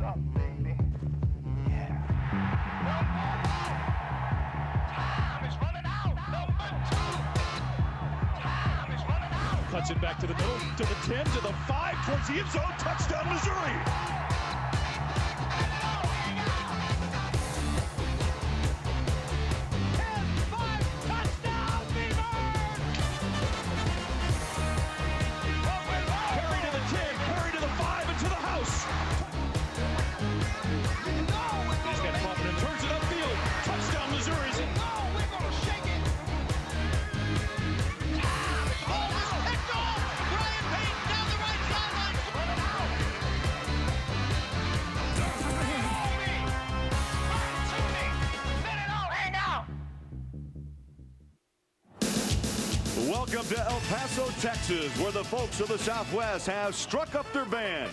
up, baby. Yeah. Time is running out. Number 2. Time is running out. Cuts it back to the middle, to the 10, to the 5, towards the end zone. Touchdown, Missouri. Welcome to El Paso, Texas, where the folks of the Southwest have struck up their band.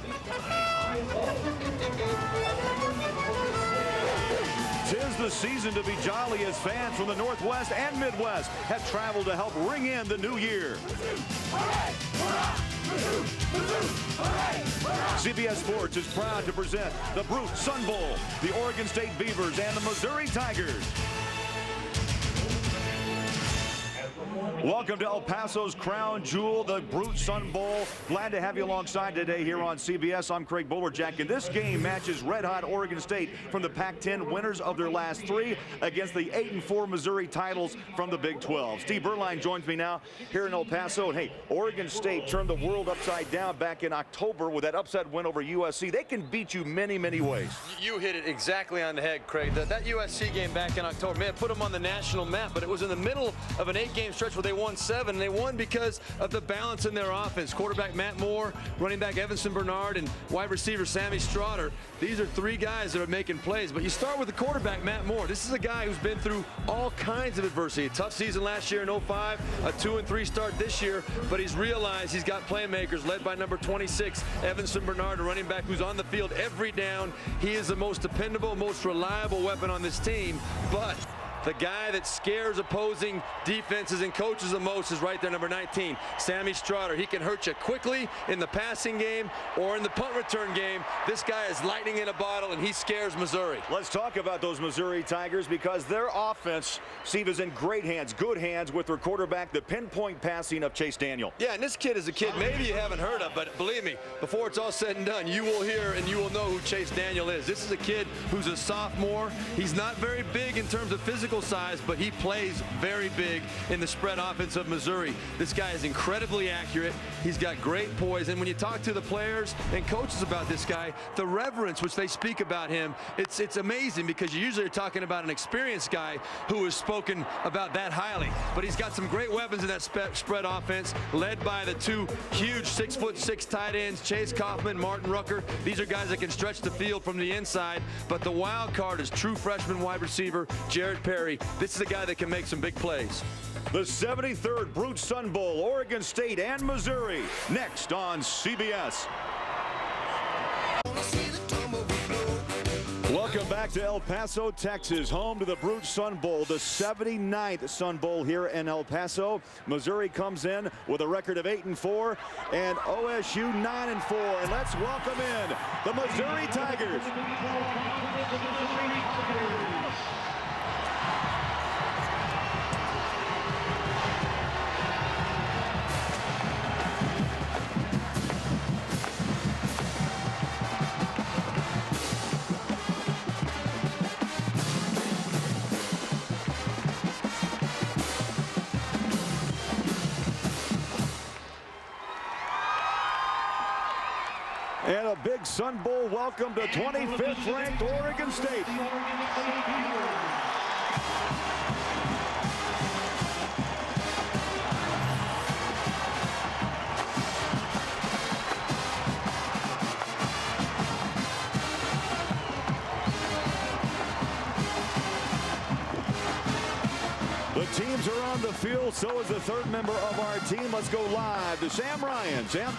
'Tis the season to be jolly as fans from the Northwest and Midwest have traveled to help ring in the new year. CBS Sports is proud to present the Brute Sun Bowl, the Oregon State Beavers and the Missouri Tigers. Welcome to El Paso's crown jewel, the Brute Sun Bowl. Glad to have you alongside today here on CBS. I'm Craig Bolerjack, and this game matches red-hot Oregon State from the Pac-10, winners of their last 3, against the 8-4 Missouri titles from the Big 12. Steve Berline joins me now here in El Paso. And hey, Oregon State turned the world upside down back in October with that upset win over USC. They can beat you many, many ways. You hit it exactly on the head, Craig. That USC game back in October, man, put them on the national map, but it was in the middle of an 8-game stretch where they won 7, and they won because of the balance in their offense. Quarterback Matt Moore, running back Evanson Bernard, and wide receiver Sammy Strotter. These are 3 guys that are making plays. But you start with the quarterback, Matt Moore. This is a guy who's been through all kinds of adversity. A tough season last year in 05, a 2-3 start this year, but he's realized he's got playmakers led by number 26, Evanson Bernard, a running back who's on the field every down. He is the most dependable, most reliable weapon on this team, but the guy that scares opposing defenses and coaches the most is right there, number 19, Sammy Strotter. He can hurt you quickly in the passing game or in the punt return game. This guy is lightning in a bottle, and he scares Missouri. Let's talk about those Missouri Tigers, because their offense, Steve, is in great hands, good hands with their quarterback, the pinpoint passing of Chase Daniel. Yeah, and this kid is a kid maybe you haven't heard of, but believe me, before it's all said and done, you will hear and you will know who Chase Daniel is. This is a kid who's a sophomore. He's not very big in terms of physical size, but he plays very big in the spread offense of Missouri. This guy is incredibly accurate. He's got great poise, and when you talk to the players and coaches about this guy, the reverence which they speak about him, it's amazing, because you usually are talking about an experienced guy who is spoken about that highly. But he's got some great weapons in that spread offense, led by the 2 huge 6'6" tight ends, Chase Kaufman, Martin Rucker. These are guys that can stretch the field from the inside, but the wild card is true freshman wide receiver Jared Perry. This is a guy that can make some big plays. The 73rd Brute Sun Bowl, Oregon State and Missouri, next on CBS. Welcome back to El Paso, Texas, home to the Brute Sun Bowl, the 79th Sun Bowl here in El Paso. Missouri comes in with a record of 8-4 and OSU 9-4. And let's welcome in the Missouri Tigers. And a big Sun Bowl welcome to 25th ranked Oregon State. The teams are on the field, so is the 3rd member of our team. Let's go live to Sam Ryan. Sam?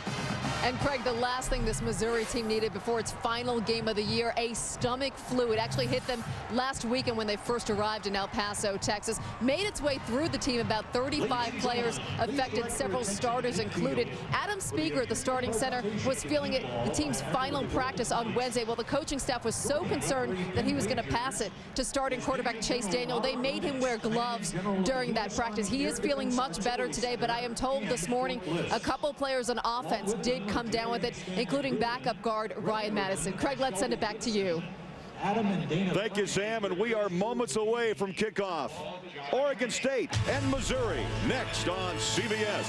And Craig, the last thing this Missouri team needed before its final game of the year, a stomach flu. It actually hit them last weekend when they first arrived in El Paso, Texas. Made its way through the team. About 35 players affected, several starters included. Adam Speaker at the starting center was feeling it the team's final practice on Wednesday. Well, the coaching staff was so concerned that he was going to pass it to starting quarterback Chase Daniel. They made him wear gloves during that practice. He is feeling much better today, but I am told this morning a couple players on offense did come down with it, including backup guard Ryan Madison. Craig, let's send it back to you. Thank you, Sam, and we are moments away from kickoff. Oregon State and Missouri next on CBS.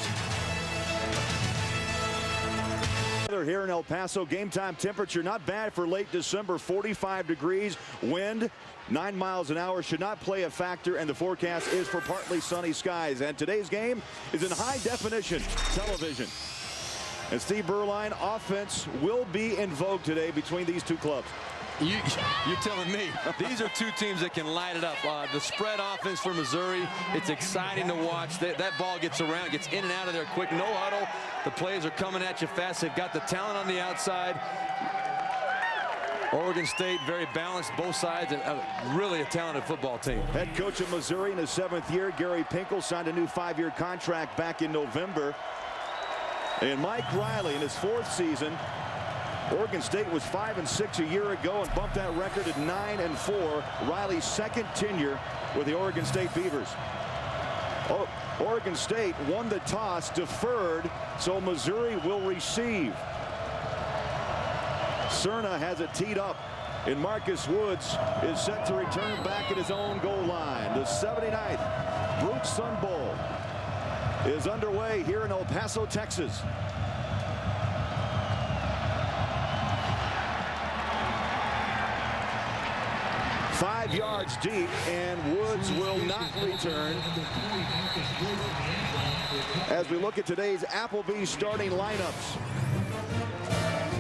Here in El Paso, game time temperature not bad for late December, 45 degrees, wind 9 miles an hour, should not play a factor, and the forecast is for partly sunny skies. And today's game is in high definition television. And Steve Beuerlein, offense will be in vogue today between these two clubs. You're telling me. These are two teams that can light it up. The spread offense for Missouri, it's exciting to watch. That ball gets around, gets in and out of there quick. No huddle. The plays are coming at you fast. They've got the talent on the outside. Oregon State, very balanced, both sides, and really a talented football team. Head coach of Missouri in his 7th year, Gary Pinkel, signed a new 5-year contract back in November. And Mike Riley in his 4th season. Oregon State was 5-6 a year ago and bumped that record at 9-4. Riley's 2nd tenure with the Oregon State Beavers. Oregon State won the toss, deferred, so Missouri will receive. Cerna has it teed up, and Marcus Woods is set to return back at his own goal line. The 79th Brute Sun Bowl is underway here in El Paso, Texas. Five yards deep, and Woods will not return. As we look at today's Applebee's starting lineups,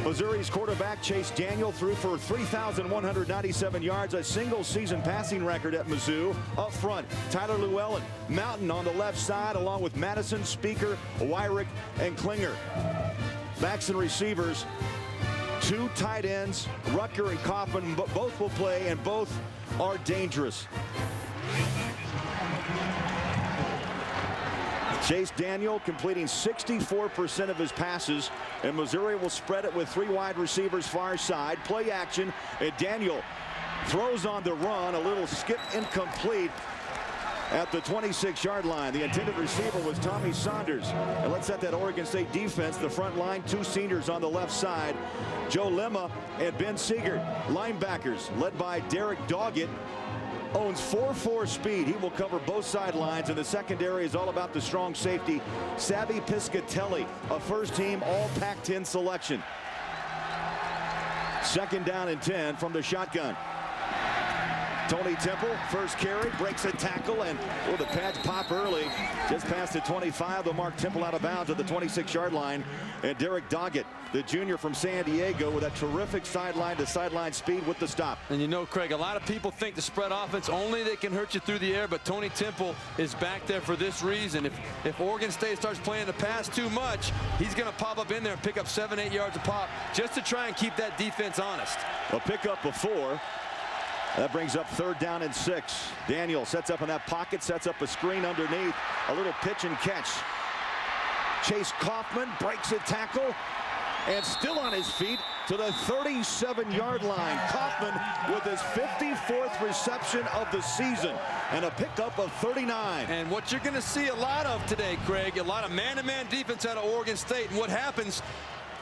Missouri's quarterback Chase Daniel threw for 3,197 yards, a single-season passing record at Mizzou. Up front, Tyler Llewellyn, Mountain on the left side, along with Madison, Speaker, Wyrick, and Klinger. Backs and receivers, 2 tight ends, Rucker and Kaufman, both will play, and both are dangerous. Chase Daniel completing 64% of his passes, and Missouri will spread it with 3 wide receivers far side. Play action, and Daniel throws on the run, a little skip incomplete at the 26-yard line. The intended receiver was Tommy Saunders. And let's set that Oregon State defense. The front line, 2 seniors on the left side, Joe Lemma and Ben Siegert. Linebackers led by Derek Doggett. Owns 4.4 speed. He will cover both sidelines, and the secondary is all about the strong safety, Savvy Piscatelli, a first-team all Pac-10 selection. 2nd down and 10 from the shotgun. Tony Temple, first carry, breaks a tackle, and the pads pop early. Just past the 25, they'll mark Temple out of bounds at the 26-yard line. And Derek Doggett, the junior from San Diego, with that terrific sideline-to-sideline speed with the stop. And you know, Craig, a lot of people think the spread offense, only they can hurt you through the air, but Tony Temple is back there for this reason. If Oregon State starts playing the pass too much, he's going to pop up in there and pick up 7-8 yards a pop just to try and keep that defense honest. A pickup of 4. That brings up 3rd down and 6. Daniel sets up in that pocket, sets up a screen underneath. A little pitch and catch. Chase Kaufman breaks a tackle and still on his feet to the 37-yard line. Kaufman with his 54th reception of the season and a pickup of 39. And what you're going to see a lot of today, Craig, a lot of man-to-man defense out of Oregon State. And what happens,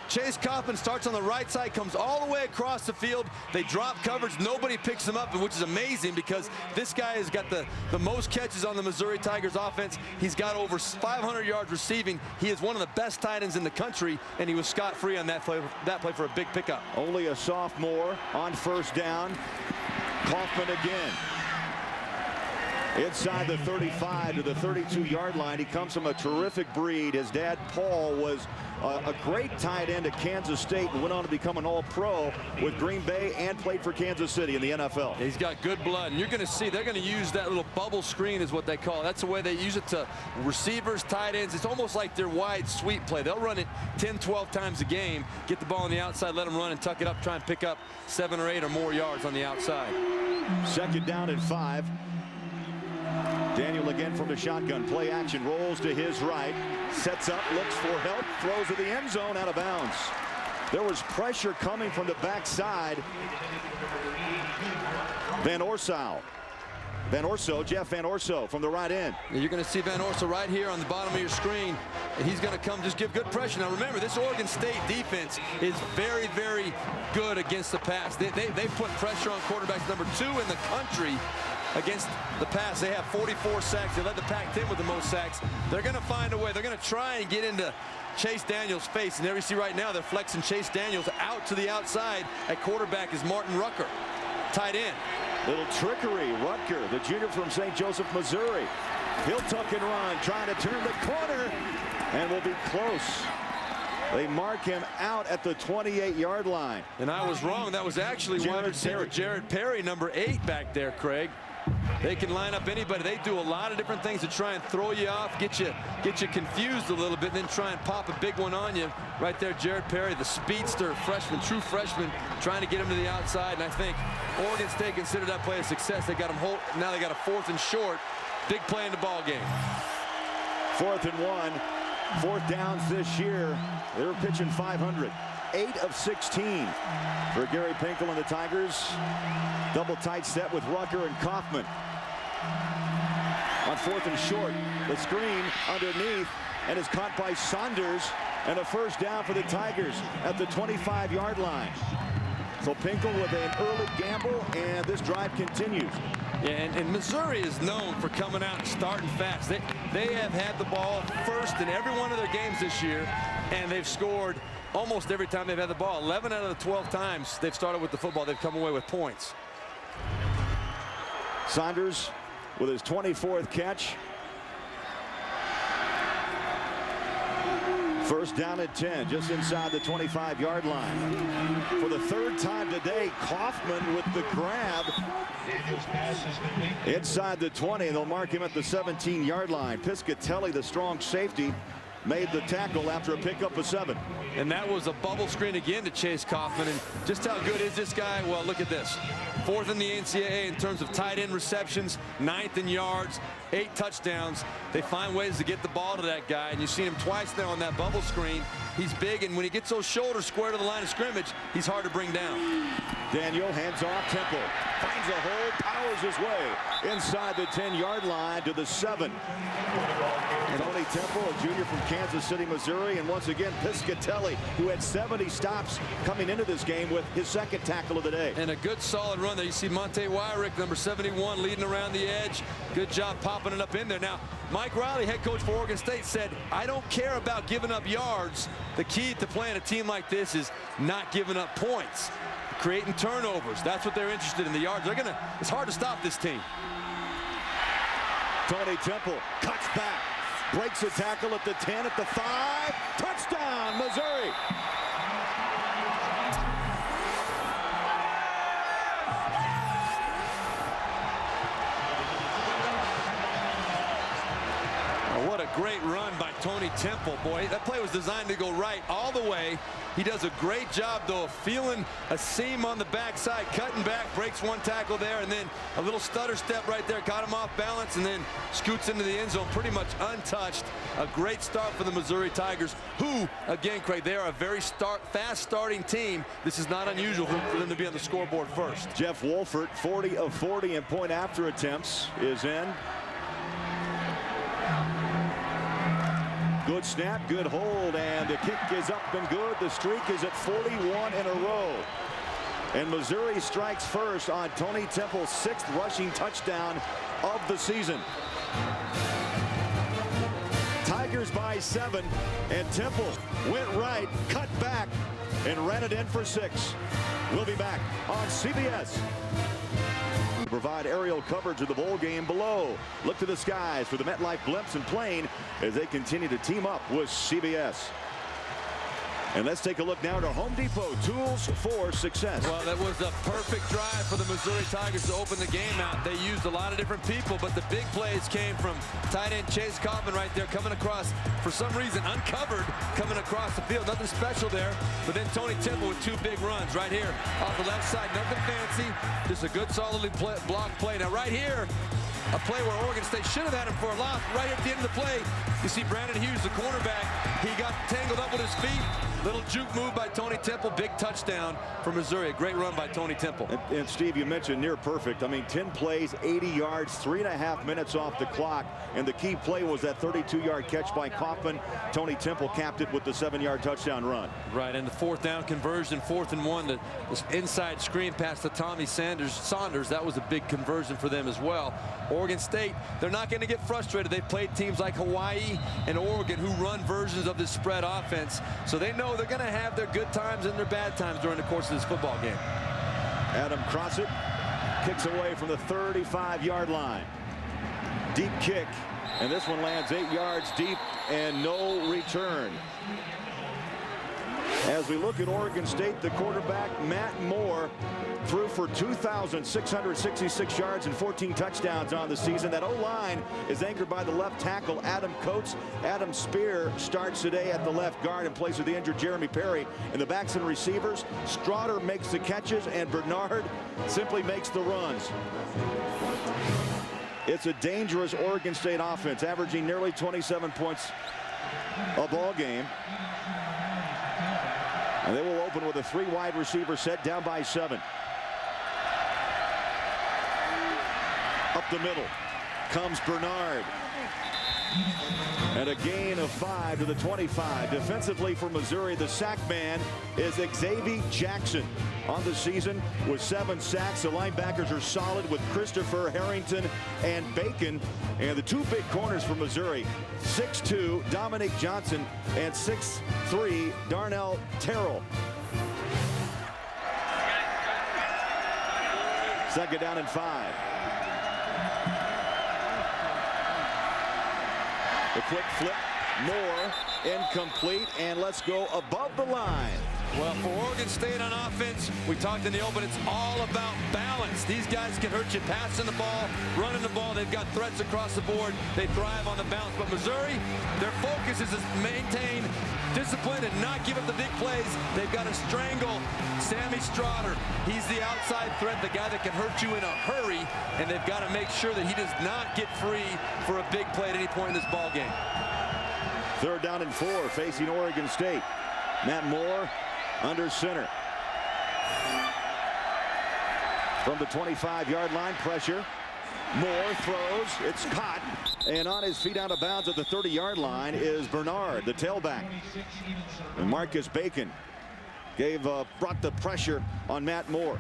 Chase Kaufman starts on the right side, comes all the way across the field. They drop coverage. Nobody picks him up, which is amazing because this guy has got the most catches on the Missouri Tigers offense. He's got over 500 yards receiving. He is one of the best tight ends in the country, and he was scot-free on that play for a big pickup. Only a sophomore on 1st down. Kaufman again. Inside the 35 to the 32-yard line. He comes from a terrific breed. His dad, Paul, was a great tight end at Kansas State and went on to become an all-pro with Green Bay and played for Kansas City in the NFL. He's got good blood, and you're going to see they're going to use that little bubble screen is what they call it. That's the way they use it to receivers, tight ends. It's almost like their wide sweep play. They'll run it 10, 12 times a game, get the ball on the outside, let them run and tuck it up, try and pick up 7 or 8 or more yards on the outside. Second down and 5. Daniel again from the shotgun. Play action, rolls to his right, sets up, looks for help, throws to the end zone, out of bounds. There was pressure coming from the backside. Jeff Van Orso from the right end. You're going to see Van Orso right here on the bottom of your screen, and he's going to come just give good pressure. Now remember, this Oregon State defense is very, very good against the pass. They put pressure on quarterbacks number 2 in the country against the pass. They have 44 sacks. They led the Pac-10 with the most sacks. They're going to find a way. They're going to try and get into Chase Daniels' face. And there you see right now they're flexing Chase Daniels out to the outside. At quarterback is Martin Rucker, tight end. Little trickery. Rutger, the junior from St. Joseph, Missouri. He'll tuck and run, trying to turn the corner, and will be close. They mark him out at the 28-yard line. And I was wrong. That was actually wide receiver Jared Perry, number 8 back there, Craig. They can line up anybody. They do a lot of different things to try and throw you off, get you confused a little bit, and then try and pop a big one on you. Right there, Jared Perry, the speedster freshman, true freshman, trying to get him to the outside. And I think Oregon State considered that play a success. They got him hold. Now they got a 4th and short. Big play in the ball game. 4th and 1. 4th downs this year. They were pitching 500. 8 of 16 for Gary Pinkel and the Tigers. Double tight set with Rucker and Kaufman. On 4th and short, the screen underneath and is caught by Saunders, and a first down for the Tigers at the 25-yard line. So Pinkel with an early gamble, and this drive continues. Yeah, and Missouri is known for coming out and starting fast. They have had the ball first in every one of their games this year, and they've scored almost every time they've had the ball. 11 out of the 12 times they've started with the football, they've come away with points. Saunders with his 24th catch. First down at 10, just inside the 25-yard line. For the 3rd time today, Kaufman with the grab inside the 20. They'll mark him at the 17-yard line. Piscatelli, the strong safety, made the tackle after a pickup of 7. And that was a bubble screen again to Chase Kaufman. And just how good is this guy? Well, look at this. 4th in the NCAA in terms of tight end receptions, 9th in yards, 8 touchdowns. They find ways to get the ball to that guy, and you've seen him twice now on that bubble screen. He's big, and when he gets those shoulders square to the line of scrimmage, he's hard to bring down. Daniel hands off. Temple finds a hole, powers his way inside the 10-yard line to the 7. Tony Temple, a junior from Kansas City, Missouri, and once again Piscatelli, who had 70 stops coming into this game with his 2nd tackle of the day. And a good solid run there. You see Monte Wyrick, number 71, leading around the edge. Good job popping it up in there. Now, Mike Riley, head coach for Oregon State, said, I don't care about giving up yards. The key to playing a team like this is not giving up points, creating turnovers. That's what they're interested in, the yards. It's hard to stop this team. Tony Temple cuts back, breaks a tackle at the 10, at the 5. Touchdown, Missouri. What a great run by Tony Temple. Boy, that play was designed to go right all the way. He does a great job, though, of feeling a seam on the backside, cutting back, breaks one tackle there, and then a little stutter step right there, got him off balance, and then scoots into the end zone pretty much untouched. A great start for the Missouri Tigers, who, again, Craig, they are a very fast-starting team. This is not unusual for them to be on the scoreboard first. Jeff Wolfert, 40 of 40 in point-after attempts, is in. Good snap, good hold, and the kick is up and good. The streak is at 41 in a row. And Missouri strikes first on Tony Temple's 6th rushing touchdown of the season. Tigers by 7, and Temple went right, cut back, and ran it in for 6. We'll be back on CBS. Provide aerial coverage of the bowl game below. Look to the skies for the MetLife Glimpse and Plane as they continue to team up with CBS. And let's take a look now to Home Depot, tools for success. Well, that was a perfect drive for the Missouri Tigers to open the game out. They used a lot of different people, but the big plays came from tight end Chase Kaufman right there coming across, for some reason, uncovered, coming across the field. Nothing special there, but then Tony Temple with 2 big runs right here off the left side. Nothing fancy, just a good, solidly blocked play. Now, right here, a play where Oregon State should have had him for a loss. Right at the end of the play, you see Brandon Hughes, the cornerback. He got tangled up with his feet. Little juke move by Tony Temple. Big touchdown for Missouri. A great run by Tony Temple. And Steve, you mentioned near perfect. I mean, 10 plays, 80 yards, 3.5 minutes off the clock. And the key play was that 32-yard catch by Kaufman. Tony Temple capped it with the 7-yard touchdown run. Right, and the 4th down conversion, 4th and 1. The inside screen pass to Tommy Saunders. That was a big conversion for them as well. Oregon State, they're not going to get frustrated. They've played teams like Hawaii and Oregon who run versions of this spread offense. So they know they're going to have their good times and their bad times during the course of this football game. Adam Crossett kicks away from the 35-yard line. Deep kick, and this one lands 8 yards deep and no return. As we look at Oregon State, the quarterback, Matt Moore, threw for 2,666 yards and 14 touchdowns on the season. That O-line is anchored by the left tackle, Adam Coates. Adam Spear starts today at the left guard in place of the injured Jeremy Perry. In the backs and receivers, Straughter makes the catches, and Bernard simply makes the runs. It's a dangerous Oregon State offense, averaging nearly 27 points a ball game. And they will open with a 3 wide receiver set, down by 7. Up the middle comes Bernard. And a gain of 5 to the 25. Defensively for Missouri, the sack man is Xavier Jackson. On the season with 7 sacks. The linebackers are solid with Christopher Harrington and Bacon. And the 2 big corners for Missouri, 6'2" Dominic Johnson and 6'3" Darnell Terrell. Second down and 5. The quick flip, Moore, incomplete, and let's go above the line. Well, for Oregon State on offense, we talked in the open, it's all about balance. These guys can hurt you passing the ball, running the ball. They've got threats across the board. They thrive on the balance. But Missouri, their focus is to maintain discipline and not give up the big plays. They've got to strangle Sammy Straughter. He's the outside threat, the guy that can hurt you in a hurry, and they've got to make sure that he does not get free for a big play at any point in this ball game. 3rd down and 4 facing Oregon State. Matt Moore under center. From the 25-yard line, pressure. Moore throws. It's caught. And on his feet out of bounds at the 30-yard line is Bernard, the tailback. And Marcus Bacon brought the pressure on Matt Moore.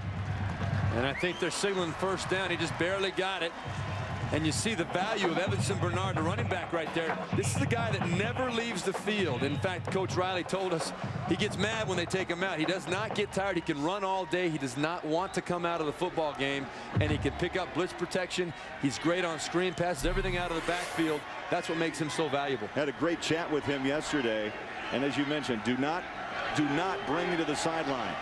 And I think they're signaling 1st down. He just barely got it. And you see the value of Evanson Bernard, the running back right there. This is the guy that never leaves the field. In fact, Coach Riley told us he gets mad when they take him out. He does not get tired. He can run all day. He does not want to come out of the football game. And he can pick up blitz protection. He's great on screen passes, everything out of the backfield. That's what makes him so valuable. Had a great chat with him yesterday. And as you mentioned, do not bring me to the sideline.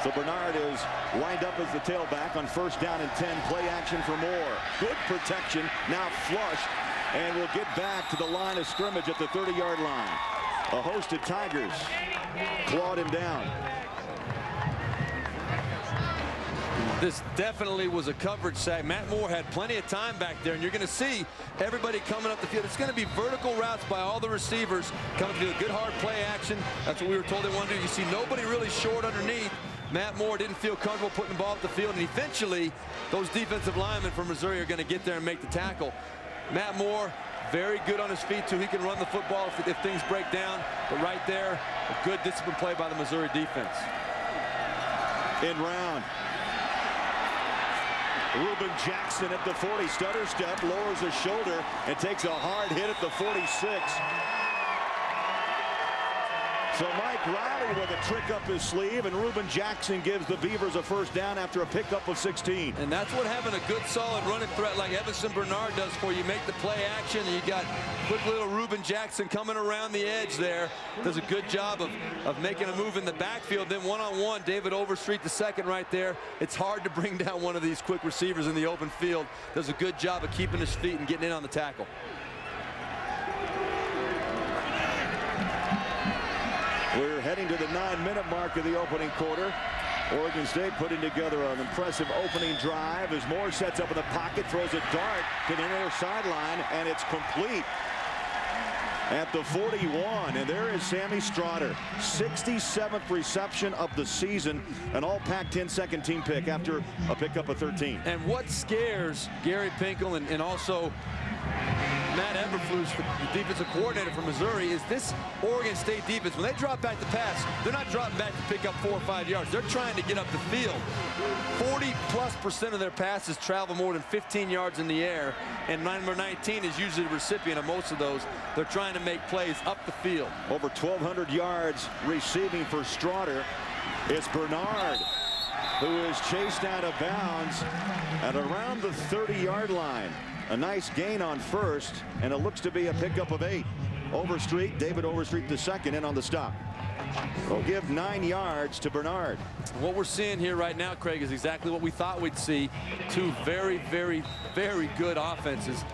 So Bernard is lined up as the tailback on 1st down and 10. Play action for Moore. Good protection. Now flush. And we'll get back to the line of scrimmage at the 30-yard line. A host of Tigers clawed him down. This definitely was a coverage sack. Matt Moore had plenty of time back there, and you're going to see everybody coming up the field. It's going to be vertical routes by all the receivers coming to a good hard play action. That's what we were told they want to do. You see nobody really short underneath. Matt Moore didn't feel comfortable putting the ball up the field, and eventually those defensive linemen from Missouri are going to get there and make the tackle. Matt Moore, very good on his feet, too. He can run the football if things break down. But right there, a good disciplined play by the Missouri defense. In round. Reuben Jackson at the 40, stutter step, lowers his shoulder and takes a hard hit at the 46. So Mike Riley with a trick up his sleeve, and Ruben Jackson gives the Beavers a first down after a pickup of 16. And that's what having a good solid running threat like Evanson Bernard does for you. Make the play action, and you got quick little Ruben Jackson coming around the edge there. Does a good job of making a move in the backfield. Then one-on-one, David Overstreet the second right there. It's hard to bring down one of these quick receivers in the open field. Does a good job of keeping his feet and getting in on the tackle. We're heading to the 9-minute mark of the opening quarter. Oregon State putting together an impressive opening drive as Moore sets up in the pocket, throws a dart to the near sideline, and it's complete at the 41. And there is Sammy Strotter, 67th reception of the season, an all Pac-10 second team pick after a pickup of 13. And what scares Gary Pinkel and also Matt Eberflus, the defensive coordinator from Missouri, is this Oregon State defense. When they drop back to pass, they're not dropping back to pick up 4 or 5 yards. They're trying to get up the field. 40+% of their passes travel more than 15 yards in the air, and number 19 is usually the recipient of most of those. They're trying to make plays up the field. Over 1,200 yards receiving for Strotter. It's Bernard who is chased out of bounds at around the 30-yard line. A nice gain on first, and it looks to be a pickup of 8. Overstreet, David Overstreet the second, in on the stop. They'll give 9 yards to Bernard. What we're seeing here right now, Craig, is exactly what we thought we'd see. Two very, very, very good offenses.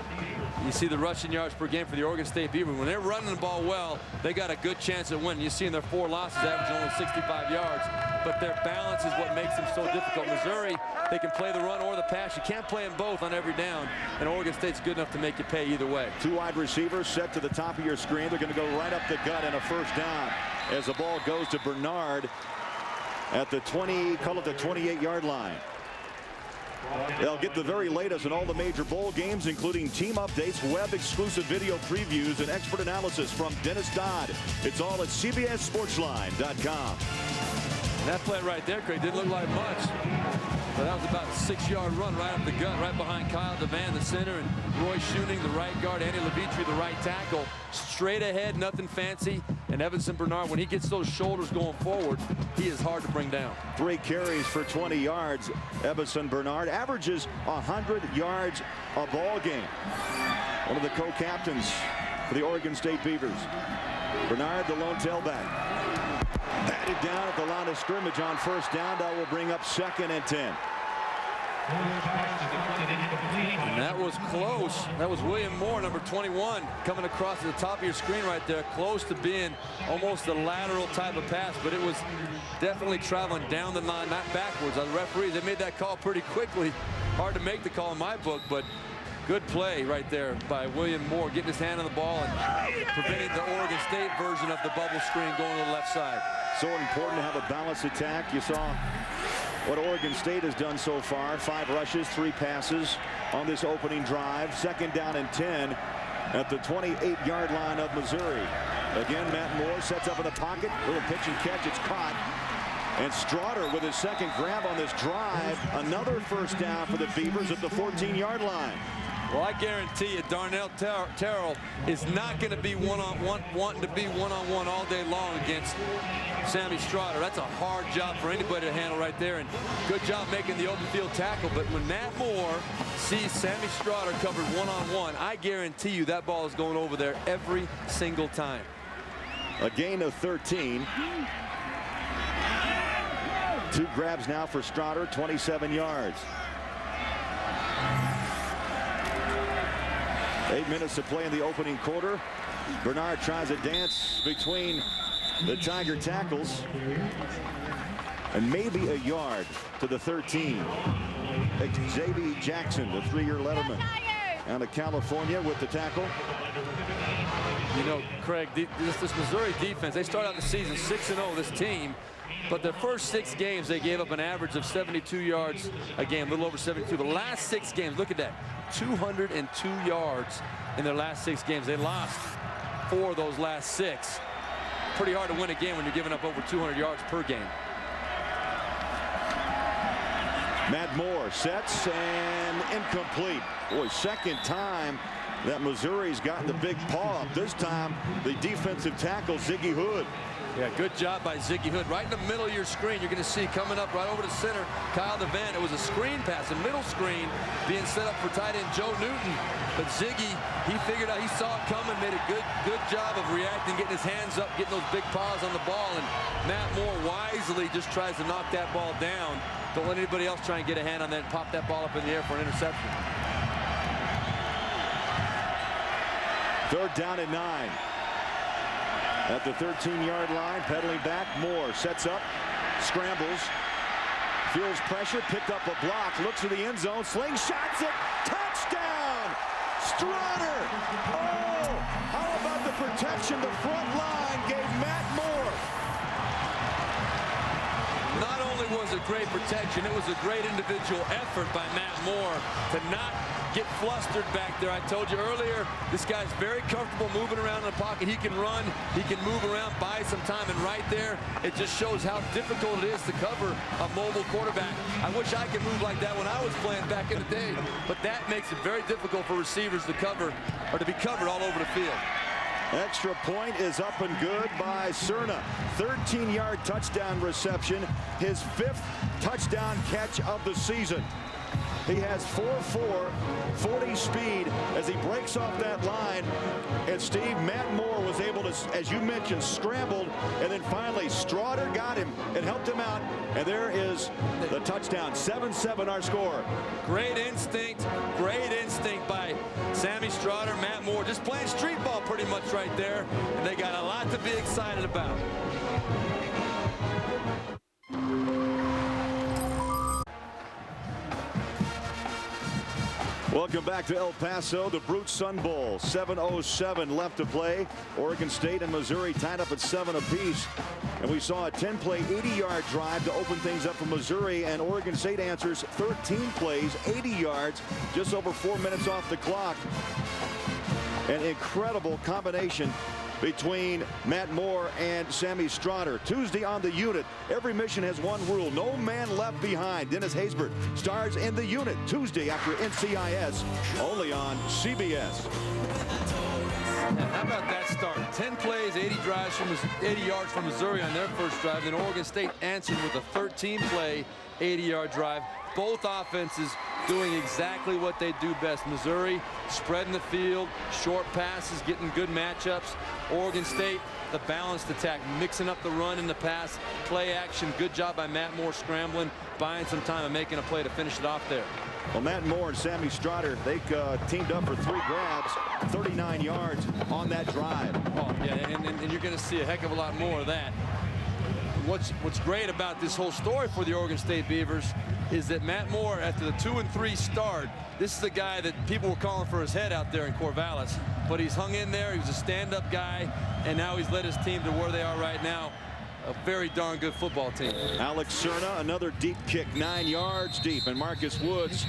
You see the rushing yards per game for the Oregon State Beavers. When they're running the ball well, they got a good chance at winning. You see in their 4 losses, average only 65 yards. But their balance is what makes them so difficult. Missouri, they can play the run or the pass. You can't play them both on every down. And Oregon State's good enough to make you pay either way. 2 wide receivers set to the top of your screen. They're going to go right up the gut and a first down as the ball goes to Bernard at the 28-yard line. They'll get the very latest in all the major bowl games, including team updates, web-exclusive video previews, and expert analysis from Dennis Dodd. It's all at CBSSportsline.com. That play right there, Craig, didn't look like much. But that was about a 6-yard run right up the gut, right behind Kyle DeVan, the center, and Roy Schuning, the right guard, Andy Levitri, the right tackle. Straight ahead, nothing fancy. And Evanson Bernard, when he gets those shoulders going forward, he is hard to bring down. 3 carries for 20 yards. Evanson Bernard averages 100 yards a ball game. One of the co-captains for the Oregon State Beavers. Bernard, the lone tailback. Batted down at the line of scrimmage on first down. That will bring up 2nd and 10. And that was close. That was William Moore, number 21, coming across at the top of your screen right there, close to being almost a lateral type of pass, but it was definitely traveling down the line, not backwards. The referees, they made that call pretty quickly. Hard to make the call in my book, but good play right there by William Moore, getting his hand on the ball and preventing the Oregon State version of the bubble screen going to the left side. So important to have a balanced attack. You saw what Oregon State has done so far. 5 rushes, 3 passes on this opening drive. 2nd down and 10 at the 28-yard line of Missouri. Again, Matt Moore sets up in the pocket. Little pitch and catch. It's caught. And Strotter with his 2nd grab on this drive. Another first down for the Beavers at the 14-yard line. Well, I guarantee you Darnell Terrell is not going to be wanting to be one-on-one all day long against Sammy Strotter. That's a hard job for anybody to handle right there, and good job making the open field tackle. But when Matt Moore sees Sammy Strotter covered one-on-one, I guarantee you that ball is going over there every single time. A gain of 13. 2 grabs now for Strotter, 27 yards. 8 minutes to play in the opening quarter. Bernard tries a dance between the Tiger tackles. And maybe a yard to the 13. Xavier Jackson, the 3-year letterman, out of California with the tackle. You know, Craig, this Missouri defense, they start out the season 6-0, this team. But their first 6 games, they gave up an average of 72 yards a game, a little over 72. The last 6 games, look at that, 202 yards in their last 6 games. They lost 4 of those last 6. Pretty hard to win a game when you're giving up over 200 yards per game. Matt Moore sets and incomplete. Boy, 2nd time that Missouri's gotten the big paw up. This time, the defensive tackle, Ziggy Hood. Yeah, good job by Ziggy Hood. Right in the middle of your screen, you're going to see coming up right over the center, Kyle DeVant. It was a screen pass, a middle screen being set up for tight end Joe Newton. But Ziggy, he figured out, he saw it coming, made a good job of reacting, getting his hands up, getting those big paws on the ball. And Matt Moore wisely just tries to knock that ball down. Don't let anybody else try and get a hand on that and pop that ball up in the air for an interception. 3rd down and 9. At the 13-yard line, pedaling back, Moore sets up, scrambles, feels pressure, picked up a block, looks to the end zone, slingshots it, touchdown! Strotter! Oh, how about the protection the front line gave Matt Moore? Not only was it great protection, it was a great individual effort by Matt Moore to not get flustered back there. I told you earlier, this guy's very comfortable moving around in the pocket. He can run, he can move around, buy some time, and right there, it just shows how difficult it is to cover a mobile quarterback. I wish I could move like that when I was playing back in the day, but that makes it very difficult for receivers to cover, or to be covered all over the field. Extra point is up and good by Cerna. 13-yard touchdown reception, his 5th touchdown catch of the season. He has 4.4, 40 speed as he breaks off that line. And Steve, Matt Moore was able to, as you mentioned, scrambled, and then finally Strotter got him and helped him out. And there is the touchdown. 7-7 our score. Great instinct by Sammy Strotter, Matt Moore, just playing street ball pretty much right there. And they got a lot to be excited about. Welcome back to El Paso, the Brute Sun Bowl. 7:07 left to play. Oregon State and Missouri tied up at 7 apiece. And we saw a 10-play, 80-yard drive to open things up for Missouri, and Oregon State answers 13 plays, 80 yards, just over 4 minutes off the clock. An incredible combination between Matt Moore and Sammy Strotter. Tuesday on the unit. Every mission has one rule: no man left behind. Dennis Haysbert stars in the unit Tuesday after NCIS, only on CBS. How about that start? 10 plays, 80 yards from Missouri on their first drive. Then Oregon State answered with a 13-play, 80-yard drive. Both offenses doing exactly what they do best. Missouri spreading the field, short passes, getting good matchups. Oregon State, the balanced attack, mixing up the run and the pass, play action. Good job by Matt Moore scrambling, buying some time and making a play to finish it off there. Well, Matt Moore and Sammy Strotter, they teamed up for 3 grabs, 39 yards on that drive. Oh, yeah, and you're going to see a heck of a lot more of that. What's great about this whole story for the Oregon State Beavers is that Matt Moore, after the 2-3 start, this is the guy that people were calling for his head out there in Corvallis. But he's hung in there. He was a stand-up guy, and now he's led his team to where they are right now. A very darn good football team. Alex Cerna, another deep kick, 9 yards deep, and Marcus Woods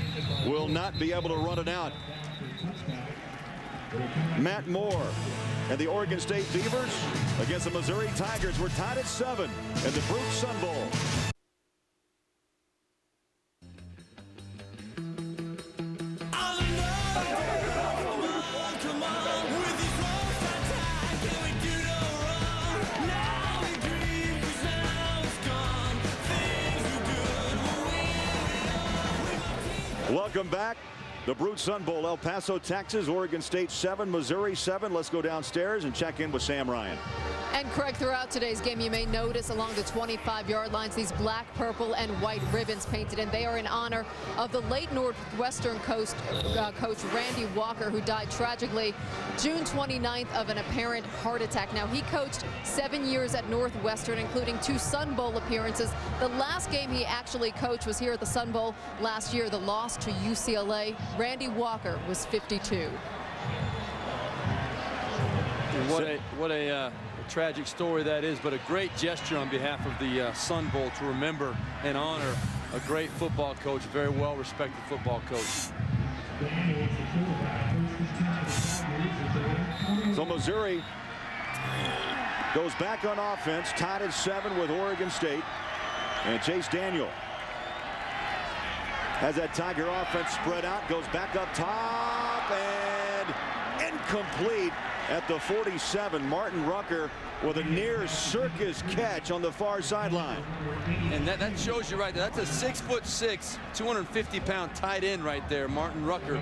will not be able to run it out. Matt Moore and the Oregon State Beavers against the Missouri Tigers. We're tied at 7 in the Brute Sun Bowl. Welcome back. The Brute Sun Bowl, El Paso, Texas, Oregon State 7, Missouri 7. Let's go downstairs and check in with Sam Ryan. And Craig, throughout today's game, you may notice along the 25-yard lines these black, purple, and white ribbons painted, and they are in honor of the late Northwestern coach Randy Walker, who died tragically June 29th of an apparent heart attack. Now, he coached 7 years at Northwestern, including 2 Sun Bowl appearances. The last game he actually coached was here at the Sun Bowl last year, the loss to UCLA. Randy Walker was 52. What a tragic story that is, but a great gesture on behalf of the Sun Bowl to remember and honor a great football coach, very well-respected football coach. So Missouri goes back on offense, tied at 7 with Oregon State, and Chase Daniel has that Tiger offense spread out, goes back up top, and incomplete at the 47. Martin Rucker with a near circus catch on the far sideline. And that shows you right there. That's a 6'6", 250-pound tight end right there, Martin Rucker.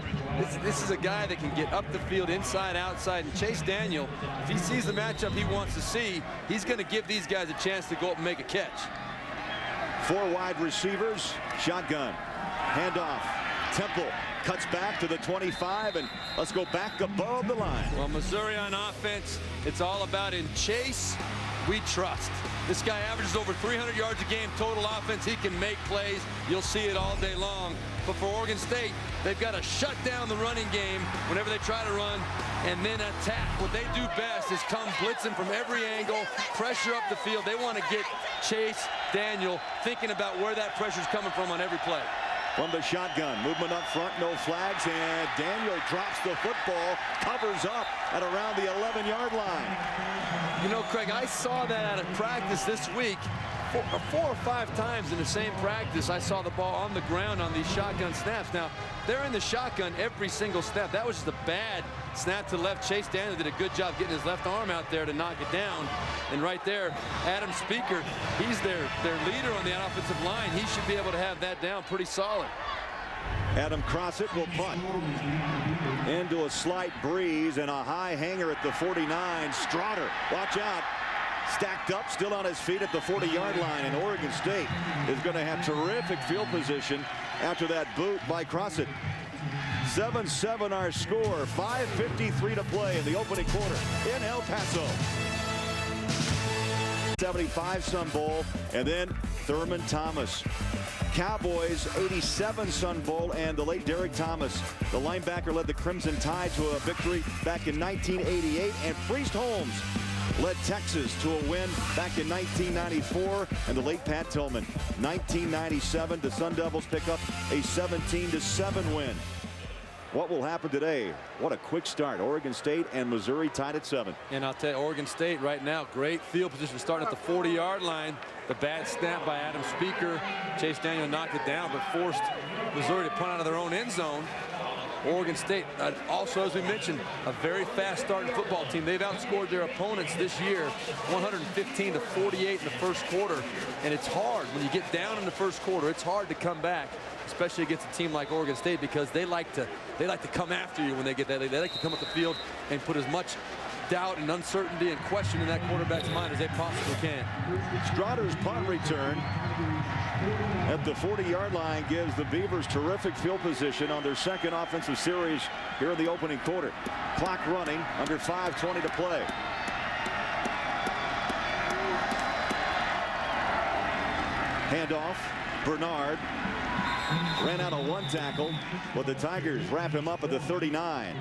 This is a guy that can get up the field, inside, outside. And Chase Daniel, if he sees the matchup he wants to see, he's going to give these guys a chance to go up and make a catch. 4 wide receivers, shotgun, handoff. Temple cuts back to the 25, and let's go back above the line. Well, Missouri on offense, it's all about in Chase, we trust. This guy averages over 300 yards a game total offense. He can make plays. You'll see it all day long. But for Oregon State, they've got to shut down the running game whenever they try to run and then attack. What they do best is come blitzing from every angle, pressure up the field. They want to get Chase Daniel thinking about where that pressure is coming from on every play. From the shotgun, movement up front, no flags, and Daniel drops the football, covers up at around the 11-yard line. You know, Craig, I saw that out of practice this week. 4 or 5 times in the same practice, I saw the ball on the ground on these shotgun snaps. Now, they're in the shotgun every single snap. That was just a bad snap to the left. Chase Daniel did a good job getting his left arm out there to knock it down. And right there, Adam Speaker, he's their leader on the offensive line. He should be able to have that down pretty solid. Adam Crossett will punt into a slight breeze and a high hanger at the 49. Strotter, watch out. Stacked up, still on his feet at the 40-yard line, and Oregon State is going to have terrific field position after that boot by Crossett. 7-7 our score, 5:53 to play in the opening quarter in El Paso. 75 Sun Bowl, and then Thurman Thomas. Cowboys 87 Sun Bowl, and the late Derek Thomas, the linebacker, led the Crimson Tide to a victory back in 1988, and Priest Holmes led Texas to a win back in 1994, and the late Pat Tillman. 1997, the Sun Devils pick up a 17-7 win. What will happen today? What a quick start. Oregon State and Missouri tied at 7. And I'll tell you, Oregon State right now, great field position starting at the 40-yard line. The bad snap by Adam Speaker. Chase Daniel knocked it down, but forced Missouri to punt out of their own end zone. Oregon State, also, as we mentioned, a very fast starting football team. They've outscored their opponents this year 115-48 in the first quarter. And it's hard when you get down in the first quarter. It's hard to come back, especially against a team like Oregon State, because they like to come after you when they get that. They like to come up the field and put as much doubt and uncertainty and question in that quarterback's mind as they possibly can. Strotter's punt return at the 40-yard line gives the Beavers terrific field position on their second offensive series here in the opening quarter. Clock running, under 5:20 to play. Handoff, Bernard ran out of 1 tackle, but the Tigers wrap him up at the 39.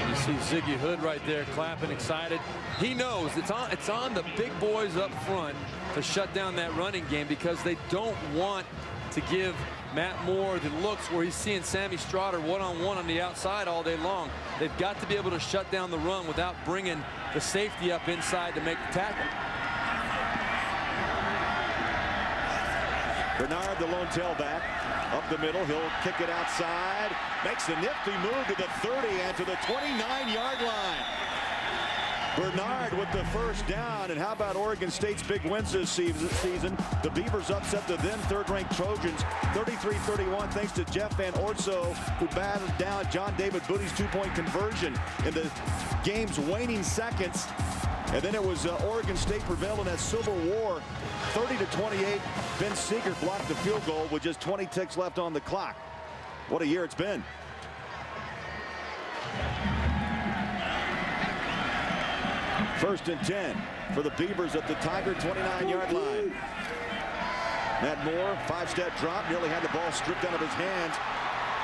You see Ziggy Hood right there clapping, excited. He knows it's on the big boys up front to shut down that running game, because they don't want to give Matt Moore the looks where he's seeing Sammy Strotter one-on-one on the outside all day long. They've got to be able to shut down the run without bringing the safety up inside to make the tackle. Bernard, the lone tailback, up the middle. He'll kick it outside. Makes a nifty move to the 30 and to the 29-yard line. Bernard with the first down. And how about Oregon State's big wins this season? The Beavers upset the then third-ranked Trojans 33-31 thanks to Jeff Van Orso, who battled down John David Booty's two-point conversion in the game's waning seconds. And then it was Oregon State prevailed in that Civil War 30-28. Ben Seeger blocked the field goal with just 20 ticks left on the clock. What a year it's been. First and 10 for the Beavers at the Tiger 29-yard line. Matt Moore, 5-step drop, nearly had the ball stripped out of his hands.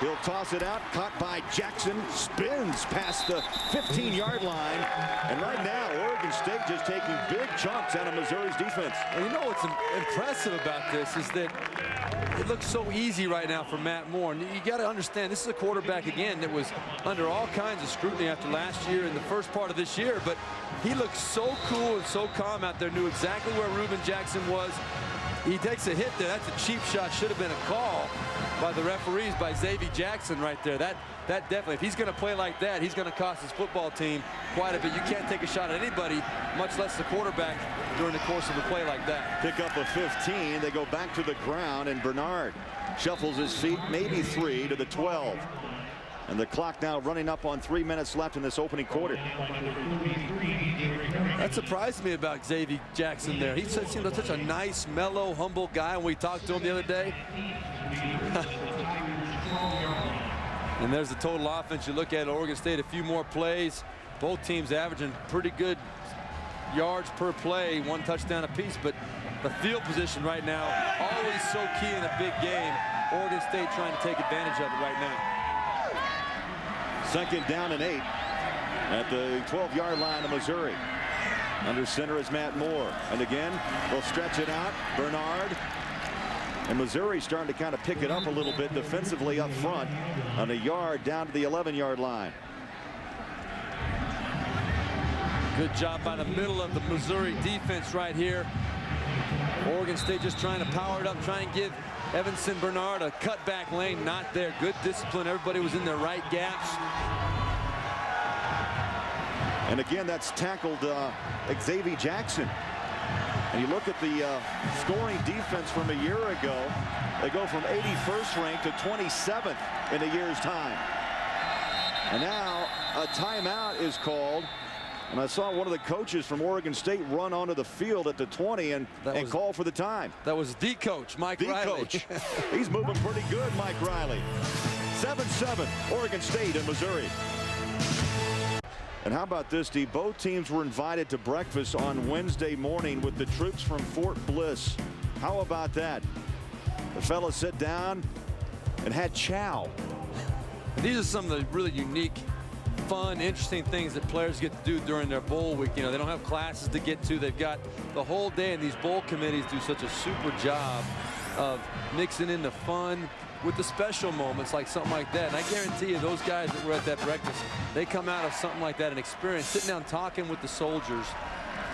He'll toss it out, caught by Jackson, spins past the 15-yard line. And right now, Oregon State just taking big chunks out of Missouri's defense. Well, you know what's impressive about this is that it looks so easy right now for Matt Moore. And you got to understand, this is a quarterback, again, that was under all kinds of scrutiny after last year and the first part of this year. But he looked so cool and so calm out there, knew exactly where Reuben Jackson was. He takes a hit there. That's a cheap shot. Should have been a call by the referees, by Xavier Jackson right there. That definitely, if he's going to play like that, he's going to cost his football team quite a bit. You can't take a shot at anybody, much less the quarterback, during the course of a play like that. Pick up a 15. They go back to the ground, and Bernard shuffles his feet, maybe 3 to the 12. And the clock now running up on 3 minutes left in this opening quarter. That surprised me about Xavier Jackson there. He seemed like such a nice, mellow, humble guy when we talked to him the other day. And there's the total offense. You look at Oregon State, a few more plays. Both teams averaging pretty good yards per play, 1 touchdown apiece. But the field position right now, always so key in a big game. Oregon State trying to take advantage of it right now. 2nd down and 8 at the 12-yard line of Missouri. Under center is Matt Moore. And again, they'll stretch it out. Bernard. And Missouri starting to kind of pick it up a little bit defensively up front on a yard down to the 11-yard line. Good job by the middle of the Missouri defense right here. Oregon State just trying to power it up, try and give Evanson Bernard a cutback lane. Not there. Good discipline. Everybody was in their right gaps. And again, that's tackled Xavier Jackson. And you look at the scoring defense from a year ago. They go from 81st ranked to 27th in a year's time. And now a timeout is called. And I saw one of the coaches from Oregon State run onto the field at the 20 and call for the time. That was the coach, Mike Riley. Coach. He's moving pretty good, Mike Riley. 7-7, Oregon State and Missouri. And how about this, Steve? Both teams were invited to breakfast on Wednesday morning with the troops from Fort Bliss. How about that? The fellas sat down and had chow. These are some of the really unique, fun, interesting things that players get to do during their bowl week. You know, they don't have classes to get to. They've got the whole day, and these bowl committees do such a super job of mixing in the fun with the special moments like something like that. And I guarantee you those guys that were at that breakfast, they come out of something like that, an experience, sitting down talking with the soldiers.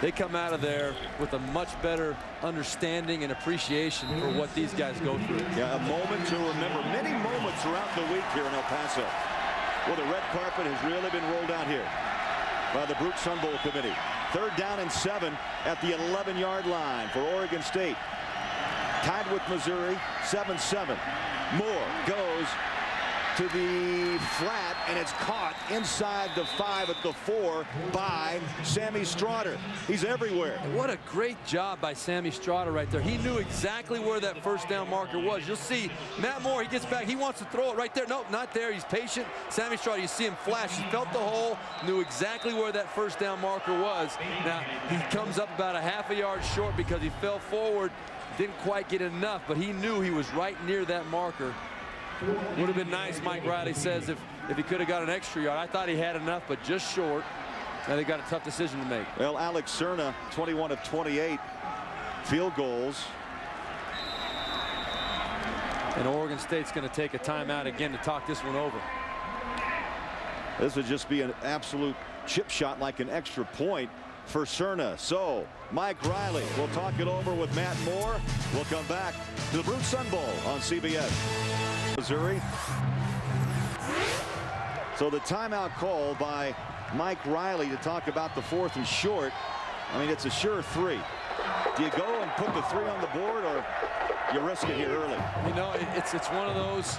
They come out of there with a much better understanding and appreciation for what these guys go through. Yeah, a moment to remember. Many moments throughout the week here in El Paso. Well, the red carpet has really been rolled out here by the Brute Sun Bowl committee. 3rd down and 7 at the 11-yard line for Oregon State. Tied with Missouri, 7-7. Moore goes to the flat, and it's caught inside the 5 at the 4 by Sammy Stroughter. He's everywhere. What a great job by Sammy Stroughter right there. He knew exactly where that 1st down marker was. You'll see Matt Moore, he gets back, he wants to throw it right there. Nope, not there. He's patient. Sammy Stroughter, you see him flash. He felt the hole, knew exactly where that 1st down marker was. Now, he comes up about a half a yard short because he fell forward, didn't quite get enough, but he knew he was right near that marker. Would have been nice, Mike Riley says, if he could have got an extra yard. I thought he had enough, but just short. Now they got a tough decision to make. Well, Alex Cerna, 21 of 28 field goals. And Oregon State's going to take a timeout again to talk this one over. This would just be an absolute chip shot, like an extra point for Cerna. So Mike Riley will talk it over with Matt Moore. We'll come back to the Brute Sun Bowl on CBS. Missouri. So the timeout call by Mike Riley to talk about the 4th and short. I mean, it's a sure 3. Do you go and put the 3 on the board, or you risk it here early? You know, it's one of those.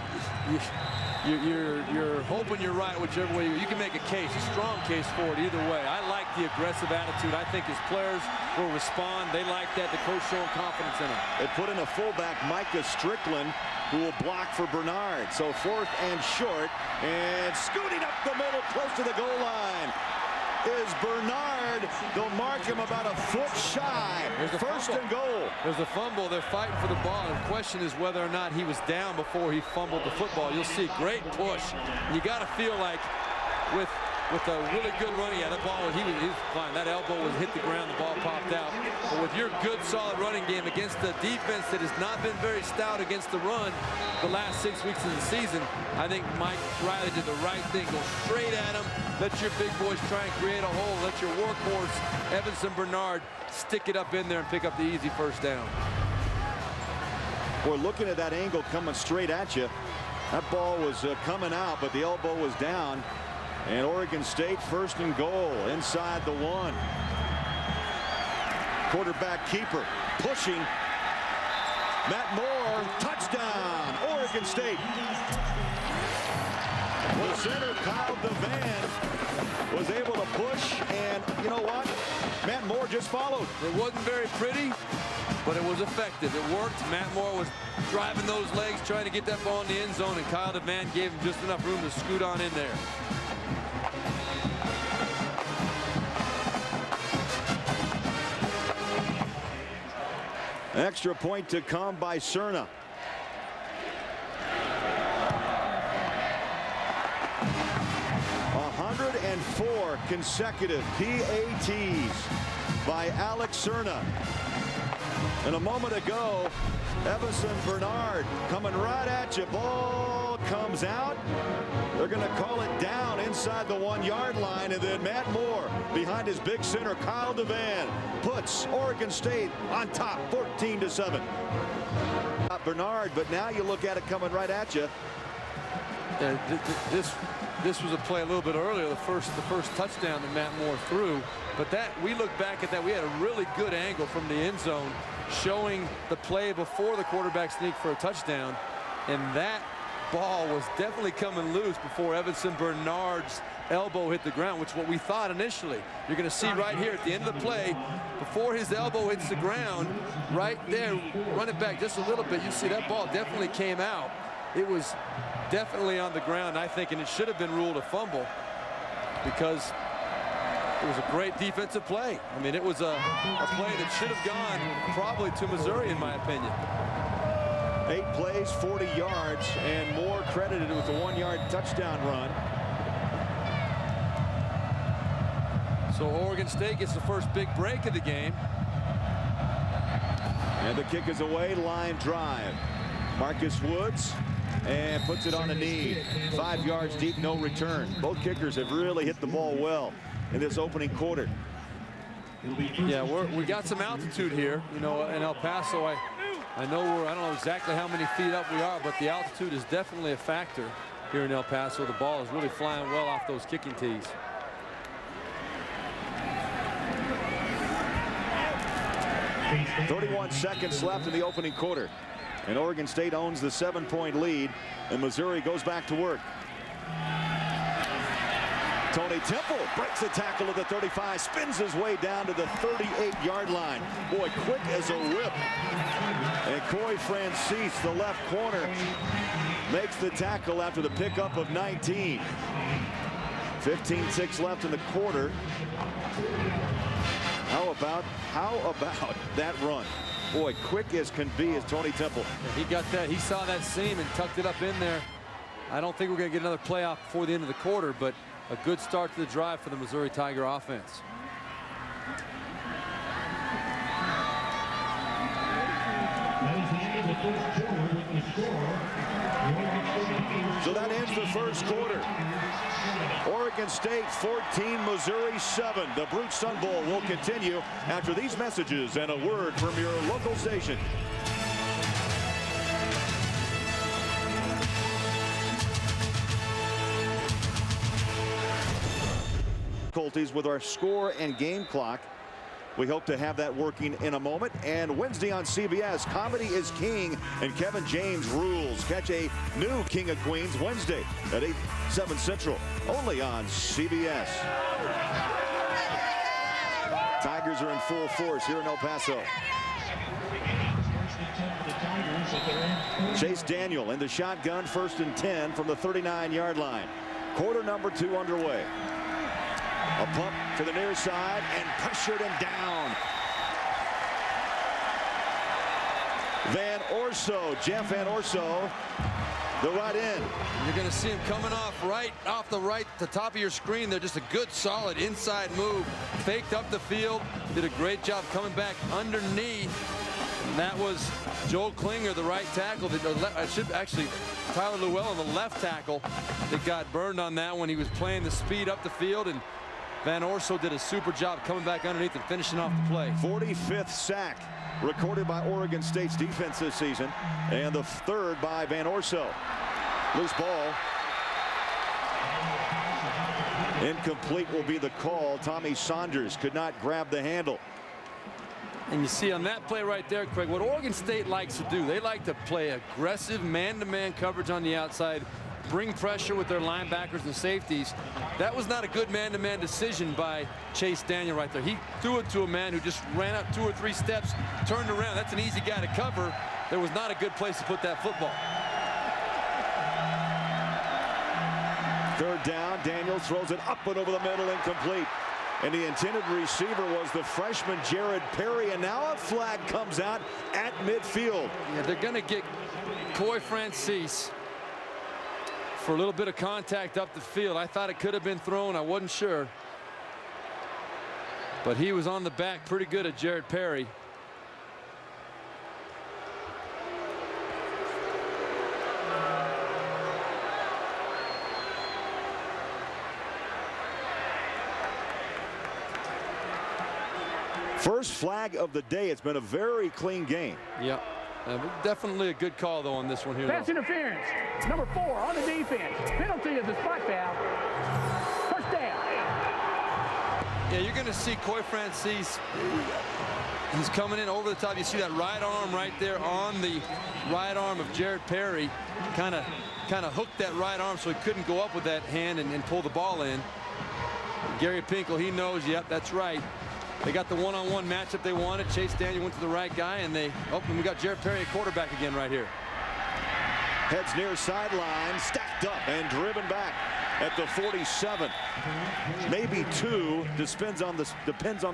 You're hoping you're right whichever way. You can make a case, a strong case for it either way. I like the aggressive attitude. I think his players will respond. They like that. The coach showing confidence in them. They put in a fullback, Micah Strickland, who will block for Bernard. So 4th and short, and scooting up the middle close to the goal line is Bernard. They'll mark him about a foot shy. First and goal. There's a fumble. They're fighting for the ball. The question is whether or not he was down before he fumbled the football. You'll see great push. You got to feel like with a really good running, yeah, that ball, he was fine. That elbow was hit the ground, the ball popped out. But with your good, solid running game against the defense that has not been very stout against the run the last 6 weeks of the season, I think Mike Riley did the right thing. Go straight at him. Let your big boys try and create a hole. Let your workhorse, Evanson Bernard, stick it up in there and pick up the easy 1st down. We're looking at that angle coming straight at you. That ball was coming out, but the elbow was down. And Oregon State first and goal inside the 1. Quarterback keeper pushing. Matt Moore, touchdown, Oregon State. The center, Kyle DeVan, was able to push, and you know what? Matt Moore just followed. It wasn't very pretty, but it was effective. It worked. Matt Moore was driving those legs, trying to get that ball in the end zone, and Kyle DeVan gave him just enough room to scoot on in there. Extra point to come by Cerna. And 4 consecutive PATs by Alex Cerna. And a moment ago, Everson Bernard coming right at you. Ball comes out. They're going to call it down inside the 1-yard line. And then Matt Moore behind his big center, Kyle DeVan, puts Oregon State on top 14-7. Bernard, but now you look at it coming right at you. This was a play a little bit earlier, the first touchdown that Matt Moore threw. But that, we look back at that, we had a really good angle from the end zone showing the play before the quarterback sneak for a touchdown. And that ball was definitely coming loose before Everson Bernard's elbow hit the ground, which is what we thought initially. You're going to see right here at the end of the play, before his elbow hits the ground, right there, run it back just a little bit, you see that ball definitely came out. It was definitely on the ground, I think, and it should have been ruled a fumble because it was a great defensive play. I mean, it was a play that should have gone probably to Missouri, in my opinion. 8 plays, 40 yards, and Moore credited with a 1-yard touchdown run. So Oregon State gets the first big break of the game. And the kick is away, line drive. Marcus Woods, and puts it on a knee. 5 yards deep, no return. Both kickers have really hit the ball well in this opening quarter. Yeah, we got some altitude here, you know, in El Paso. I know I don't know exactly how many feet up we are, but the altitude is definitely a factor here in El Paso. The ball is really flying well off those kicking tees. .31 seconds left in the opening quarter. And Oregon State owns the 7-point lead, and Missouri goes back to work. Tony Temple breaks the tackle at the 35, spins his way down to the 38-yard line. Boy, quick as a whip. And Coy Francis, the left corner, makes the tackle after the pickup of 19. 15-6 left in the quarter. How about that run? Boy, quick as can be is Tony Temple. He got that. He saw that seam and tucked it up in there. I don't think we're going to get another playoff before the end of the quarter, but a good start to the drive for the Missouri Tiger offense. So that ends the first quarter. Oregon State 14, Missouri 7. The Brute Sun Bowl will continue after these messages and a word from your local station. Difficulties with our score and game clock. We hope to have that working in a moment. And Wednesday on CBS, Comedy is King and Kevin James rules. Catch a new King of Queens Wednesday at 8/7 Central, only on CBS. Tigers are in full force here in El Paso. Chase Daniel in the shotgun, 1st and 10 from the 39-yard line. Quarter number 2 underway. A pump to the near side and pressured and down. Van Orso, Jeff Van Orso, the right end. You're going to see him coming off the top of your screen. They're just a good, solid inside move. Faked up the field, did a great job coming back underneath. And that was Joel Klinger, the right tackle. Tyler Llewellyn, the left tackle, that got burned on that one. He was playing the speed up the field, and Van Orso did a super job coming back underneath and finishing off the play. 45th sack recorded by Oregon State's defense this season, and the third by Van Orso. Loose ball. Incomplete will be the call. Tommy Saunders could not grab the handle. And you see on that play right there, Craig, what Oregon State likes to do, they like to play aggressive man-to-man coverage on the outside, bring pressure with their linebackers and safeties. That was not a good man-to-man decision by Chase Daniel right there. He threw it to a man who just ran up 2 or 3 steps, turned around. That's an easy guy to cover. There was not a good place to put that football. Third down, Daniel throws it up and over the middle, incomplete. And the intended receiver was the freshman Jared Perry, and now a flag comes out at midfield. Yeah, they're going to get Coy Francis for a little bit of contact up the field. I thought it could have been thrown. I wasn't sure. But he was on the back pretty good at Jared Perry. First flag of the day. It's been a very clean game. Yeah, definitely a good call, though, on this one here. Pass interference. Number 4 on the defense. Penalty is a spot foul. First down. Yeah, you're going to see Coy Francis. He's coming in over the top. You see that right arm right there on the right arm of Jared Perry. Kind of hooked that right arm so he couldn't go up with that hand and pull the ball in. Gary Pinkel, he knows, yep, that's right. They got the one-on-one matchup they wanted. Chase Daniel went to the right guy, and we got Jared Perry at quarterback again right here. Heads near sideline, stacked up and driven back at the 47. Maybe 2. Depends on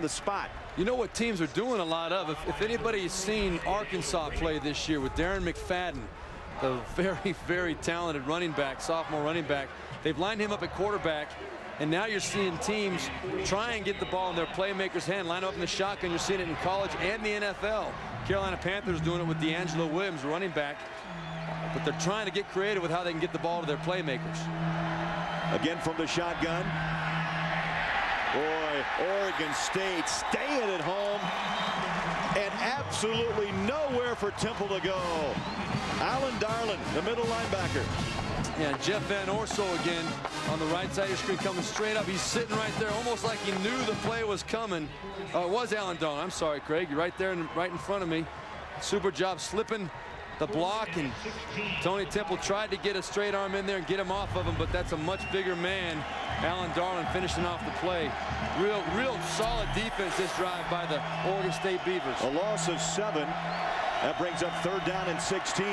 the spot. You know what teams are doing a lot of? If anybody's seen Arkansas play this year with Darren McFadden, the very, very talented running back, sophomore running back, they've lined him up at quarterback. And now you're seeing teams try and get the ball in their playmaker's hand, line up in the shotgun. You're seeing it in college and the NFL. Carolina Panthers doing it with D'Angelo Williams, running back. But they're trying to get creative with how they can get the ball to their playmakers. Again from the shotgun. Boy, Oregon State staying at home. And absolutely nowhere for Temple to go. Alan Darling, the middle linebacker. Yeah, Jeff Van Orso again on the right side of your screen, coming straight up. He's sitting right there almost like he knew the play was coming. It was Alan Darling. I'm sorry, Craig. You're right there, right in front of me. Super job slipping the block, and Tony Temple tried to get a straight arm in there and get him off of him, but that's a much bigger man. Alan Darling finishing off the play. Real solid defense this drive by the Oregon State Beavers. A loss of 7. That brings up third down and 16.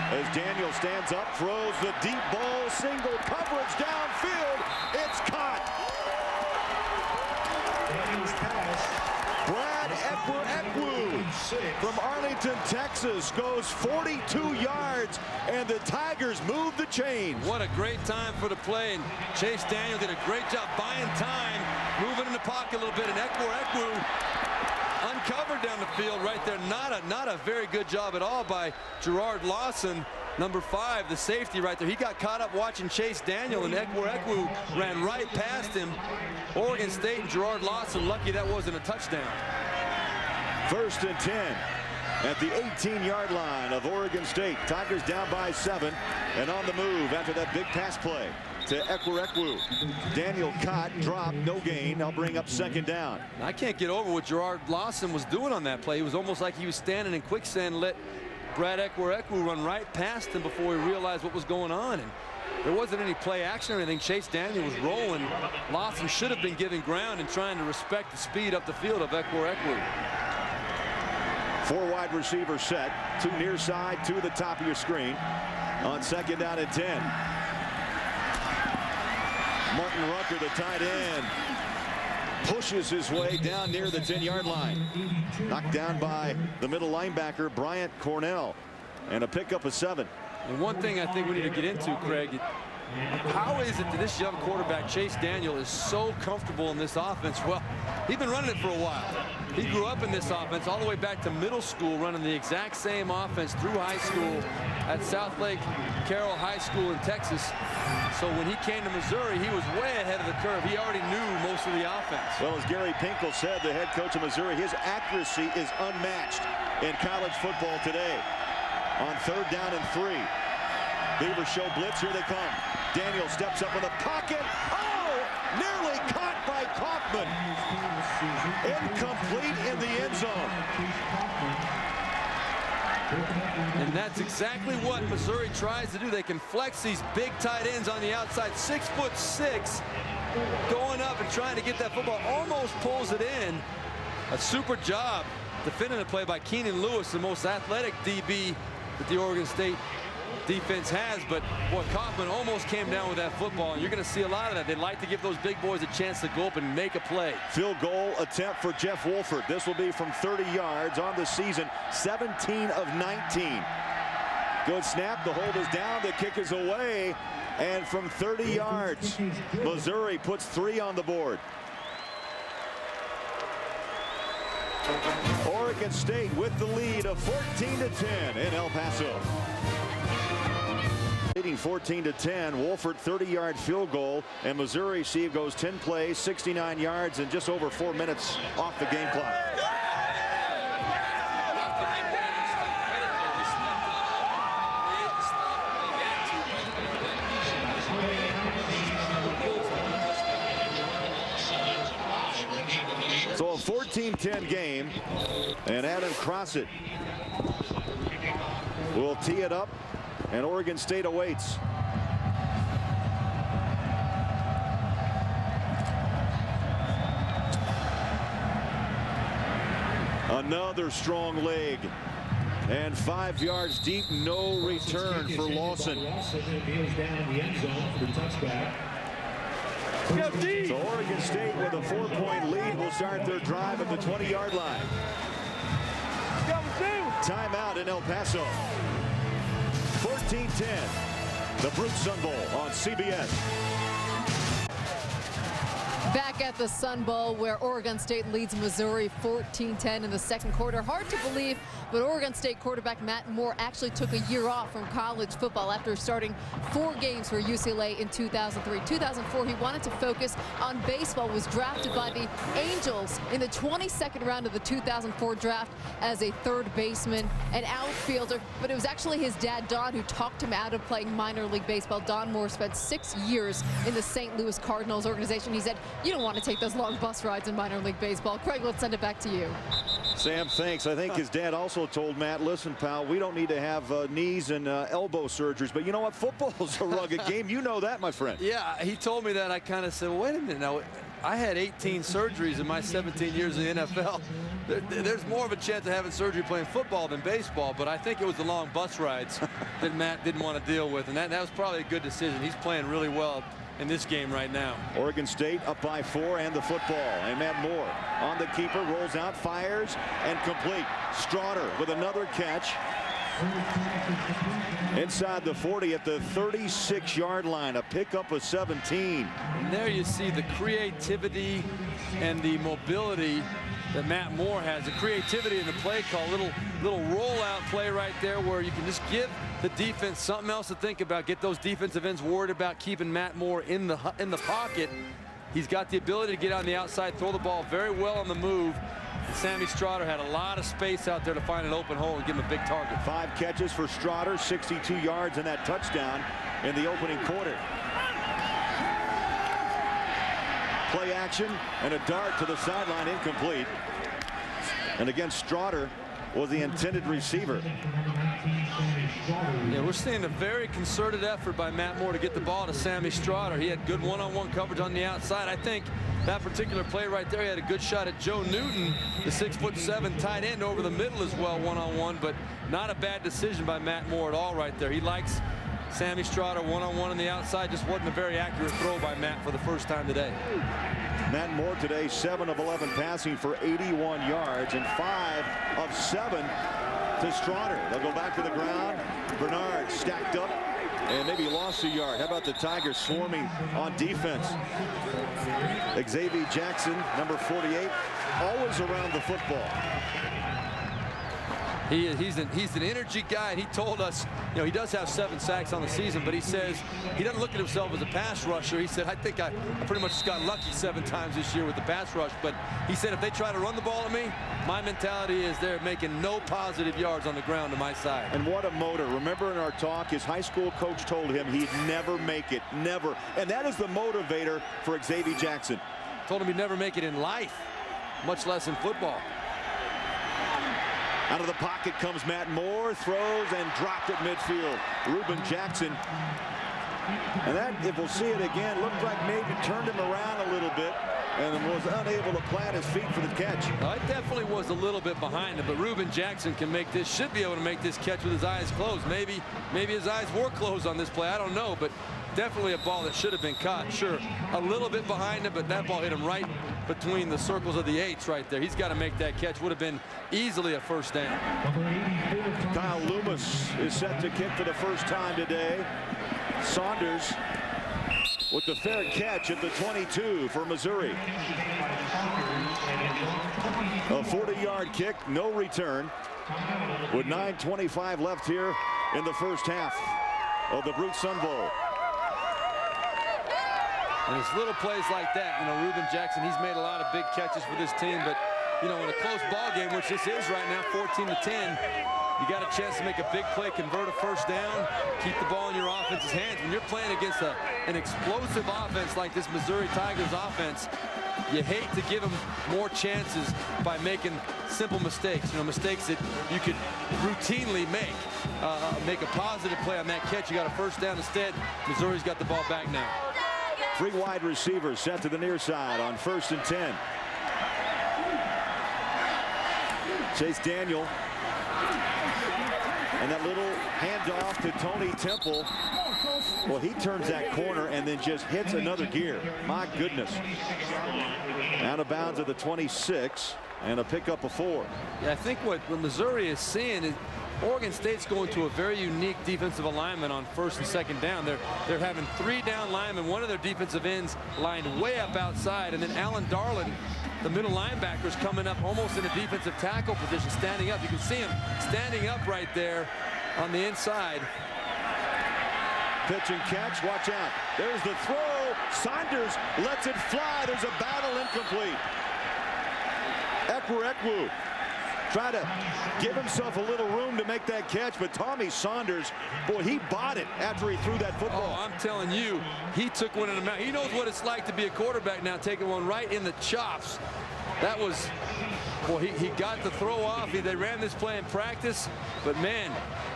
As Daniel stands up, throws the deep ball, single coverage downfield. It's caught. Brad Ekwu from Arlington, Texas, goes 42 yards, and the Tigers move the chains. What a great time for the play, and Chase Daniel did a great job buying time, moving in the pocket a little bit, and Ekwu uncovered down the field right there. Not a very good job at all by Gerard Lawson, number 5, the safety right there. He got caught up watching Chase Daniel, and Ekwu ran right past him. Oregon State and Gerard Lawson lucky that wasn't a touchdown. First and 10 at the 18-yard line of Oregon State. Tigers down by 7 and on the move after that big pass play to Ekwu. Daniel caught, dropped, no gain. I'll bring up second down. I can't get over what Gerard Lawson was doing on that play. It was almost like he was standing in quicksand and let Brad Ekwu run right past him before he realized what was going on. And there wasn't any play action or anything. Chase Daniel was rolling. Lawson should have been giving ground and trying to respect the speed up the field of Ekwu. 4 wide receivers set. 2 near side, 2 at the top of your screen. On second down and 10. Martin Rucker, the tight end, pushes his way down near the 10-yard line. Knocked down by the middle linebacker, Bryant Cornell. And a pickup of 7. And one thing I think we need to get into, Craig, how is it that this young quarterback, Chase Daniel, is so comfortable in this offense? Well, he's been running it for a while. He grew up in this offense all the way back to middle school, running the exact same offense through high school at Southlake Carroll High School in Texas. So when he came to Missouri, he was way ahead of the curve. He already knew most of the offense. Well, as Gary Pinkel said, the head coach of Missouri, his accuracy is unmatched in college football today. On 3rd down and 3. Beavers show blitz. Here they come. Daniel steps up in the pocket. Oh! Nearly caught by Kaufman. Incomplete in the end zone. And that's exactly what Missouri tries to do. They can flex these big tight ends on the outside. 6'6", going up and trying to get that football. Almost pulls it in. A super job defending the play by Keenan Lewis, the most athletic DB that the Oregon State defense has. But boy, Kaufman almost came down with that football, and you're going to see a lot of that. They like to give those big boys a chance to go up and make a play. Field goal attempt for Jeff Wolford. This will be from 30 yards on the season, 17 of 19. Good snap. The hold is down. The kick is away. And from 30 yards, Missouri puts 3 on the board. Oregon State with the lead of 14-10 in El Paso. Leading 14-10, Wolford 30-yard field goal, and Missouri goes 10 plays, 69 yards, and just over 4 minutes off the game clock. So a 14-10 game, and Adam Crossett will tee it up, and Oregon State awaits. Another strong leg, and 5 yards deep, no return for Lawson. So Oregon State with a 4-point lead will start their drive at the 20-yard line. Timeout in El Paso. 14-10, the Brute Sun Bowl on CBS. Back at the Sun Bowl, where Oregon State leads Missouri 14-10 in the second quarter. Hard to believe, but Oregon State quarterback Matt Moore actually took a year off from college football after starting 4 games for UCLA in 2003. 2004, he wanted to focus on baseball, was drafted by the Angels in the 22nd round of the 2004 draft as a third baseman and outfielder, but it was actually his dad, Don, who talked him out of playing minor league baseball. Don Moore spent 6 years in the St. Louis Cardinals organization. He said, you don't want to take those long bus rides in minor league baseball. Craig, let's send it back to you. Sam, thanks. I think his dad also told Matt, listen, pal, we don't need to have knees and elbow surgeries, but you know what? Football's a rugged game. You know that, my friend. Yeah, he told me that. I kind of said, well, wait a minute now. I had 18 surgeries in my 17 years in the NFL. There's more of a chance of having surgery playing football than baseball, but I think it was the long bus rides that Matt didn't want to deal with, and that was probably a good decision. He's playing really well in this game right now. Oregon State up by 4 and the football, and Matt Moore on the keeper, rolls out, fires, and complete. Straughter with another catch inside the 40 at the 36-yard line, a pickup of 17. And there you see the creativity and the mobility that Matt Moore has. The creativity in the play call, little rollout play right there where you can just give the defense something else to think about. Get those defensive ends worried about keeping Matt Moore in the pocket. He's got the ability to get on the outside, throw the ball very well on the move. And Sammy Straughter had a lot of space out there to find an open hole and give him a big target. 5 catches for Straughter, 62 yards, and that touchdown in the opening quarter. Play action and a dart to the sideline, incomplete. And again, Straughter was the intended receiver. Yeah, we're seeing a very concerted effort by Matt Moore to get the ball to Sammy Straughter. He had good one-on-one coverage on the outside. I think that particular play right there, he had a good shot at Joe Newton, the 6'7" tight end, over the middle as well, one-on-one, but not a bad decision by Matt Moore at all right there. He likes Sammy Straughter one-on-one on the outside. Just wasn't a very accurate throw by Matt for the first time today. Matt Moore today 7 of 11 passing for 81 yards and 5 of 7 to Straughter. They'll go back to the ground. Bernard stacked up and maybe lost a yard. How about the Tigers swarming on defense? Xavier Jackson, number 48, always around the football. He's an energy guy, and he told us, you know, he does have 7 sacks on the season, but he says he doesn't look at himself as a pass rusher. He said, I think I pretty much got lucky 7 times this year with the pass rush, but he said if they try to run the ball at me, my mentality is they're making no positive yards on the ground to my side. And what a motor. Remember in our talk, his high school coach told him he'd never make it, never. And that is the motivator for Xavier Jackson. Told him he'd never make it in life, much less in football. Out of the pocket comes Matt Moore, throws and dropped at midfield. Ruben Jackson. And that, if we'll see it again, looked like maybe turned him around a little bit and was unable to plant his feet for the catch. It definitely was a little bit behind him, but Ruben Jackson can make this, should be able to make this catch with his eyes closed. Maybe his eyes were closed on this play. I don't know, but definitely a ball that should have been caught. Sure, a little bit behind him, but that ball hit him right between the circles of the 8s right there. He's got to make that catch. Would have been easily a first down. Kyle Loomis is set to kick for the first time today. Saunders with the fair catch at the 22 for Missouri. A 40-yard kick, no return, with 9:25 left here in the first half of the Brute Sun Bowl. And it's little plays like that, you know, Ruben Jackson, he's made a lot of big catches for this team, but, you know, in a close ball game, which this is right now, 14-10, you got a chance to make a big play, convert a first down, keep the ball in your offense's hands. When you're playing against an explosive offense like this Missouri Tigers offense, you hate to give them more chances by making simple mistakes, you know, mistakes that you could routinely make. Make a positive play on that catch. You got a first down instead. Missouri's got the ball back now. 3 wide receivers set to the near side on 1st and 10. Chase Daniel. And that little handoff to Tony Temple. Well, he turns that corner and then just hits another gear. My goodness. Out of bounds at the 26 and a pickup of 4. Yeah, I think what Missouri is seeing is Oregon State's going to a very unique defensive alignment on 1st and 2nd down. They're having 3 down linemen, one of their defensive ends lined way up outside, and then Alan Darland, the middle linebacker, is coming up almost in a defensive tackle position, standing up. You can see him standing up right there on the inside. Pitch and catch, watch out. There's the throw. Saunders lets it fly. There's a battle, incomplete. Ekwu try to give himself a little room to make that catch, but Tommy Saunders, boy, he bought it after he threw that football. Oh, I'm telling you, he took one in the mouth. He knows what it's like to be a quarterback now, taking one right in the chops. That was, boy, he got the throw off. They ran this play in practice, but man,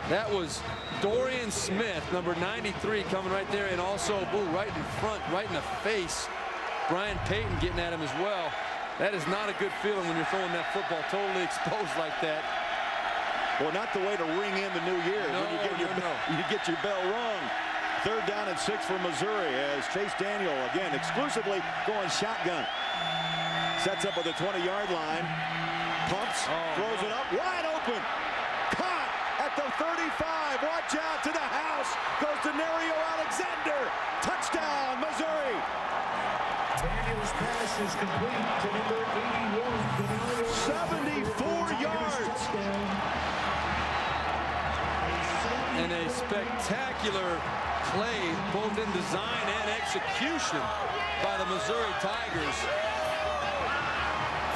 that was Dorian Smith, number 93, coming right there, and also, ooh, right in front, right in the face. Brian Payton getting at him as well. That is not a good feeling when you're throwing that football totally exposed like that. Well, not the way to ring in the new year. No, when you get your bell rung. 3rd down and 6 for Missouri as Chase Daniel, again, exclusively going shotgun. Sets up at the 20-yard line. Pumps, throws it up, wide open. Caught at the 35. Watch out to the house. Goes to Nerio Alexander. Touchdown, Missouri. Daniel's pass is complete to number 81. 74 yards. And a spectacular play, both in design and execution by the Missouri Tigers.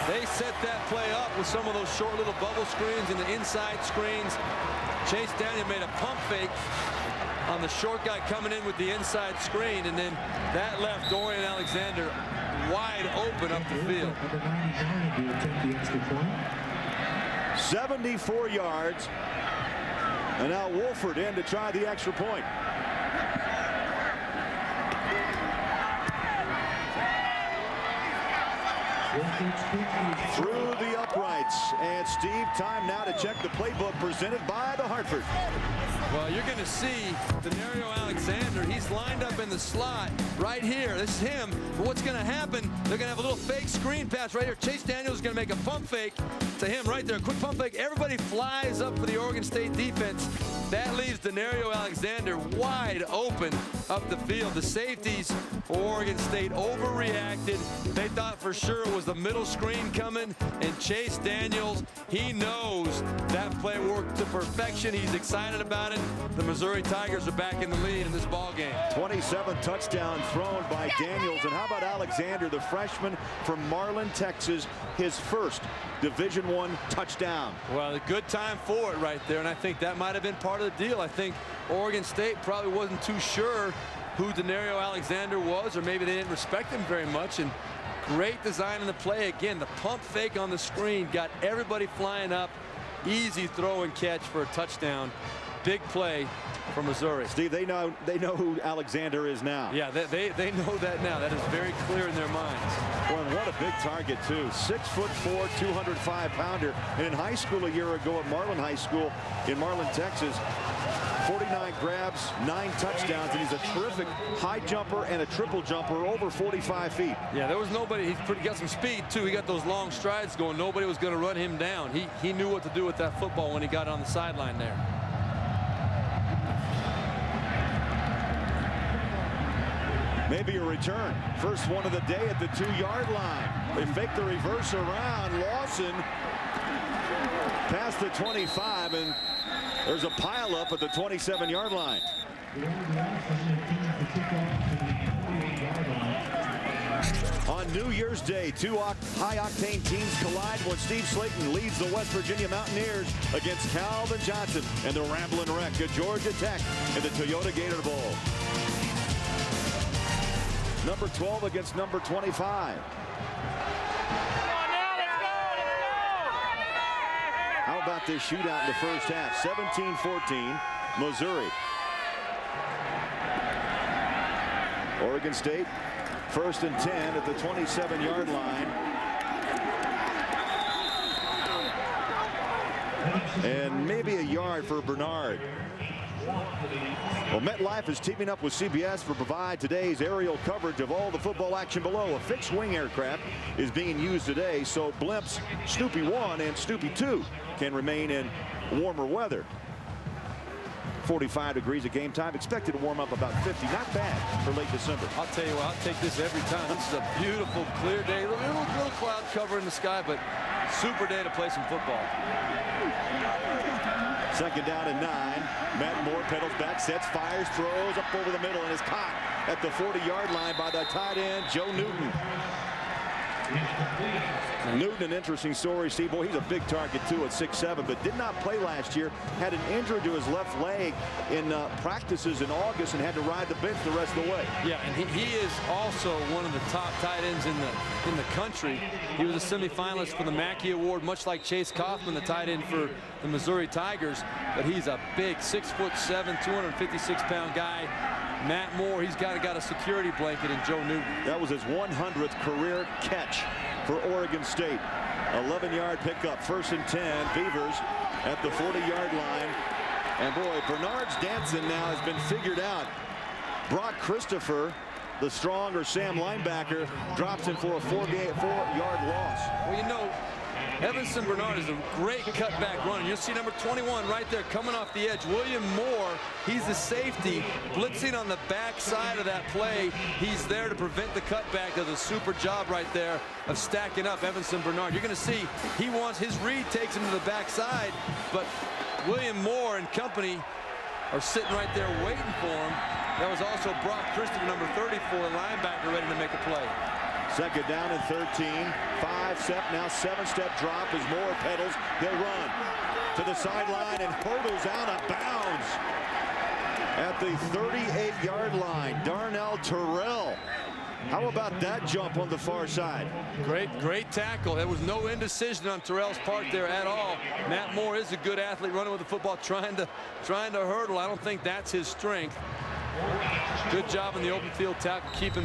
They set that play up with some of those short little bubble screens and the inside screens. Chase Daniel made a pump fake on the short guy coming in with the inside screen, and then that left Dorian Alexander wide open up the field. 74 yards. And now Wolford in to try the extra point. Through the uprights. And Steve, time now to check the playbook presented by the Hartford. Well, you're going to see Denario Alexander. He's lined up in the slot right here. This is him. But what's going to happen, they're going to have a little fake screen pass right here. Chase Daniels is going to make a pump fake to him right there. Quick pump fake. Everybody flies up for the Oregon State defense. That leaves Denario Alexander wide open up the field. The safeties for Oregon State overreacted. They thought for sure it was the middle screen coming, and Chase Daniels, he knows that play worked to perfection. He's excited about it. The Missouri Tigers are back in the lead in this ball game. 27 touchdowns thrown by Daniels. And how about Alexander, the freshman from Marlin, Texas, his first Division I touchdown. Well, a good time for it right there, and I think that might have been part of the deal. I think Oregon State probably wasn't too sure who Denario Alexander was, or maybe they didn't respect him very much. And great design in the play. Again, the pump fake on the screen got everybody flying up. Easy throw and catch for a touchdown. Big play for Missouri. Steve, they know who Alexander is now. Yeah, they know that now. That is very clear in their minds. Well, and what a big target, too. 6'4", 205-pounder. And in high school a year ago at Marlin High School in Marlin, Texas, 49 grabs, 9 touchdowns, and he's a terrific high jumper and a triple jumper over 45 feet. Yeah, there was nobody. He got some speed, too. He got those long strides going. Nobody was going to run him down. He knew what to do with that football when he got on the sideline there. Maybe a return. First one of the day at the 2-yard line. They fake the reverse around. Lawson past the 25, and there's a pileup at the 27-yard line. On New Year's Day, two high-octane teams collide when Steve Slayton leads the West Virginia Mountaineers against Calvin Johnson and the Ramblin' Wreck at Georgia Tech in the Toyota Gator Bowl. Number 12 against number 25. How about this shootout in the first half? 17-14, Missouri. Oregon State, 1st and 10 at the 27-yard line. And maybe a yard for Bernard. Well, MetLife is teaming up with CBS to provide today's aerial coverage of all the football action below. A fixed wing aircraft is being used today, so blimps Snoopy 1 and Snoopy 2 can remain in warmer weather. 45 degrees at game time. Expected to warm up about 50. Not bad for late December. I'll tell you what, I'll take this every time. This is a beautiful, clear day. Little cloud cover in the sky, but super day to play some football. 2nd down and 9. Matt Moore pedals back, sets, fires, throws up over the middle, and is caught at the 40-yard line by the tight end, Joe Newton. Newton, an interesting story, Steve. Boy, he's a big target, too, at 6'7", but did not play last year. Had an injury to his left leg in practices in August and had to ride the bench the rest of the way. Yeah, and he is also one of the top tight ends in the country. He was a semifinalist for the Mackey Award, much like Chase Kaufman, the tight end for the Missouri Tigers. But he's a big 6'7", 256-pound guy. Matt Moore, he's got a security blanket in Joe Newton. That was his 100th career catch for Oregon State. 11-yard pickup, 1st and 10. Beavers at the 40-yard line. And boy, Bernard's dancing now has been figured out. Brock Christopher, the stronger Sam linebacker, drops him for a 4-yard loss. Well, you know, Evanson Bernard is a great cutback runner. You'll see number 21 right there coming off the edge. William Moore, he's the safety, blitzing on the backside of that play. He's there to prevent the cutback. Does a super job right there of stacking up Evanson Bernard. You're going to see he wants his read, takes him to the backside, but William Moore and company are sitting right there waiting for him. That was also Brock Christopher, number 34, linebacker, ready to make a play. 2nd down and 13. 5-step, now 7-step drop as Moore pedals. He'll run to the sideline and hurdles out of bounds at the 38-yard line. Darnell Terrell. How about that jump on the far side? Great tackle. There was no indecision on Terrell's part there at all. Matt Moore is a good athlete running with the football, trying to hurdle. I don't think that's his strength. Good job in the open field tackle, keeping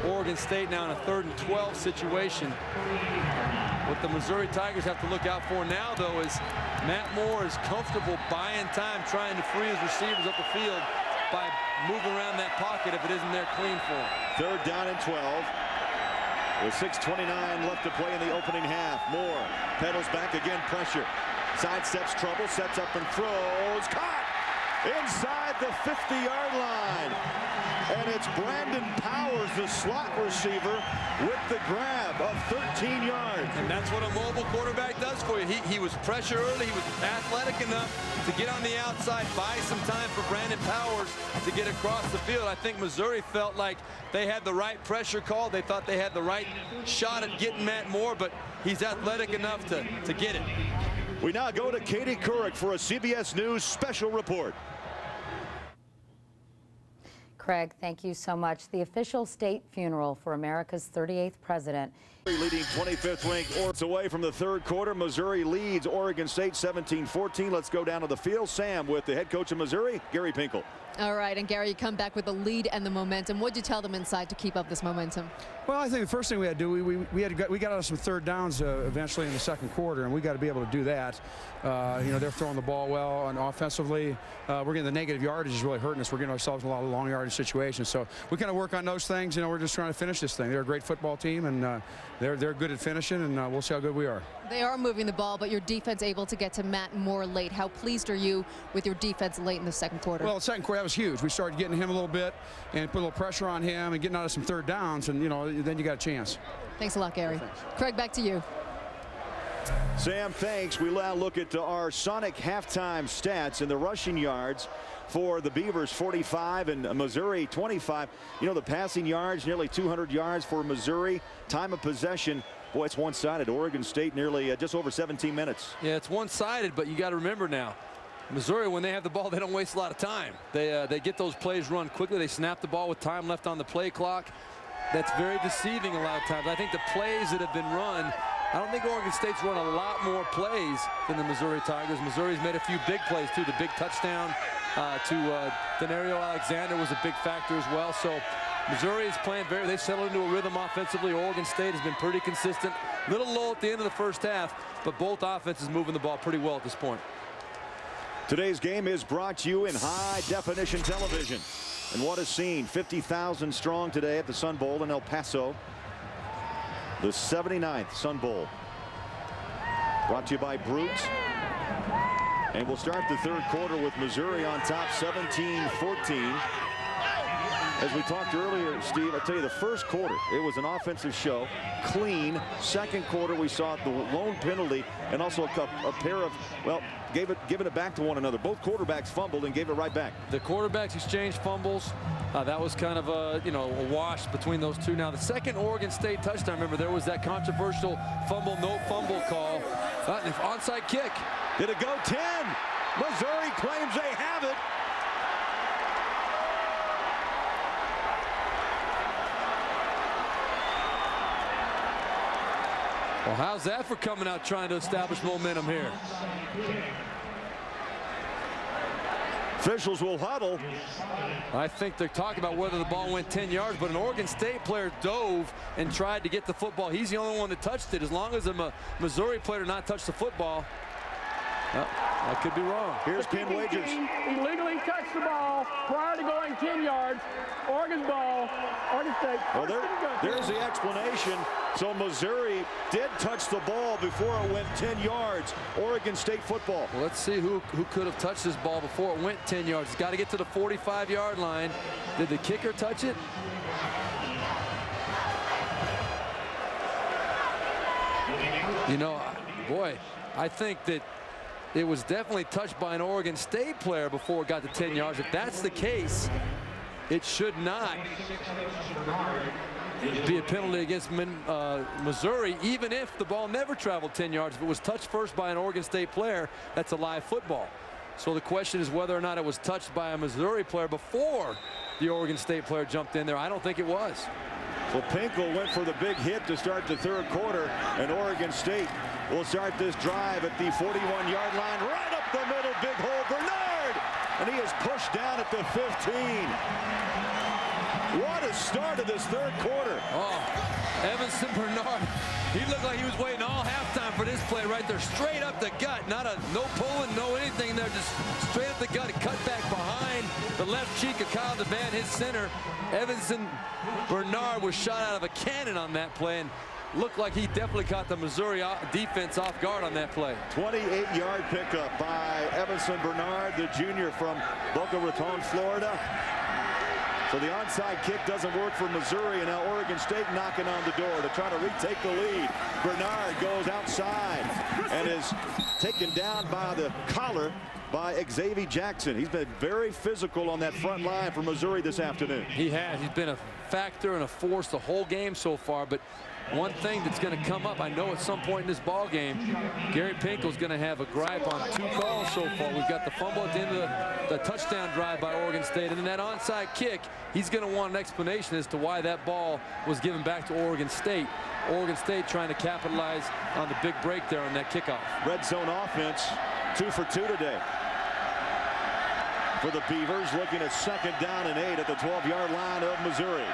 Oregon State now in a 3rd and 12 situation. What the Missouri Tigers have to look out for now, though, is Matt Moore is comfortable buying time, trying to free his receivers up the field by moving around that pocket if it isn't there clean for him. 3rd down and 12. With 6:29 left to play in the opening half. Moore pedals back again, pressure. Sidesteps trouble, sets up and throws. Caught inside the 50-yard line. And it's Brandon Powers, the slot receiver, with the grab of 13 yards. And that's what a mobile quarterback does for you. He was pressure early. He was athletic enough to get on the outside, buy some time for Brandon Powers to get across the field. I think Missouri felt like they had the right pressure call. They thought they had the right shot at getting Matt Moore, but he's athletic enough to get it. We now go to Katie Couric for a CBS News special report. Craig, thank you so much. The official state funeral for America's 38th president. Leading 25th ranked Oregon away from the 3rd quarter. Missouri leads Oregon State 17-14. Let's go down to the field. Sam with the head coach of Missouri, Gary Pinkel. All right, and Gary, you come back with the lead and the momentum. What'd you tell them inside to keep up this momentum? Well, I think the first thing we had to do, we got out of some 3rd downs eventually in the 2nd quarter, and we got to be able to do that. You know, they're throwing the ball well, and offensively, we're getting the negative yardage is really hurting us. We're getting ourselves in a lot of long yardage situations. So we kind of work on those things. You know, we're just trying to finish this thing. They're a great football team, and they're good at finishing, and we'll see how good we are. They are moving the ball, but your defense able to get to Matt Moore late. How pleased are you with your defense late in the 2nd quarter? Well, the 2nd quarter, that was huge. We started getting him a little bit and put a little pressure on him and getting out of some 3rd downs, and, you know, then you got a chance. Thanks a lot, Gary. Craig, back to you. Sam, thanks. We now look at our Sonic halftime stats and the rushing yards for the Beavers, 45, and Missouri, 25. You know, the passing yards, nearly 200 yards for Missouri. Time of possession, boy, it's one-sided. Oregon State nearly just over 17 minutes. Yeah, it's one-sided, but you got to remember now, Missouri, when they have the ball, they don't waste a lot of time. They get those plays run quickly. They snap the ball with time left on the play clock. That's very deceiving a lot of times. I think the plays that have been run, I don't think Oregon State's run a lot more plays than the Missouri Tigers. Missouri's made a few big plays, too. The big touchdown to Denario Alexander was a big factor as well. So Missouri is playing they settled into a rhythm offensively. Oregon State has been pretty consistent. Little low at the end of the 1st half, but both offenses moving the ball pretty well at this point. Today's game is brought to you in high-definition television. And what a scene. 50,000 strong today at the Sun Bowl in El Paso. The 79th Sun Bowl. Brought to you by Brute. And we'll start the 3rd quarter with Missouri on top, 17-14. As we talked earlier, Steve, I tell you, the 1st quarter, it was an offensive show, clean. 2nd quarter, we saw the lone penalty and also a pair of, well, giving it back to one another. Both quarterbacks fumbled and gave it right back. The quarterbacks exchanged fumbles. That was kind of a wash between those two. Now, the 2nd Oregon State touchdown, remember, there was that controversial fumble, no fumble call. Onside kick. Did it go 10? Missouri claims they have it. Well, how's that for coming out trying to establish momentum here? Officials will huddle. I think they're talking about whether the ball went 10 yards, but an Oregon State player dove and tried to get the football. He's the only one that touched it. As long as a Missouri player did not touch the football, I could be wrong. Here's Pin Wagers. Illegally touched the ball prior to going 10 yards. Oregon's ball. Oregon State. Well, there's the explanation. So Missouri did touch the ball before it went 10 yards. Oregon State football. Well, let's see who could have touched this ball before it went 10 yards. It's got to get to the 45-yard line. Did the kicker touch it? You know, boy, I think that it was definitely touched by an Oregon State player before it got to 10 yards. If that's the case, it should not be a penalty against Missouri, even if the ball never traveled 10 yards. If it was touched first by an Oregon State player, that's a live football. So the question is whether or not it was touched by a Missouri player before the Oregon State player jumped in there. I don't think it was. Well, Pinkel went for the big hit to start the 3rd quarter, and Oregon State will start this drive at the 41-yard line, right up the middle, big hole, Bernard, and he is pushed down at the 15. What a start of this third quarter. Oh, Evanson Bernard, he looked like he was waiting all halftime for this play right there. Straight up the gut. No pulling, no anything there. Just straight up the gut. Cut back behind the left cheek of Kyle DeVan, his center. Evanson Bernard was shot out of a cannon on that play and looked like he definitely caught the Missouri defense off guard on that play. 28-yard pickup by Evanson Bernard, the junior from Boca Raton, Florida. So the onside kick doesn't work for Missouri, and now Oregon State knocking on the door to try to retake the lead. Bernard goes outside and is taken down by the collar by Xavier Jackson. He's been very physical on that front line for Missouri this afternoon. He has. He's been a factor and a force the whole game so far, but one thing that's going to come up, I know at some point in this ball game, Gary Pinkel's going to have a gripe on 2 calls so far. We've got the fumble at the end of the touchdown drive by Oregon State, and then that onside kick. He's going to want an explanation as to why that ball was given back to Oregon State. Oregon State trying to capitalize on the big break there on that kickoff. Red zone offense, 2 for 2 today for the Beavers, looking at 2nd down and 8 at the 12-yard line of Missouri.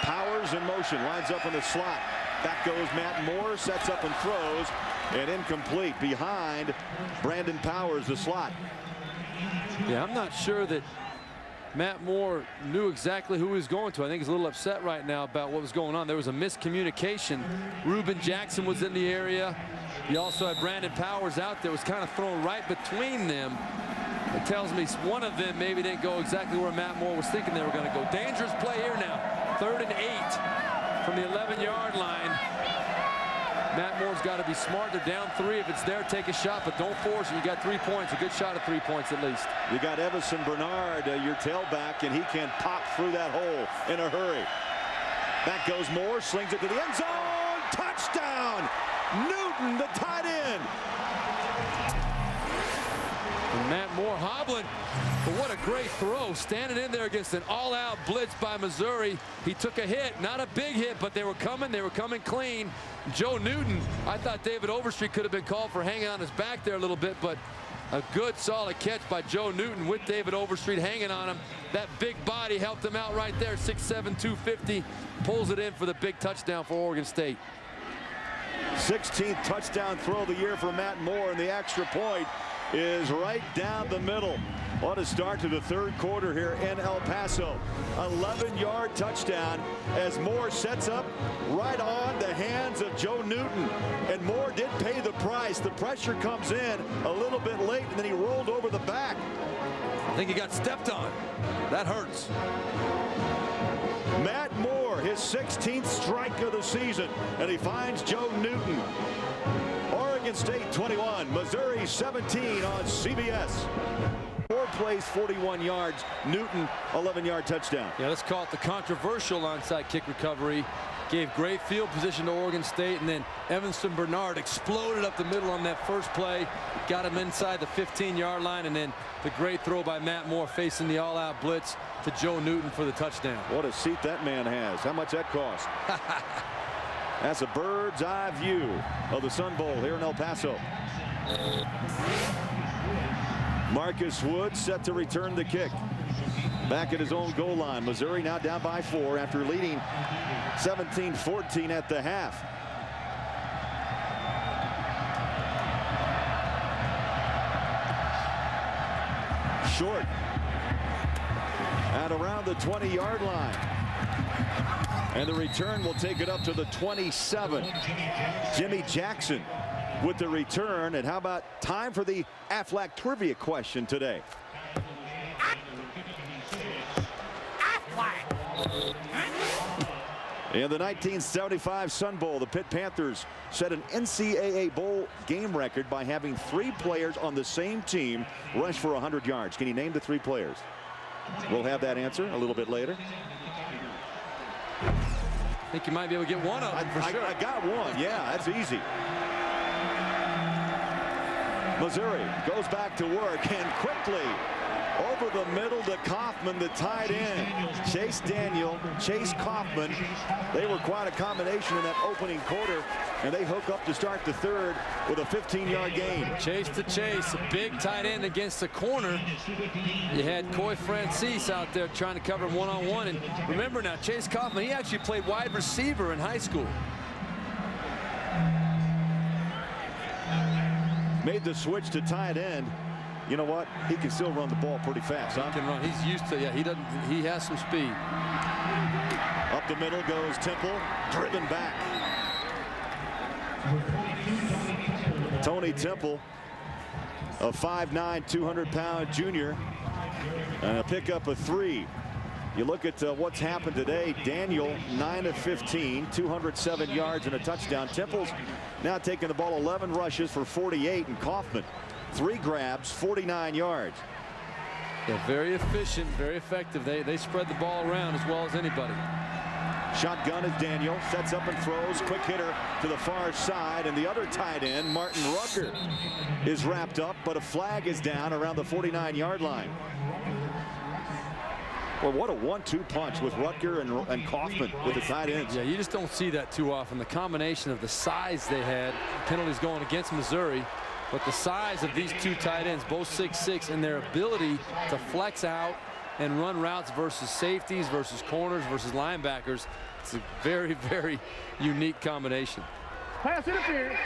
Powers in motion, lines up in the slot. Back goes Matt Moore, sets up and throws, and incomplete behind Brandon Powers, the slot. Yeah, I'm not sure that Matt Moore knew exactly who he was going to. I think he's a little upset right now about what was going on. There was a miscommunication. Reuben Jackson was in the area. You also had Brandon Powers out there. It was kind of thrown right between them. It tells me one of them maybe didn't go exactly where Matt Moore was thinking they were going to go. Dangerous play here now. 3rd and 8 from the 11-yard line. Matt Moore's got to be smart. They're down 3. If it's there, take a shot, but don't force it. You got 3 points. A good shot at 3 points at least. You got Evanson Bernard, your tailback, and he can pop through that hole in a hurry. Back goes Moore, slings it to the end zone. Touchdown! Newton, the tight end. And Matt Moore hobbling. But what a great throw, standing in there against an all-out blitz by Missouri. He took a hit, not a big hit, but they were coming clean. Joe Newton, I thought David Overstreet could have been called for hanging on his back there a little bit, but a good solid catch by Joe Newton with David Overstreet hanging on him. That big body helped him out right there, 6'7", 250, pulls it in for the big touchdown for Oregon State. 16th touchdown throw of the year for Matt Moore, and the extra point is right down the middle. What a start to the third quarter here in El Paso. 11-yard touchdown as Moore sets up right on the hands of Joe Newton. And Moore did pay the price. The pressure comes in a little bit late, and then he rolled over the back. I think he got stepped on. That hurts. Matt Moore, his 16th strike of the season, and he finds Joe Newton. Oregon State 21, Missouri 17 on CBS. 4 plays, 41 yards. Newton, 11-yard touchdown. Yeah, let's call it the controversial onside kick recovery. Gave great field position to Oregon State, and then Evanson Bernard exploded up the middle on that first play. Got him inside the 15-yard line, and then the great throw by Matt Moore facing the all-out blitz to Joe Newton for the touchdown. What a seat that man has. How much that cost? That's a bird's eye view of the Sun Bowl here in El Paso. Marcus Woods set to return the kick. Back at his own goal line. Missouri now down by 4 after leading 17-14 at the half. Short. At around the 20-yard line. And the return will take it up to the 27. Jimmy Jackson with the return. And how about time for the Aflac trivia question today? In the 1975 Sun Bowl, the Pitt Panthers set an NCAA Bowl game record by having 3 players on the same team rush for 100 yards. Can you name the 3 players? We'll have that answer a little bit later. I think you might be able to get one of them for sure. I got one. Yeah, that's easy. Missouri goes back to work, and quickly Over the middle to Kaufman, the tight end. Chase Daniel, Chase Kaufman. They were quite a combination in that opening quarter, and they hook up to start the third with a 15-yard gain. Chase to Chase, a big tight end against the corner. You had Coy Francis out there trying to cover him one-on-one. And remember now, Chase Kaufman, he actually played wide receiver in high school. Made the switch to tight end. You know what? He can still run the ball pretty fast, huh? He can run. He's used to, yeah, he has some speed. Up the middle goes Temple, driven back. Tony Temple, a 5'9", 200-pound junior, and a pickup of 3. You look at what's happened today. Daniel, 9 of 15, 207 yards and a touchdown. Temple's now taking the ball 11 rushes for 48, and Kaufman, 3 grabs, 49 yards. Yeah, very efficient, very effective. They spread the ball around as well as anybody. Shotgun is Daniel, sets up and throws. Quick hitter to the far side, and the other tight end, Martin Rucker, is wrapped up, but a flag is down around the 49-yard line. Well, what a 1-2 punch with Rutger and Kaufman with the tight ends. Yeah, you just don't see that too often. The combination of the size they had, penalties going against Missouri, but the size of these two tight ends, both 6'6", and their ability to flex out and run routes versus safeties, versus corners, versus linebackers. It's a very, very unique combination. Pass interference,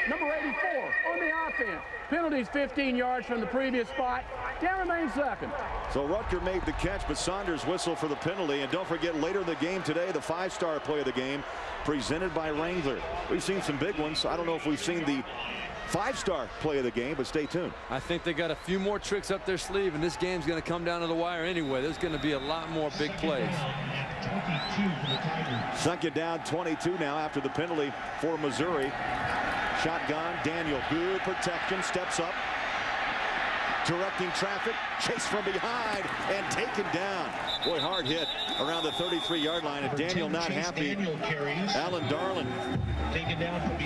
number 84 on the offense. Penalties 15 yards from the previous spot. Down remains second. So Rutger made the catch, but Saunders whistled for the penalty. And don't forget, later in the game today, the 5-star play of the game presented by Wrangler. We've seen some big ones. I don't know if we've seen the 5-star play of the game, but stay tuned. I think they got a few more tricks up their sleeve, and this game's going to come down to the wire anyway. There's going to be a lot more big plays. Second down, 22 now after the penalty for Missouri. Shotgun, Daniel, good protection, steps up, directing traffic, chase from behind, and taken down. Boy, hard hit around the 33-yard line, and Daniel not happy. Alan Darling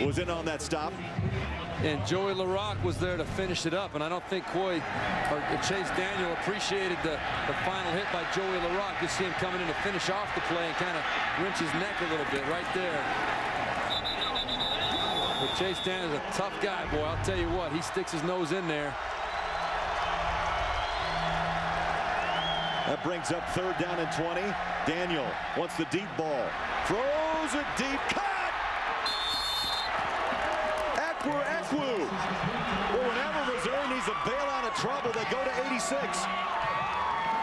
was in on that stop. And Joey LaRocque was there to finish it up, and I don't think Chase Daniel appreciated the final hit by Joey LaRocque. You see him coming in to finish off the play and kind of wrench his neck a little bit right there. But Chase Daniel's a tough guy, boy. I'll tell you what, he sticks his nose in there. That brings up third down and 20. Daniel wants the deep ball. Throws it deep. Cut! Ekwu. Well, whenever Missouri needs a bail out of trouble, they go to 86.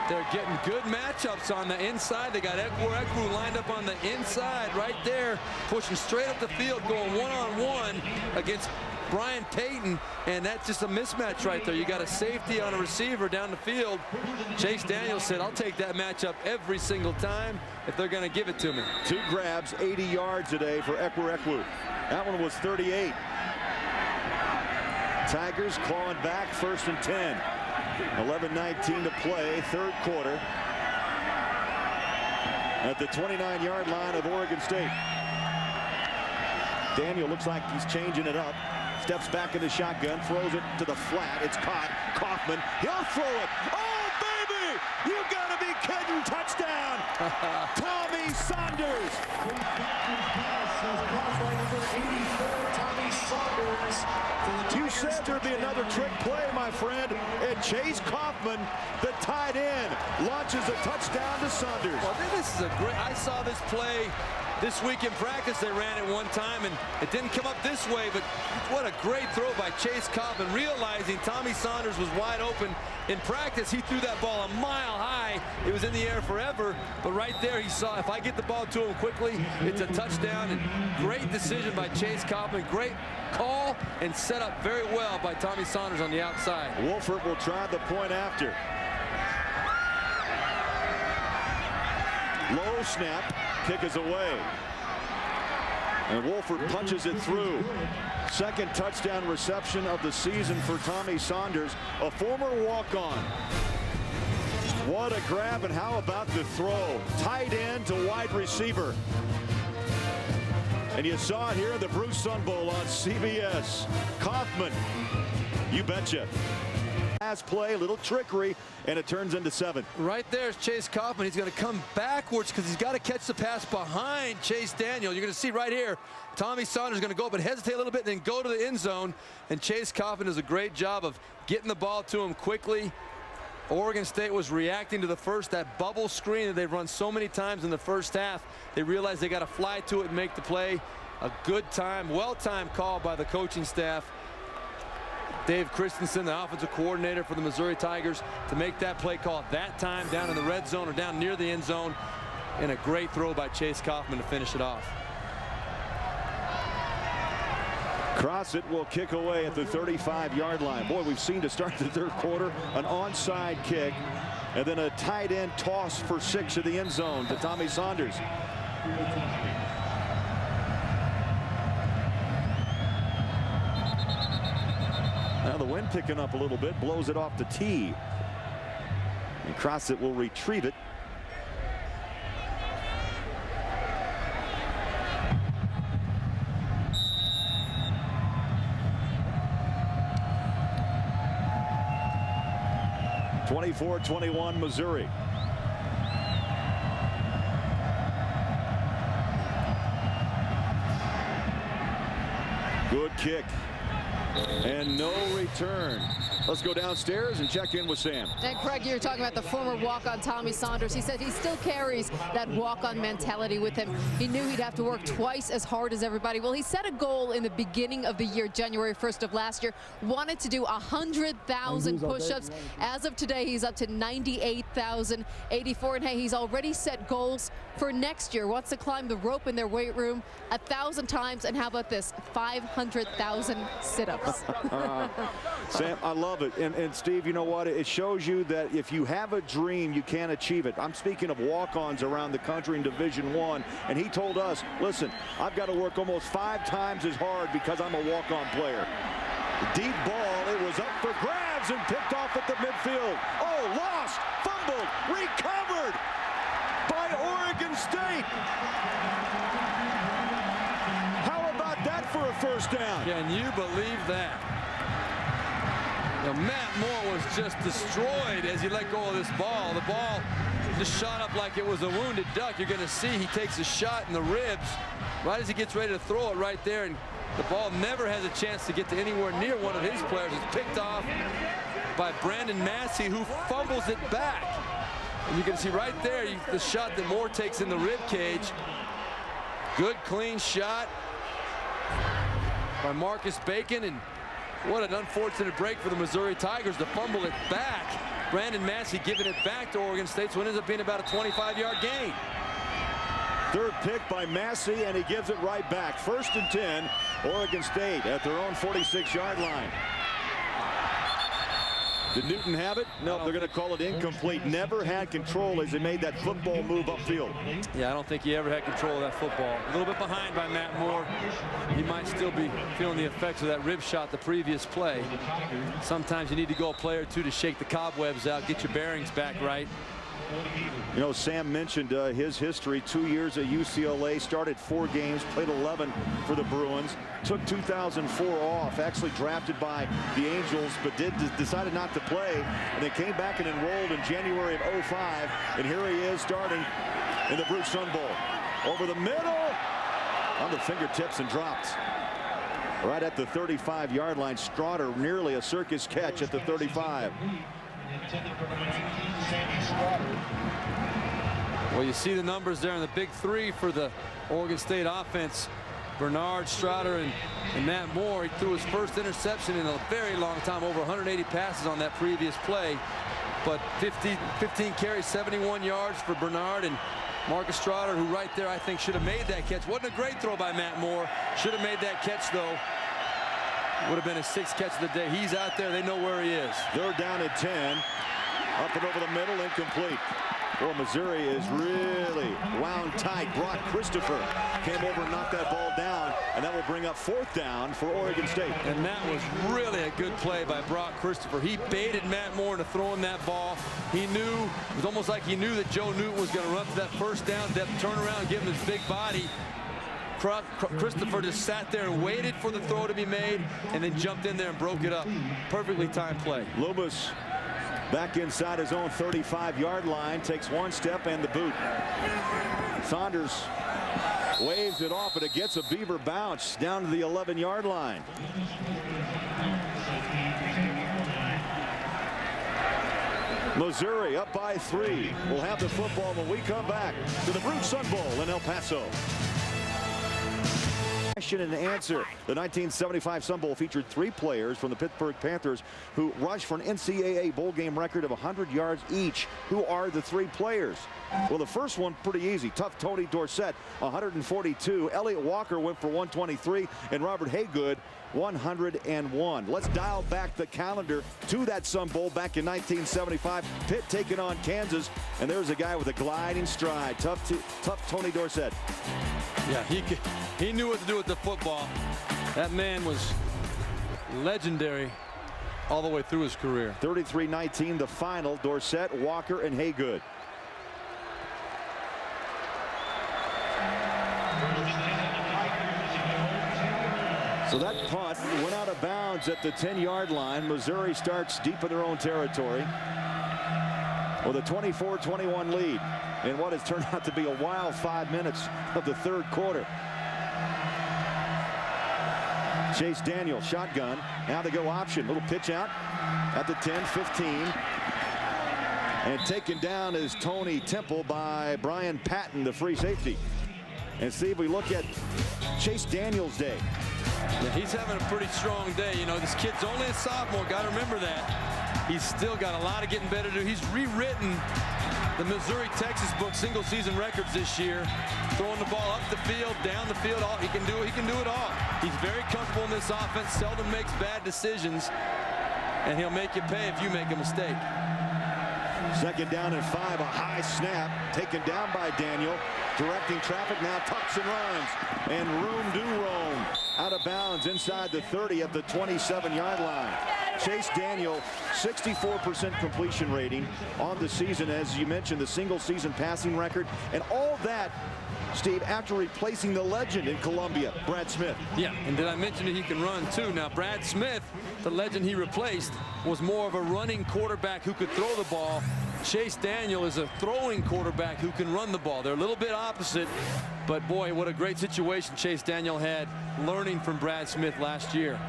They're getting good matchups on the inside. They got Ekwu lined up on the inside right there, pushing straight up the field, going one-on-one against Brian Payton, and that's just a mismatch right there. You got a safety on a receiver down the field. Chase Daniel said, I'll take that matchup every single time if they're going to give it to me. 2 grabs, 80 yards today for Ekwu. That one was 38. Tigers clawing back, 1st and 10. 11:19 to play, third quarter. At the 29-yard line of Oregon State. Daniel looks like he's changing it up. Steps back in the shotgun, throws it to the flat. It's caught. Kaufman, he'll throw it. Oh, baby! You gotta be kidding! Touchdown! Tommy Saunders! You said there'd be another trick play, my friend, and Chase Kaufman, the tight end, launches a touchdown to Saunders. Well, this is a great, I saw this play this week in practice. They ran it one time, and it didn't come up this way, but what a great throw by Chase Kaufman, realizing Tommy Saunders was wide open. In practice, he threw that ball a mile high. It was in the air forever, but right there he saw, if I get the ball to him quickly, it's a touchdown. And great decision by Chase Kaufman. Great call and set up very well by Tommy Saunders on the outside. Wolford will try the point after. Low snap, kick is away. And Wolford punches it through. Second touchdown reception of the season for Tommy Saunders, a former walk-on. What a grab, and how about the throw? Tight end to wide receiver. And you saw it here in the Bruce Sun Bowl on CBS. Kaufman, you betcha. last play, a little trickery, and it turns into 7. Right there is Chase Kaufman. He's going to come backwards because he's got to catch the pass behind Chase Daniel. You're going to see right here, Tommy Saunders is going to go, but hesitate a little bit and then go to the end zone. And Chase Kaufman does a great job of getting the ball to him quickly. Oregon State was reacting to that bubble screen that they've run so many times in the first half. They realized they got to fly to it and make the play. A good time, well-timed call by the coaching staff. Dave Christensen, the offensive coordinator for the Missouri Tigers, to make that play call at that time down in the red zone or down near the end zone. And a great throw by Chase Kaufman to finish it off. Crossett will kick away at the 35-yard line. Boy, we've seen to start the third quarter an onside kick and then a tight end toss for 6 in the end zone to Tommy Saunders. Now the wind picking up a little bit, blows it off the tee. And Crossett will retrieve it. (24-21) Missouri. Good kick. And no return. Let's go downstairs and check in with Sam. And Craig, you're talking about the former walk-on Tommy Saunders. He said he still carries that walk-on mentality with him. He knew he'd have to work twice as hard as everybody. Well, he set a goal in the beginning of the year, January 1st of last year. Wanted to do 100,000 push-ups. As of today, he's up to 98,084. And hey, he's already set goals for next year. Wants to climb the rope in their weight room 1,000 times. And how about this? 500,000 sit-ups. Sam, I love it. And Steve, you know what? It shows you that if you have a dream, you can achieve it. I'm speaking of walk-ons around the country in Division I, and he told us, listen, I've got to work almost 5 times as hard because I'm a walk-on player. Deep ball, it was up for grabs and picked off at the midfield. Oh, lost, fumbled, recovered by Oregon State. How about that for a first down? Can you believe that? Now, Matt Moore was just destroyed as he let go of this ball. The ball just shot up like it was a wounded duck. You're going to see he takes a shot in the ribs right as he gets ready to throw it right there. And the ball never has a chance to get to anywhere near one of his players. It's picked off by Brandon Massey, who fumbles it back. And you can see right there the shot that Moore takes in the rib cage. Good, clean shot by Marcus Bacon. And what an unfortunate break for the Missouri Tigers to fumble it back. Brandon Massey giving it back to Oregon State, so it ends up being about a 25-yard gain. Third pick by Massey, and he gives it right back. 1st and 10, Oregon State at their own 46-yard line. Did Newton have it? No, they're going to call it incomplete. Never had control as he made that football move upfield. Yeah, I don't think he ever had control of that football. A little bit behind by Matt Moore. He might still be feeling the effects of that rib shot the previous play. Sometimes you need to go a play or two to shake the cobwebs out, get your bearings back right. You know, Sam mentioned his history. 2 years at UCLA, started 4 games, played 11 for the Bruins, took 2004 off, actually drafted by the Angels, but decided not to play, and then came back and enrolled in January of 05, and here he is starting in the Brute Sun Bowl. Over the middle, on the fingertips and dropped. Right at the 35-yard line. Strawder nearly a circus catch at the 35. Well, you see the numbers there in the big 3 for the Oregon State offense. Bernard, Strawder, and Matt Moore. He threw his first interception in a very long time, over 180 passes on that previous play. But 15 carries, 71 yards for Bernard, and Marcus Strawder, who right there I think should have made that catch. Wasn't a great throw by Matt Moore. Should have made that catch, though. Would have been his 6th catch of the day. He's out there. They know where he is. They're down at 10. Up and over the middle, incomplete. Well, Missouri is really wound tight. Brock Christopher came over and knocked that ball down, and that will bring up 4th down for Oregon State. And that was really a good play by Brock Christopher. He baited Matt Moore into throwing that ball. He knew, it was almost like he knew that Joe Newton was going to run for that first down, depth turnaround, give him his big body. Christopher just sat there and waited for the throw to be made and then jumped in there and broke it up. Perfectly timed play. Loomis back inside his own 35-yard line, takes one step and the boot. Saunders waves it off, but it gets a Beaver bounce down to the 11-yard line. Missouri up by 3. We'll have the football when we come back to the Brute Sun Bowl in El Paso. Question and answer. The 1975 Sun Bowl featured 3 players from the Pittsburgh Panthers who rushed for an NCAA bowl game record of 100 yards each. Who are the 3 players? Well, the first one pretty easy. Tough Tony Dorsett, 142. Elliott Walker went for 123, and Robert Haygood 101. Let's dial back the calendar to that Sun Bowl back in 1975. Pitt taking on Kansas, and there's a guy with a gliding stride. Tough Tony Dorsett. Yeah, he knew what to do with the football. That man was legendary all the way through his career. 33-19 the final. Dorsett, Walker, and Haygood. So that punt went out of bounds at the 10-yard line. Missouri starts deep in their own territory with a 24-21 lead in what has turned out to be a wild 5 minutes of the third quarter. Chase Daniel, shotgun. Now they go option. Little pitch out at the 10, 15. And taken down is Tony Temple by Brian Patton, the free safety. And see, if we look at Chase Daniel's day. Yeah, he's having a pretty strong day. You know, this kid's only a sophomore. Got to remember that. He's still got a lot of getting better to do. He's rewritten the Missouri-Texas book single season records this year. Throwing the ball up the field, down the field, all he can do it all. He's very comfortable in this offense, seldom makes bad decisions, and he'll make you pay if you make a mistake. Second down and 5, a high snap taken down by Daniel, directing traffic, now tucks and runs, and room do roam out of bounds inside the 30 at the 27-yard line. Chase Daniel, 64% completion rating on the season, as you mentioned, the single season passing record, and all that, Steve, after replacing the legend in Columbia, Brad Smith. Yeah, and did I mention that he can run too? Now, Brad Smith, the legend he replaced, was more of a running quarterback who could throw the ball. Chase Daniel is a throwing quarterback who can run the ball. They're a little bit opposite, but boy, what a great situation Chase Daniel had learning from Brad Smith last year.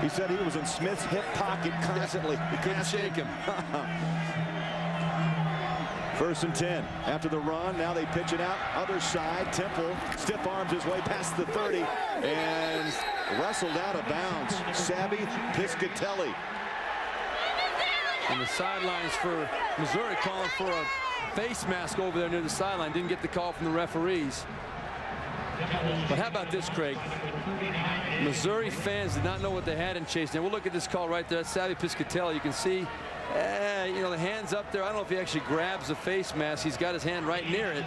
He said he was in Smith's hip pocket constantly. He couldn't shake him. First and 10 after the run. Now they pitch it out. Other side. Temple stiff arms his way past the 30 and wrestled out of bounds. Savvy Piscatelli. And the sidelines for Missouri calling for a face mask over there near the sideline. Didn't get the call from the referees. But how about this, Craig? Missouri fans did not know what they had in Chase. Now we'll look at this call right there. That's Savvy Piscatelli. You can see, you know, the hand's up there. I don't know if he actually grabs the face mask. He's got his hand right near it.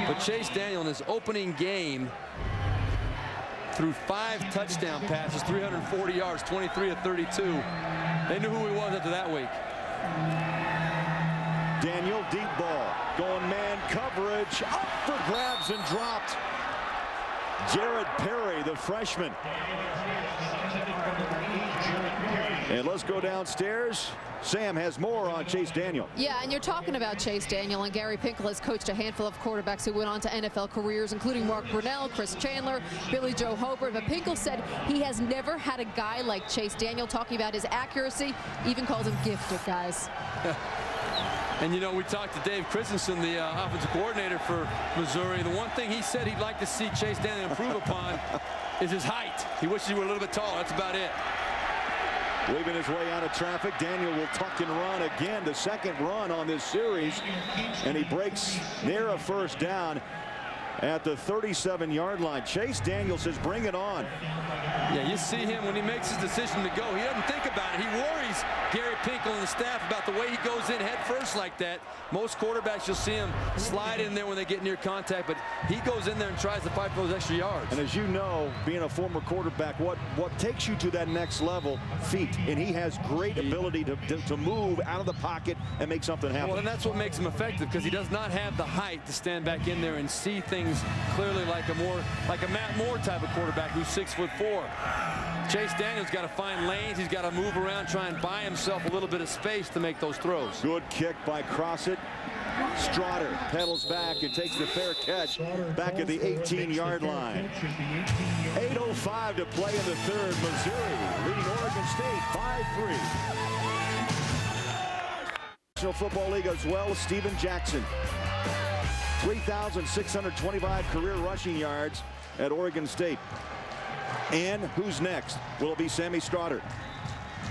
But Chase Daniel in his opening game threw 5 touchdown passes, 340 yards, 23 of 32. They knew who he was after that week. Daniel, deep ball, going man coverage, up for grabs and dropped. Jared Perry, the freshman. And let's go downstairs. Sam has more on Chase Daniel. Yeah, and you're talking about Chase Daniel, and Gary Pinkel has coached a handful of quarterbacks who went on to NFL careers, including Mark Brunell, Chris Chandler, Billy Joe Hobart. But Pinkel said he has never had a guy like Chase Daniel, talking about his accuracy, even called him gifted, guys. And, you know, we talked to Dave Christensen, the offensive coordinator for Missouri. The one thing he said he'd like to see Chase Daniel improve upon is his height. He wishes he were a little bit taller. That's about it. Weaving his way out of traffic. Daniel will tuck and run again. The second run on this series. And he breaks near a first down at the 37-yard line. Chase Daniel says, bring it on. Yeah, you see him when he makes his decision to go. He doesn't think about it. He worries Gary Pinkel and the staff about the way he goes in head first like that. Most quarterbacks, you'll see him slide in there when they get near contact, but he goes in there and tries to fight for those extra yards. And as you know, being a former quarterback, what takes you to that next level? Feet. And he has great ability to move out of the pocket and make something happen. Well, and that's what makes him effective, because he does not have the height to stand back in there and see things seems clearly like a Matt Moore type of quarterback who's 6'4". Chase Daniel's got to find lanes. He's got to move around, try and buy himself a little bit of space to make those throws. Good kick by Crossett. Strotter pedals back and takes the fair catch back at the 18-yard line. 8:05 to play in the third. Missouri leading Oregon State 5-3. National Football League as well. Steven Jackson, 3,625 career rushing yards at Oregon State. And who's next? Will it be Sammy Strotter?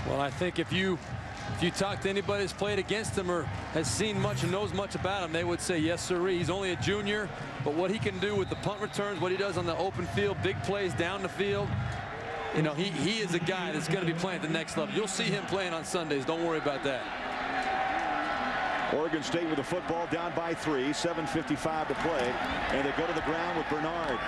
Well, I think if you talk to anybody that's played against him or has seen much and knows much about him, they would say yes, sirree. He's only a junior, but what he can do with the punt returns, what he does on the open field, big plays down the field, you know, he is a guy that's going to be playing at the next level. You'll see him playing on Sundays. Don't worry about that. Oregon State with the football down by 3, 7:55 to play, and they go to the ground with Bernard.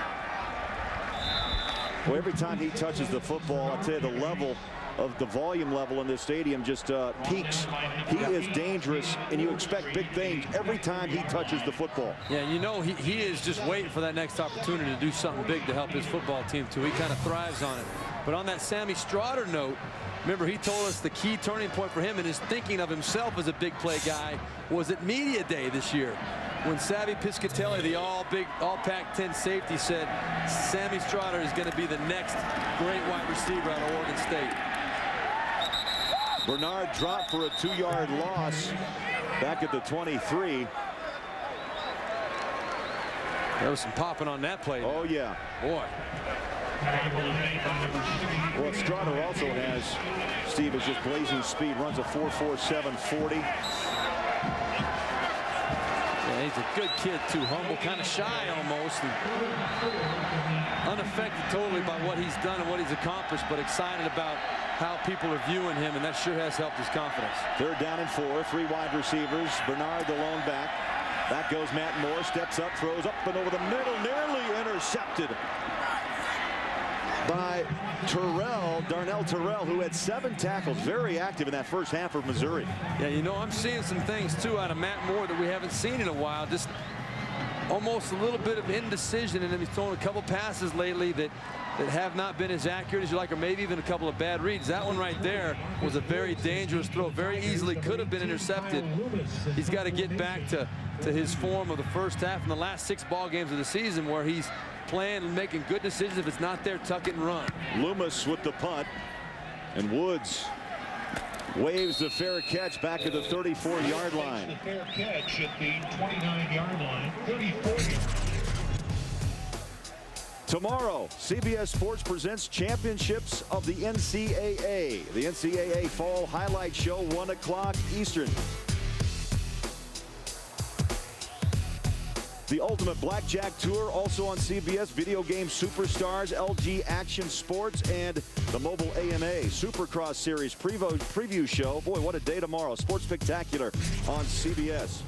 Well, every time he touches the football, I'll tell you, the level of the volume level in this stadium just peaks. He is dangerous, and you expect big things every time he touches the football. Yeah, you know, he is just waiting for that next opportunity to do something big to help his football team, too. He kind of thrives on it. But on that Sammy Strotter note, remember, he told us the key turning point for him in his thinking of himself as a big play guy was at Media Day this year, when Savvy Piscatelli, the all Pac-10 safety, said Sammy Strotter is going to be the next great wide receiver out of Oregon State. Bernard dropped for a 2-yard loss back at the 23. There was some popping on that play. Oh, yeah. Boy. Well, Strotter also has, Steve, is just blazing speed, runs a 4.47 40. Yeah, he's a good kid, too. Humble, kind of shy almost. And unaffected totally by what he's done and what he's accomplished, but excited about how people are viewing him, and that sure has helped his confidence. 3rd down and 4, 3 wide receivers. Bernard, the lone back. Back goes Matt Moore, steps up, throws up and over the middle, nearly intercepted by Darnell Terrell, who had 7 tackles, very active in that first half of Missouri. Yeah, you know, I'm seeing some things, too, out of Matt Moore that we haven't seen in a while. Just almost a little bit of indecision, and he's thrown a couple passes lately that have not been as accurate as you like, or maybe even a couple of bad reads. That one right there was a very dangerous throw. Very easily could have been intercepted. He's got to get back to his form of the first half in the last 6 ball games of the season, where he's playing and making good decisions. If it's not there, tuck it and run. Loomis with the punt, and Woods waves the fair catch back at the 34-yard line. The fair catch at the 29-yard line, 34. Tomorrow, CBS Sports presents Championships of the NCAA. The NCAA Fall Highlight Show, 1 o'clock Eastern. The Ultimate Blackjack Tour, also on CBS. Video Game Superstars, LG Action Sports, and the Mobile AMA Supercross Series preview show. Boy, what a day tomorrow. Sports Spectacular on CBS.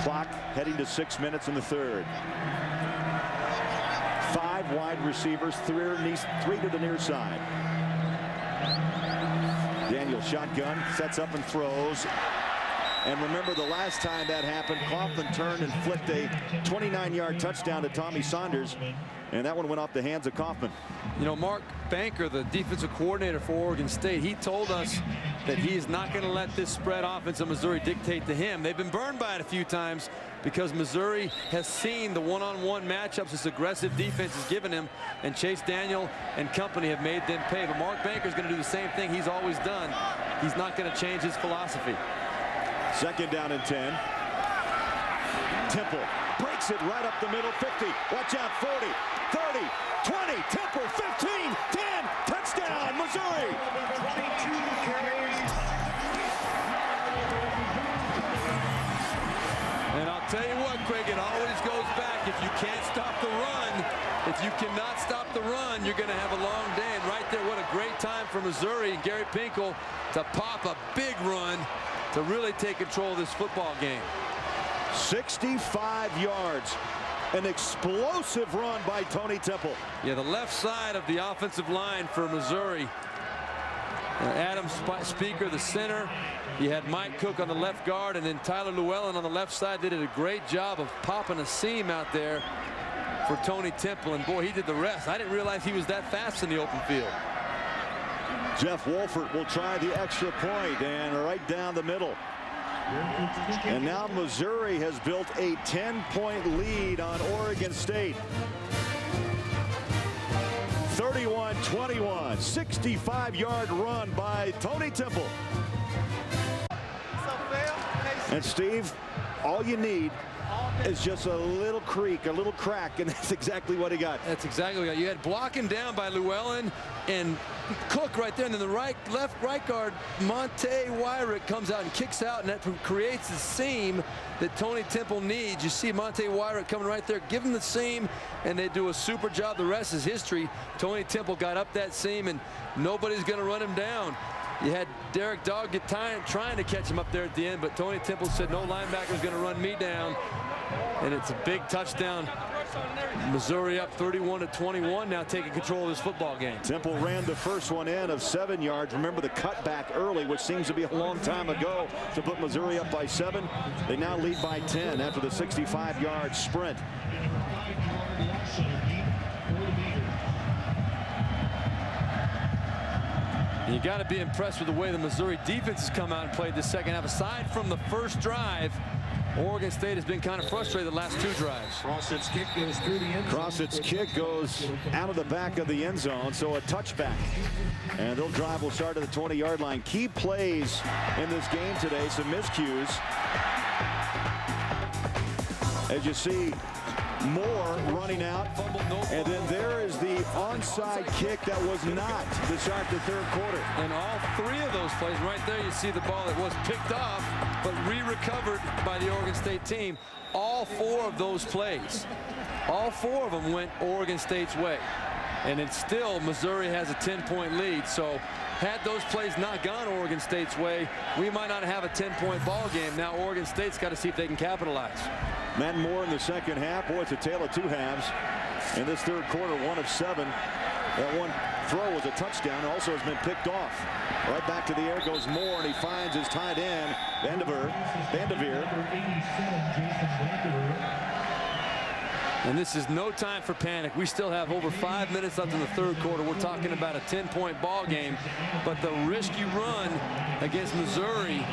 Clock heading to 6 minutes in the third. 5 wide receivers, 3 to the near side. Daniel shotgun, sets up and throws. And remember, the last time that happened, Coughlin turned and flicked a 29-yard touchdown to Tommy Saunders, and that one went off the hands of Kaufman. You know, Mark Banker, the defensive coordinator for Oregon State, he told us that he is not going to let this spread offense of Missouri dictate to him. They've been burned by it a few times because Missouri has seen the one-on-one matchups this aggressive defense has given him, and Chase Daniel and company have made them pay. But Mark Banker's going to do the same thing he's always done. He's not going to change his philosophy. 2nd down and 10. Temple breaks it right up the middle, 50. Watch out, 40, 30, 20, Temple, 15, 10, touchdown, Missouri. And I'll tell you what, Craig, it always goes back. If you can't stop the run, if you cannot stop the run, you're going to have a long day. And right there, what a great time for Missouri and Gary Pinkel to pop a big run to really take control of this football game. 65 yards. An explosive run by Tony Temple. Yeah, the left side of the offensive line for Missouri Adam Speaker, the center. You had Mike Cook on the left guard, and then Tyler Llewellyn on the left side. They did a great job of popping a seam out there for Tony Temple, and boy, he did the rest. I didn't realize he was that fast in the open field. Jeff Wolfert will try the extra point, and right down the middle. And now Missouri has built a 10-point lead on Oregon State. 31-21, 65-yard run by Tony Temple. And Steve, all you need is just a little creak, a little crack, and that's exactly what he got. That's exactly what he got. You had blocking down by Llewellyn and Cook right there, and then the right guard, Monte Wyrick, comes out and kicks out, and that creates the seam that Tony Temple needs. You see Monte Wyrick coming right there, give him the seam, and they do a super job. The rest is history. Tony Temple got up that seam, and nobody's going to run him down. You had Derek Doggett trying to catch him up there at the end, but Tony Temple said no linebacker's going to run me down. And it's a big touchdown. Missouri up 31-21, now taking control of this football game. Temple ran the first one in of 7 yards. Remember the cutback early, which seems to be a long time ago, to put Missouri up by 7. They now lead by 10 after the 65-yard sprint. You got to be impressed with the way the Missouri defense has come out and played the second half. Aside from the first drive, Oregon State has been kind of frustrated the last 2 drives. Crossett's kick goes through the end zone. Crossett's kick goes out of the back of the end zone, so a touchback. And their drive will start at the 20-yard line. Key plays in this game today, some miscues. As you see, Moore running out, and then there is the onside kick that was not to start the third quarter. And all 3 of those plays right there, you see the ball that was picked off but re-recovered by the Oregon State team. All 4 of those plays, all 4 of them went Oregon State's way, and it's still Missouri has a 10-point lead. So had those plays not gone Oregon State's way, we might not have a 10-point ball game. Now Oregon State's got to see if they can capitalize. Matt Moore in the second half. Boy, it's a tale of 2 halves. In this third quarter, 1 of 7. That one throw was a touchdown. Also has been picked off. Right back to the air goes Moore, and he finds his tight end, Vanderveer. And this is no time for panic. We still have over 5 minutes left in the third quarter. We're talking about a 10-point ball game. But the risk you run against Missouri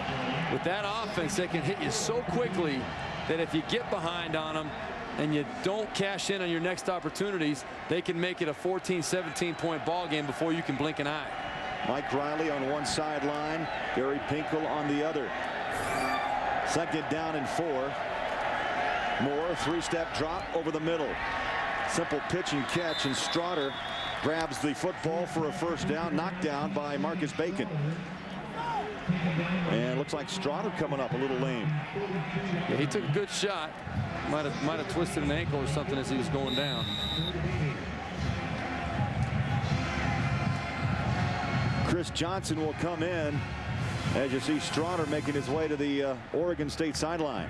with that offense, they can hit you so quickly that if you get behind on them and you don't cash in on your next opportunities, they can make it a 14, 17-point ball game before you can blink an eye. Mike Riley on one sideline, Gary Pinkel on the other. Second down and 4. Moore, 3-step drop over the middle. Simple pitch and catch, and Strotter grabs the football for a first down, knocked down by Marcus Bacon. And looks like Strotter coming up a little lame. Yeah, he took a good shot. Might have twisted an ankle or something as he was going down. Chris Johnson will come in as you see Strotter making his way to the Oregon State sideline.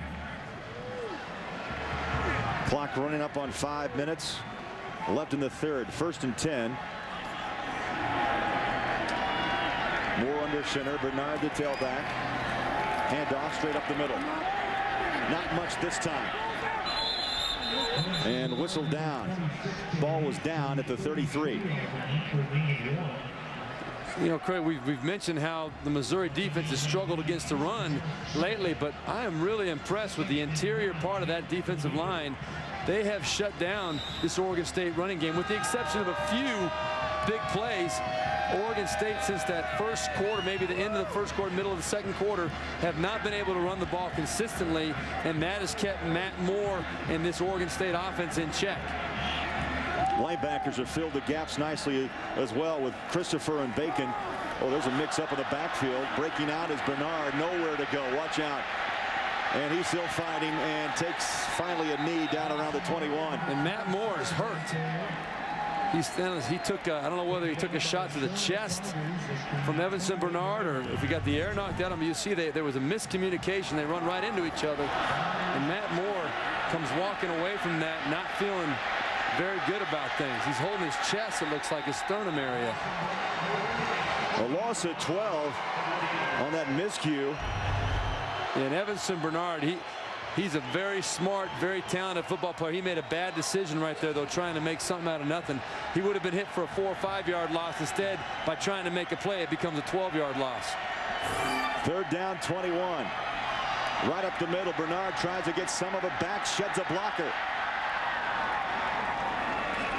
Clock running up on 5 minutes left in the third. 1st and 10. Moore under center. Bernard the tailback. Handoff straight up the middle. Not much this time. And whistle down. Ball was down at the 33. You know, Craig, we've mentioned how the Missouri defense has struggled against the run lately, but I am really impressed with the interior part of that defensive line. They have shut down this Oregon State running game, with the exception of a few big plays. Oregon State, since that first quarter, maybe the end of the first quarter, middle of the second quarter, have not been able to run the ball consistently, and that has kept Matt Moore and this Oregon State offense in check. Linebackers have filled the gaps nicely as well with Christopher and Bacon. Oh, there's a mix-up in the backfield. Breaking out is Bernard. Nowhere to go. Watch out. And he's still fighting and takes finally a knee down around the 21. And Matt Moore is hurt. He took I don't know whether he took a shot to the chest from Evanson Bernard or if he got the air knocked out of him. You see there was a miscommunication. They run right into each other. And Matt Moore comes walking away from that, not feeling very good about things. He's holding his chest, it looks like, his sternum area. A loss of 12 on that miscue. And Evanson Bernard, he's a very smart, very talented football player. He made a bad decision right there, though, trying to make something out of nothing. He would have been hit for a 4- or 5-yard loss. Instead, by trying to make a play, it becomes a 12-yard loss. 3rd down, 21. Right up the middle. Bernard tries to get some of it back, sheds a blocker,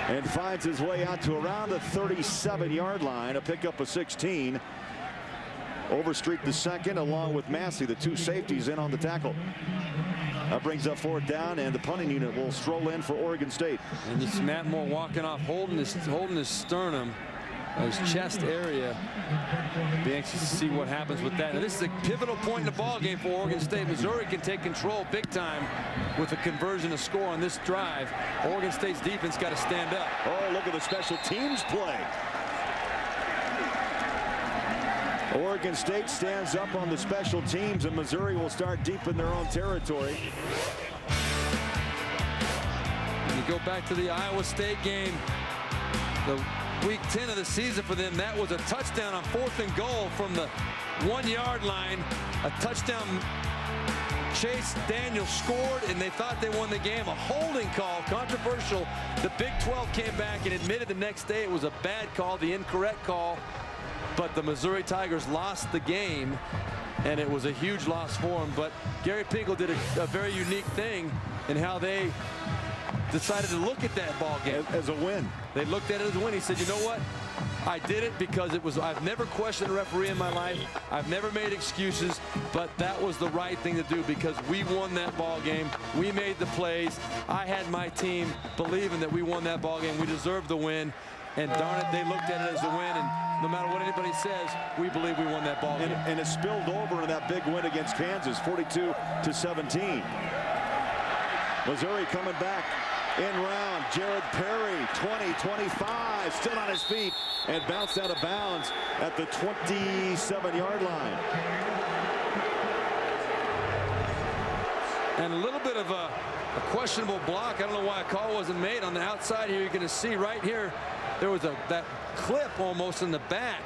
and finds his way out to around the 37-yard line. A pickup of 16. Overstreet the second, along with Massey, the 2 safeties, in on the tackle. That brings up 4th down, and the punting unit will stroll in for Oregon State. And you see Matt Moore walking off, holding his sternum, his chest area. Be anxious to see what happens with that. Now, this is a pivotal point in the ball game for Oregon State. Missouri can take control big time with a conversion to score on this drive. Oregon State's defense got to stand up. Oh, look at the special teams play. Oregon State stands up on the special teams, and Missouri will start deep in their own territory. And you go back to the Iowa State game, the week 10 of the season for them. That was a touchdown on 4th and goal from the 1-yard line. A touchdown. Chase Daniel scored, and they thought they won the game. A holding call, controversial. The Big 12 came back and admitted the next day it was a bad call, the incorrect call. But the Missouri Tigers lost the game, and it was a huge loss for them. But Gary Pinkel did a very unique thing in how they decided to look at that ball game. As a win. They looked at it as a win. He said, you know what? I did it because I've never questioned a referee in my life. I've never made excuses, but that was the right thing to do because we won that ball game. We made the plays. I had my team believing that we won that ball game. We deserved the win. And darn it, they looked at it as a win, and no matter what anybody says, we believe we won that ball game. And it spilled over in that big win against Kansas, 42-17. Missouri coming back in round. Jared Perry, 20-25, still on his feet, and bounced out of bounds at the 27-yard line. And a little bit of a questionable block. I don't know why a call wasn't made on the outside here. You're going to see right here, there was that clip almost in the back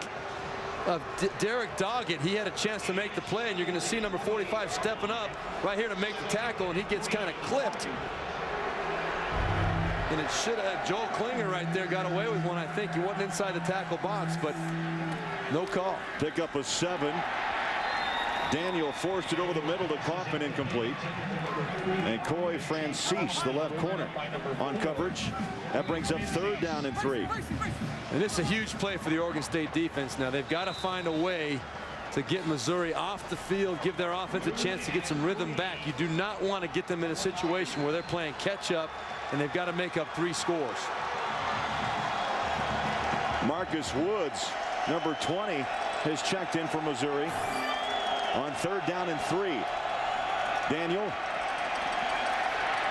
of Derek Doggett. He had a chance to make the play, and you're going to see number 45 stepping up right here to make the tackle, and he gets kind of clipped. And it should have, Joel Klinger right there got away with one, I think. He wasn't inside the tackle box, but no call. Pick up a 7. Daniel forced it over the middle to Kaufman, incomplete. And Coy Francis, the left corner, on coverage. That brings up 3rd down and 3. And this is a huge play for the Oregon State defense. Now they've got to find a way to get Missouri off the field, give their offense a chance to get some rhythm back. You do not want to get them in a situation where they're playing catch up, and they've got to make up 3 scores. Marcus Woods, number 20, has checked in for Missouri on 3rd down and 3. Daniel,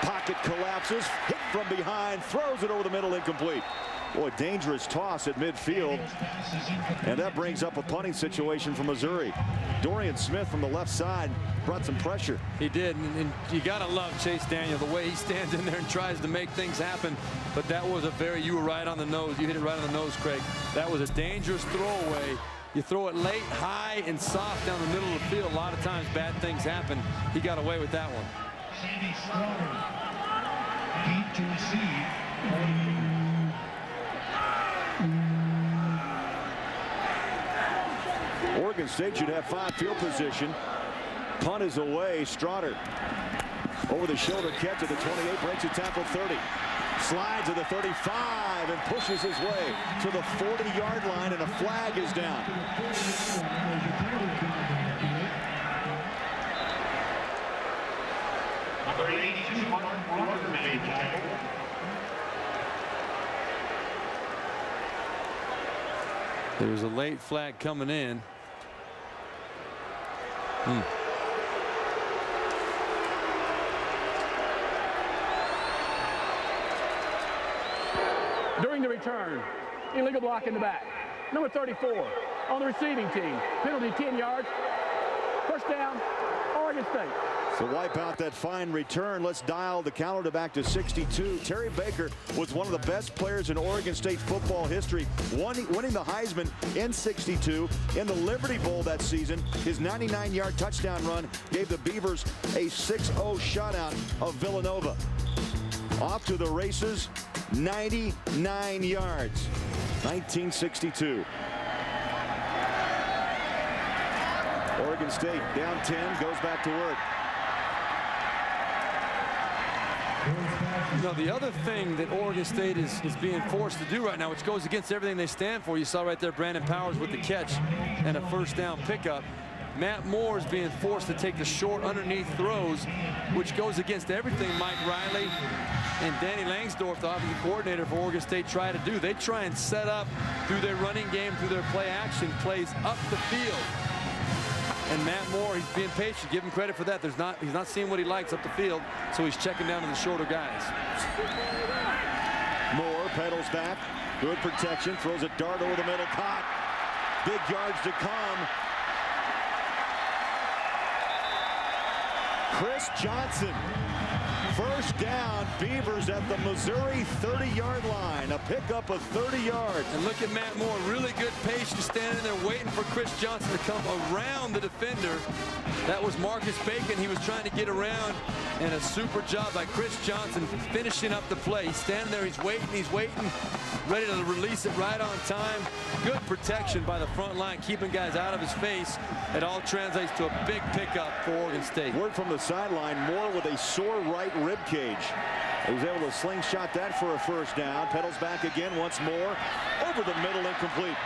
pocket collapses, hit from behind, throws it over the middle, incomplete. Boy, dangerous toss at midfield, and that brings up a punting situation for Missouri. Dorian Smith from the left side brought some pressure. He did, and you gotta love Chase Daniel, the way he stands in there and tries to make things happen. But that was you were right on the nose. You hit it right on the nose, Craig. That was a dangerous throwaway. You throw it late, high, and soft down the middle of the field. A lot of times bad things happen. He got away with that one. Oregon State should have 5 field position. Punt is away. Straughter over the shoulder catch at the 28, breaks a tackle 30. Slides to the 35 and pushes his way to the 40-yard line, and a flag is down. Number 82, Mark made tackle. There's a late flag coming in. During the return, illegal block in the back. Number 34 on the receiving team. Penalty 10 yards. First down, Oregon State. So wipe out that fine return. Let's dial the calendar back to 62. Terry Baker was one of the best players in Oregon State football history, winning the Heisman in 62. In the Liberty Bowl that season, his 99-yard touchdown run gave the Beavers a 6-0 shutout of Villanova. Off to the races, 99 yards, 1962. Oregon State down 10, goes back to work. You know, the other thing that Oregon State is being forced to do right now, which goes against everything they stand for, you saw right there Brandon Powers with the catch and a first down pickup. Matt Moore is being forced to take the short underneath throws, which goes against everything Mike Riley and Danny Langsdorf, the offensive coordinator for Oregon State, try to do. They try and set up through their running game, through their play action plays up the field. And Matt Moore, he's being patient. Give him credit for that. He's not seeing what he likes up the field, so he's checking down to the shorter guys. Moore pedals back. Good protection. Throws a dart over the middle. Caught. Big yards to come. Chris Johnson. First down, Beavers at the Missouri 30-yard line. A pickup of 30 yards. And look at Matt Moore, really good patience standing there waiting for Chris Johnson to come around the defender. That was Marcus Bacon. He was trying to get around, and a super job by Chris Johnson finishing up the play. He's standing there, he's waiting, ready to release it right on time. Good protection by the front line, keeping guys out of his face. It all translates to a big pickup for Oregon State. Word from the sideline, Moore with a sore right rib cage. He was able to slingshot that for a first down. Pedals back again once more. Over the middle, incomplete.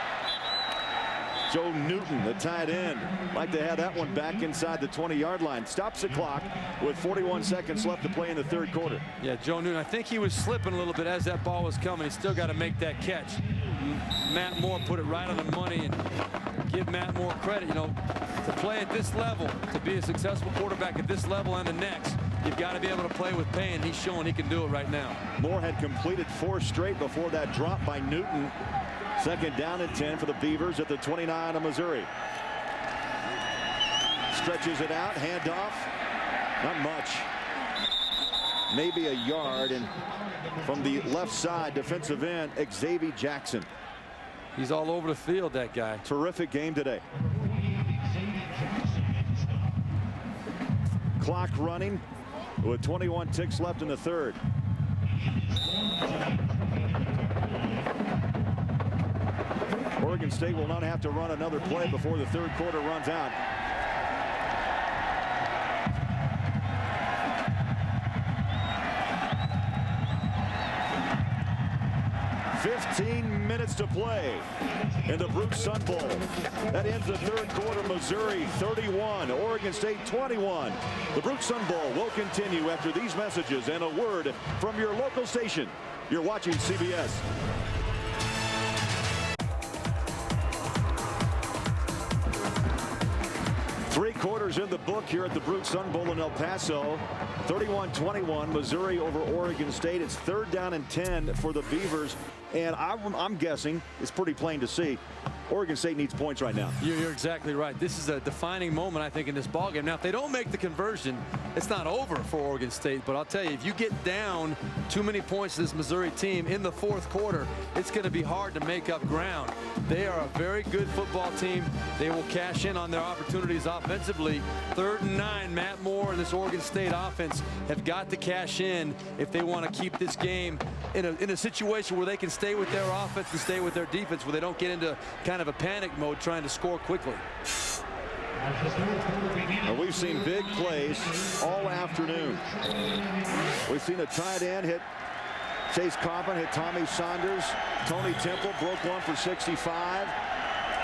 Joe Newton, the tight end. Like to have that one back inside the 20-yard line. Stops the clock with 41 seconds left to play in the third quarter. Yeah, Joe Newton, I think he was slipping a little bit as that ball was coming. He still got to make that catch. Matt Moore put it right on the money, and give Matt Moore credit. You know, to play at this level, to be a successful quarterback at this level and the next, you've got to be able to play with pain. He's showing he can do it right now. Moore had completed 4 straight before that drop by Newton. Second down and 10 for the Beavers at the 29 of Missouri. Stretches it out, handoff. Not much. Maybe a yard, and from the left side, defensive end, Xavier Jackson. He's all over the field, that guy. Terrific game today. Clock running with 21 ticks left in the third. Oregon State will not have to run another play before the third quarter runs out. "15 minutes to play in the Brute Sun Bowl." That ends the third quarter. Missouri 31, Oregon State 21. The Brute Sun Bowl will continue after these messages and a word from your local station. You're watching CBS. Three quarters in the book here at the Brute Sun Bowl in El Paso. 31-21, Missouri over Oregon State. It's third down and 10 for the Beavers. And I'm guessing it's pretty plain to see Oregon State needs points right now. You're exactly right. This is a defining moment, I think, in this ballgame. Now, if they don't make the conversion, it's not over for Oregon State. But I'll tell you, if you get down too many points to this Missouri team in the fourth quarter, it's going to be hard to make up ground. They are a very good football team. They will cash in on their opportunities offensively. 3rd and 9, Matt Moore and this Oregon State offense have got to cash in if they want to keep this game in a situation where they can stay with their offense and stay with their defense, where they don't get into kind of a panic mode trying to score quickly. Well, we've seen big plays all afternoon. We've seen a tight end hit Chase Coffin, hit Tommy Saunders. Tony Temple broke one for 65.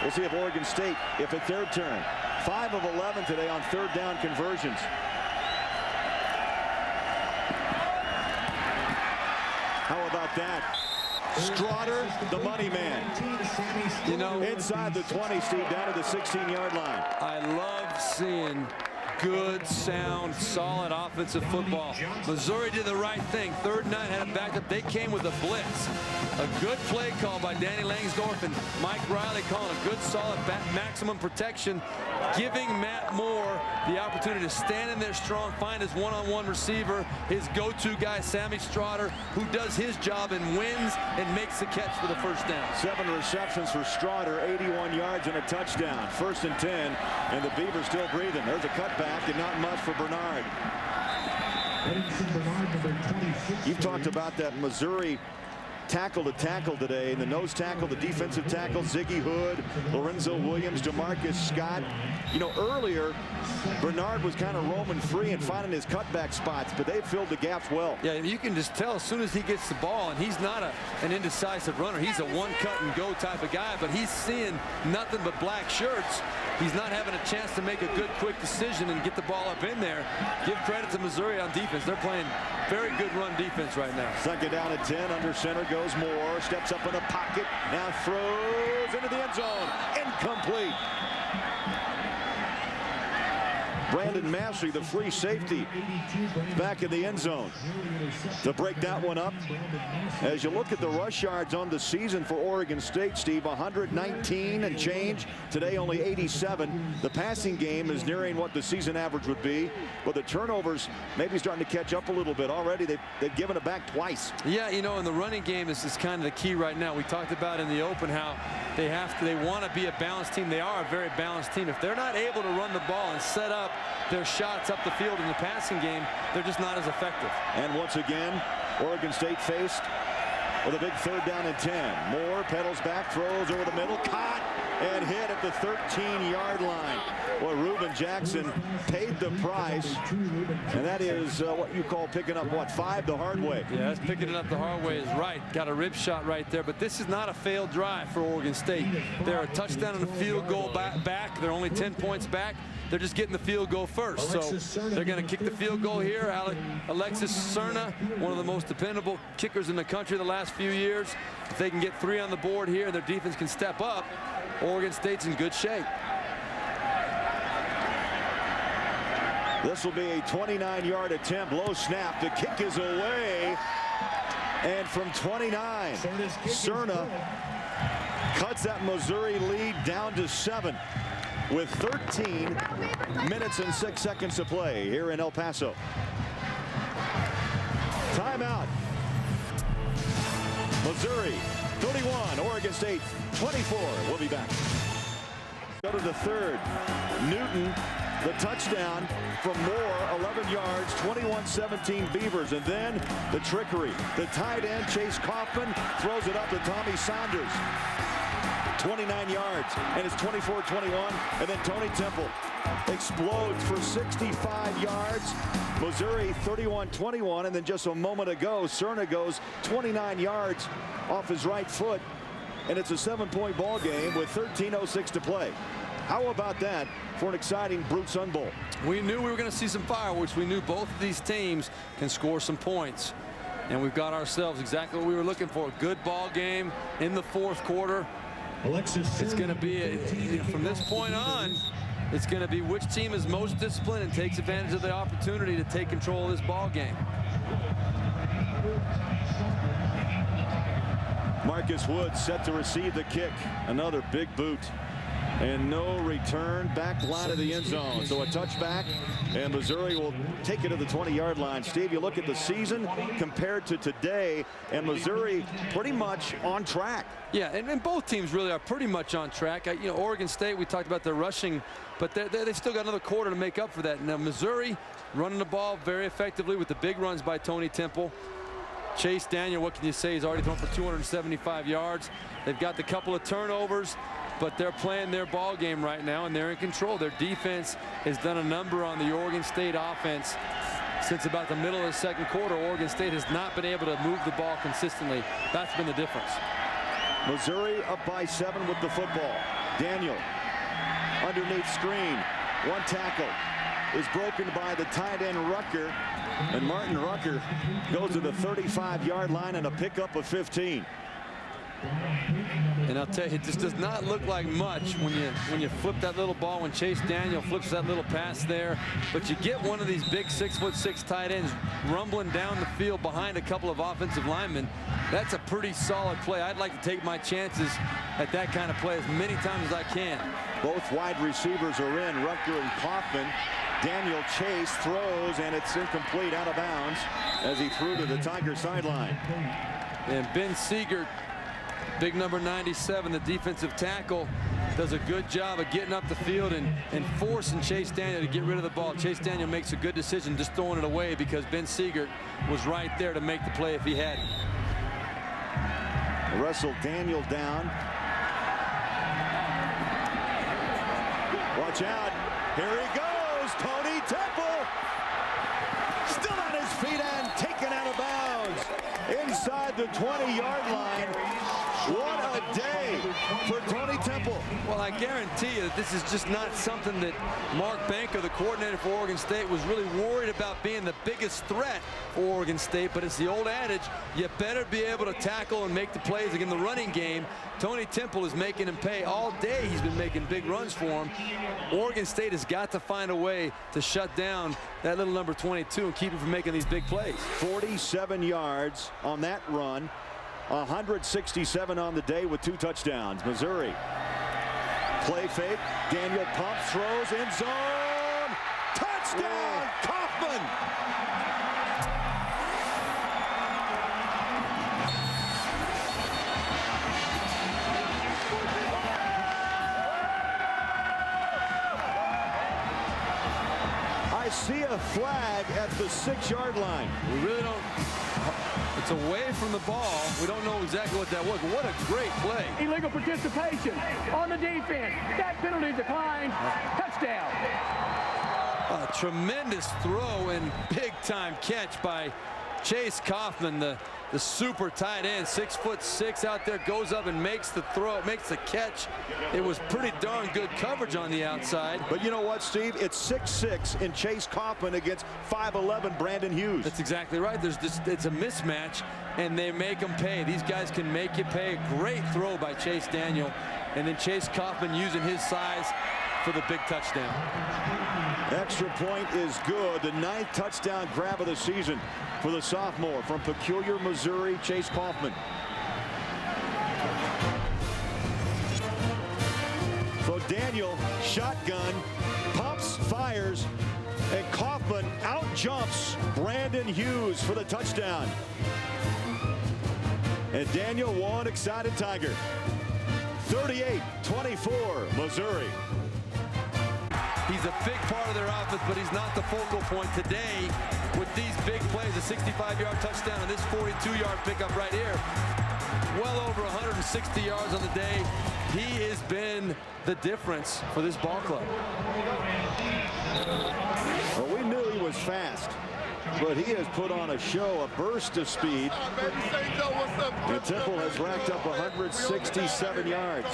We'll see if Oregon State, if it's their turn. 5 of 11 today on third down conversions. How about that? Strotter, the money man. You know, inside the 20, Steve, down to the 16-yard line. I love seeing good, sound, solid offensive football. Missouri did the right thing. 3rd and 9 had it backed up. They came with a blitz. A good play call by Danny Langsdorff and Mike Riley calling a good, solid maximum protection, giving Matt Moore the opportunity to stand in there strong, find his one-on-one receiver, his go-to guy, Sammy Strotter, who does his job and wins and makes the catch for the first down. 7 receptions for Strotter, 81 yards and a touchdown. 1st and 10, and the Beavers still breathing. There's a cutback and not much for Bernard. You've talked about that Missouri tackle to tackle today, and the nose tackle, the defensive tackle, Ziggy Hood, Lorenzo Williams, DeMarcus Scott. You know, earlier Bernard was kind of roaming free and finding his cutback spots, but they filled the gaps well. Yeah, you can just tell as soon as he gets the ball, and he's not an indecisive runner. He's a one cut and go type of guy, but he's seeing nothing but black shirts. He's not having a chance to make a good quick decision and get the ball up in there. Give credit to Missouri on defense. They're playing very good run defense right now. 2nd down at 10. Under center goes Moore. Steps up in the pocket. Now throws into the end zone. Incomplete. Brandon Massey, the free safety, back in the end zone to break that one up. As you look at the rush yards on the season for Oregon State, Steve, 119 and change. Today only 87. The passing game is nearing what the season average would be, but the turnovers maybe starting to catch up a little bit. Already they've given it back twice. Yeah, you know, and the running game is kind of the key right now. We talked about in the open how they want to be a balanced team. They are a very balanced team. If they're not able to run the ball and set up their shots up the field in the passing game, they're just not as effective. And once again, Oregon State faced with a big 3rd down and 10. Moore pedals back, throws over the middle, caught and hit at the 13-yard line. Well, Reuben Jackson paid the price, and that is what you call picking up, what, 5 the hard way. Yeah, that's picking it up the hard way is right. Got a rib shot right there, but this is not a failed drive for Oregon State. They're a touchdown and a field goal back. They're only 10 points back. They're just getting the field goal first. So they're going to kick the field goal here. Alexis Serna, one of the most dependable kickers in the country the last few years. If they can get 3 on the board here and their defense can step up, Oregon State's in good shape. This will be a 29-yard attempt. Low snap. The kick is away. And from 29, Serna cuts that Missouri lead down to 7 with 13 minutes and 6 seconds to play here in El Paso. Timeout. Missouri 31, Oregon State 24. We'll be back. Go to the 3rd. Newton, the touchdown from Moore, 11 yards, 21-17 Beavers. And then the trickery. The tight end, Chase Kaufman, throws it up to Tommy Saunders. 29 yards, and it's 24-21. And then Tony Temple explodes for 65 yards. Missouri 31-21, and then just a moment ago, Serna goes 29 yards off his right foot, and it's a 7-point ball game with 13:06 to play. How about that for an exciting Brute Sun Bowl? We knew we were going to see some fireworks. We knew both of these teams can score some points, and we've got ourselves exactly what we were looking for. A good ball game in the 4th quarter. It's going to be, from this point on, it's going to be which team is most disciplined and takes advantage of the opportunity to take control of this ball game. Marcus Woods set to receive the kick. Another big boot. And no return, back line of the end zone. So a touchback, and Missouri will take it to the 20-yard line. Steve, you look at the season compared to today, and Missouri pretty much on track. Yeah, and both teams really are pretty much on track. You know, Oregon State, we talked about their rushing, but they still got another quarter to make up for that. Now, Missouri running the ball very effectively with the big runs by Tony Temple. Chase Daniel, what can you say? He's already thrown for 275 yards. They've got the couple of turnovers, but they're playing their ball game right now, and they're in control. Their defense has done a number on the Oregon State offense. Since about the middle of the 2nd quarter, Oregon State has not been able to move the ball consistently. That's been the difference. Missouri up by 7 with the football. Daniel underneath screen. One tackle is broken by the tight end Rucker, and Martin Rucker goes to the 35-yard line and a pickup of 15. And I'll tell you, it just does not look like much when you flip that little ball, when Chase Daniel flips that little pass there. But you get one of these big 6'6" tight ends rumbling down the field behind a couple of offensive linemen. That's a pretty solid play. I'd like to take my chances at that kind of play as many times as I can. Both wide receivers are in, Rucker and Kaufman. Daniel Chase throws, and it's incomplete, out of bounds, as he threw to the Tiger sideline. And Ben Siegert, big number 97, the defensive tackle, does a good job of getting up the field and forcing Chase Daniel to get rid of the ball. Chase Daniel makes a good decision just throwing it away because Ben Siegert was right there to make the play if he had it. Russell Daniel down. Watch out. Here he goes. Tony Temple. Still on his feet and taken out of bounds. Inside the 20-yard line. What a day for Tony Temple. Well, I guarantee you that this is just not something that Mark Banker, the coordinator for Oregon State, was really worried about being the biggest threat for Oregon State. But it's the old adage, you better be able to tackle and make the plays in the running game. Tony Temple is making him pay all day. He's been making big runs for him. Oregon State has got to find a way to shut down that little number 22 and keep him from making these big plays. 47 yards on that run. 167 on the day with 2 touchdowns. Missouri. Play fake. Daniel pumps, throws, end zone. Touchdown, Kaufman. I see a flag at the 6-yard line. We really don't. It's away from the ball. We don't know exactly what that was, but what a great play. Illegal participation on the defense. That penalty declined. Touchdown. A tremendous throw and big-time catch by Chase Kaufman, the super tight end, 6'6" out there, goes up and makes the throw, makes the catch. It was pretty darn good coverage on the outside. But you know what, Steve? It's 6'6" in Chase Kaufman against 5'11" Brandon Hughes. That's exactly right. It's a mismatch, and they make them pay. These guys can make you pay. Great throw by Chase Daniel, and then Chase Kaufman using his size for the big touchdown. Extra point is good. The 9th touchdown grab of the season for the sophomore from Peculiar, Missouri, Chase Kaufman. So Daniel, shotgun, pumps, fires, and Kaufman out jumps Brandon Hughes for the touchdown. And Daniel, one excited Tiger. 38-24, Missouri. He's a big part of their offense, but he's not the focal point today with these big plays. A 65-yard touchdown and this 42-yard pickup right here. Well over 160 yards on the day. He has been the difference for this ball club. Well, we knew he was fast, but he has put on a show, a burst of speed. And Temple has racked up 167 yards.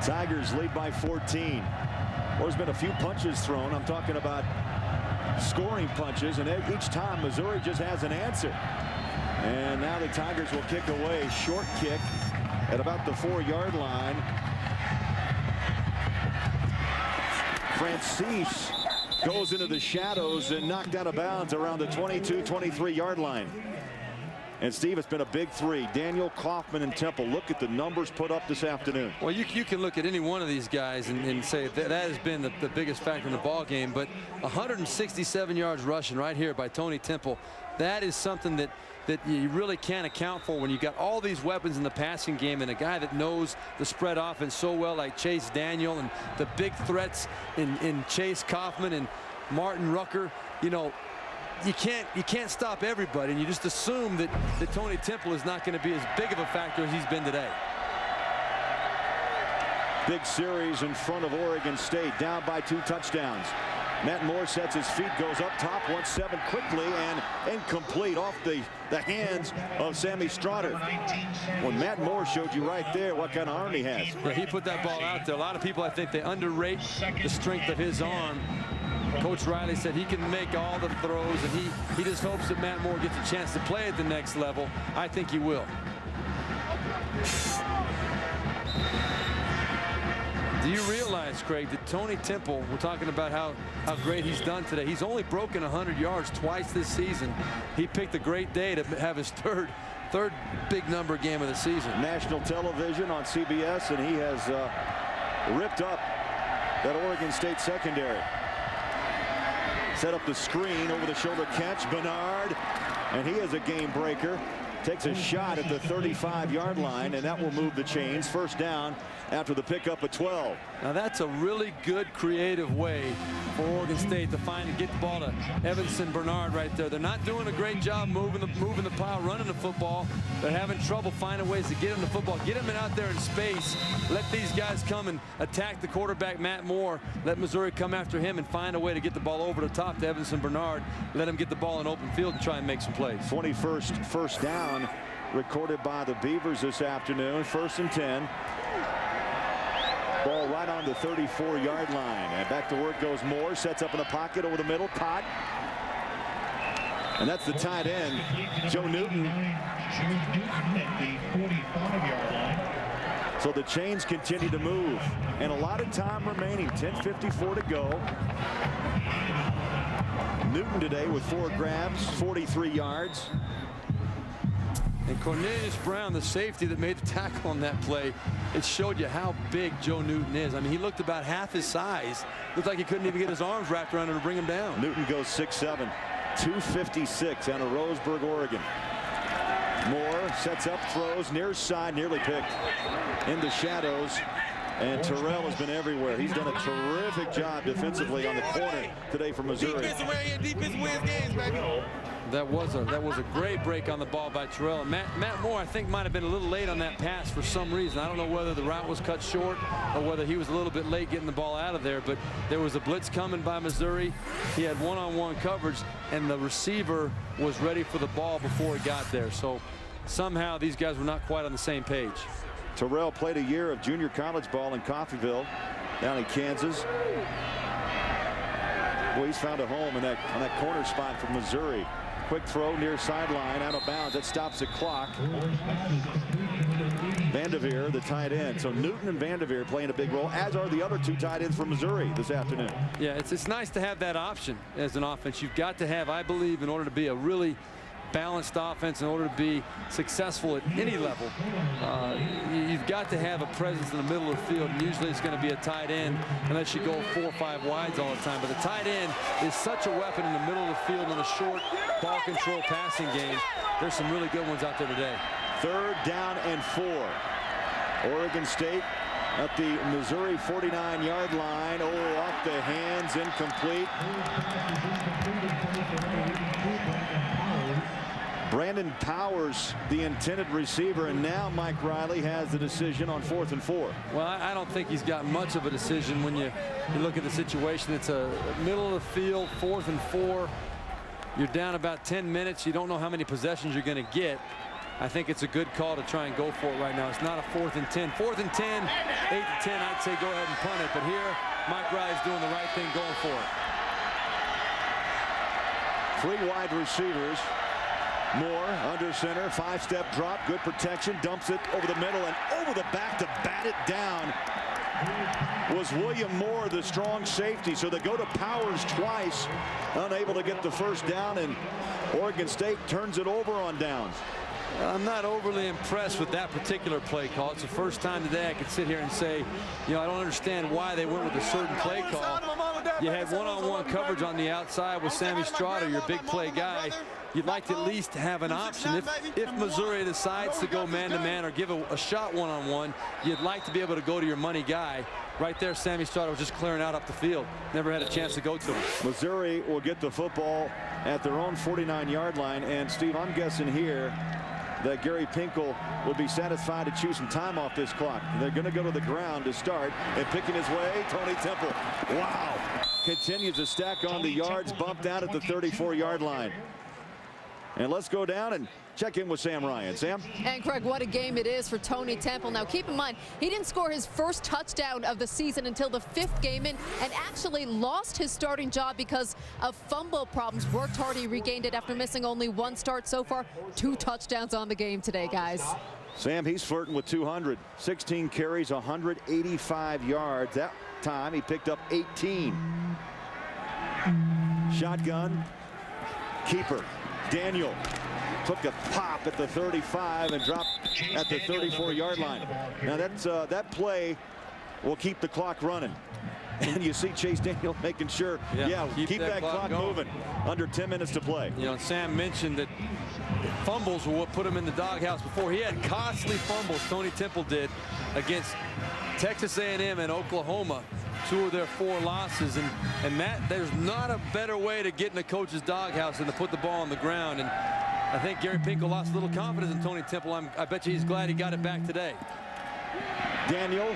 Tigers lead by 14. Well, there's been a few punches thrown. I'm talking about scoring punches, and each time Missouri just has an answer. And now the Tigers will kick away. Short kick at about the 4-yard line. Francis goes into the shadows and knocked out of bounds around the 22-23-yard line. And Steve, it's been a big 3. Daniel, Kaufman, and Temple. Look at the numbers put up this afternoon. Well, you can look at any one of these guys and say that has been the biggest factor in the ball game. But 167 yards rushing right here by Tony Temple. That is something that you really can't account for when you got all these weapons in the passing game and a guy that knows the spread offense so well like Chase Daniel and the big threats in Chase Kaufman and Martin Rucker. You know, you can't stop everybody, and you just assume that Tony Temple is not going to be as big of a factor as he's been today. Big series in front of Oregon State, down by 2 touchdowns. Matt Moore sets his feet, goes up top, 1-7 quickly, and incomplete off the hands of Sammy Strotter. When Matt Moore showed you right there what kind of arm he has. Yeah, he put that ball out there. A lot of people, I think, they underrate the strength of his arm. Coach Riley said he can make all the throws, and he just hopes that Matt Moore gets a chance to play at the next level. I think he will. Do you realize, Craig, that Tony Temple, we're talking about how great he's done today. He's only broken 100 yards twice this season. He picked a great day to have his third big number game of the season. National television on CBS, and he has ripped up that Oregon State secondary. Set up the screen, over the shoulder catch, Bernard, and he is a game breaker. Takes a shot at the 35-yard line, and that will move the chains. First down after the pickup of 12. Now that's a really good creative way for Oregon State to find and get the ball to Evanson Bernard right there. They're not doing a great job moving the pile, running the football. They're having trouble finding ways to get him the football, get him out there in space. Let these guys come and attack the quarterback, Matt Moore. Let Missouri come after him and find a way to get the ball over the top to Evanson Bernard. Let him get the ball in open field and try and make some plays. 21st first down recorded by the Beavers this afternoon. 1st and 10. Ball right on the 34-yard line. And back to work goes Moore. Sets up in the pocket over the middle. Caught. And that's the tight end, Joe Newton. So the chains continue to move. And a lot of time remaining. 10:54 to go. Newton today with 4 grabs, 43 yards. And Cornelius Brown, the safety that made the tackle on that play, it showed you how big Joe Newton is. I mean, he looked about half his size. Looked like he couldn't even get his arms wrapped around him to bring him down. Newton goes 6'7", 256 out of Roseburg, Oregon. Moore sets up, throws, near side, nearly picked in the shadows. And Terrell has been everywhere. He's done a terrific job defensively on the corner today for Missouri. Defense wins games, baby. That was a great break on the ball by Terrell. And Matt Moore, I think, might have been a little late on that pass for some reason. I don't know whether the route was cut short or whether he was a little bit late getting the ball out of there. But there was a blitz coming by Missouri. He had one-on-one coverage, and the receiver was ready for the ball before he got there. So somehow these guys were not quite on the same page. Terrell played a year of junior college ball in Coffeyville down in Kansas. Well, he's found a home in that corner spot for Missouri. Quick throw near sideline, out of bounds. That stops the clock. Vanderveer, the tight end. So Newton and Vanderveer playing a big role, as are the other 2 tight ends from Missouri this afternoon. Yeah, it's nice to have that option as an offense. You've got to have, I believe, in order to be a really balanced offense, in order to be successful at any level, you've got to have a presence in the middle of the field. And usually it's going to be a tight end unless you go 4 or 5 wides all the time. But the tight end is such a weapon in the middle of the field in the short ball control passing game. There's some really good ones out there today. 3rd down and 4. Oregon State at the Missouri 49-yard line. Oh, off the hands, incomplete. Brandon Powers, the intended receiver, and now Mike Riley has the decision on 4th and 4. Well, I don't think he's got much of a decision when you look at the situation. It's a middle of the field, 4th and 4. You're down about 10 minutes. You don't know how many possessions you're going to get. I think it's a good call to try and go for it right now. It's not a 4th and 10. 4th and 10, 8 to 10, I'd say go ahead and punt it. But here, Mike Riley's doing the right thing, going for it. 3 wide receivers. Moore under center, 5-step drop, good protection, dumps it over the middle and over the back to bat it down was William Moore, the strong safety. So they go to Powers twice, unable to get the first down, and Oregon State turns it over on downs. I'm not overly impressed with that particular play call. It's the first time today I could sit here and say, you know, I don't understand why they went with a certain play call. You had one-on-one coverage on the outside with Sammy Strada, your big play guy. You'd like to at least have an option. If Missouri decides to go man-to-man or give a shot one-on-one, you'd like to be able to go to your money guy. Right there, Sammy Strada was just clearing out up the field. Never had a chance to go to him. Missouri will get the football at their own 49-yard line. And, Steve, I'm guessing here that Gary Pinkel would be satisfied to choose some time off this clock. They're going to go to the ground to start, and picking his way, Tony Temple. Wow. Continues to stack on the yards, bumped out at the 34-yard line. And let's go down and check in with Sam Ryan. Sam? And Craig, what a game it is for Tony Temple. Now keep in mind, he didn't score his first touchdown of the season until the 5th game in, and actually lost his starting job because of fumble problems. Worked hard, he regained it after missing only 1 start so far. 2 touchdowns on the game today, guys. Sam, he's flirting with 200. 16 carries, 185 yards. That time he picked up 18. Shotgun, keeper, Daniel took a pop at the 35 and dropped at the 34-yard line. Now that play will keep the clock running. And you see Chase Daniel making sure, keep that clock moving. Under 10 minutes to play. You know, Sam mentioned that fumbles were what put him in the doghouse before. He had costly fumbles, Tony Temple did, against Texas A&M and Oklahoma. 2 of their 4 losses, and that there's not a better way to get in a coach's doghouse than to put the ball on the ground. And I think Gary Pinkel lost a little confidence in Tony Temple. I bet you he's glad he got it back today. Daniel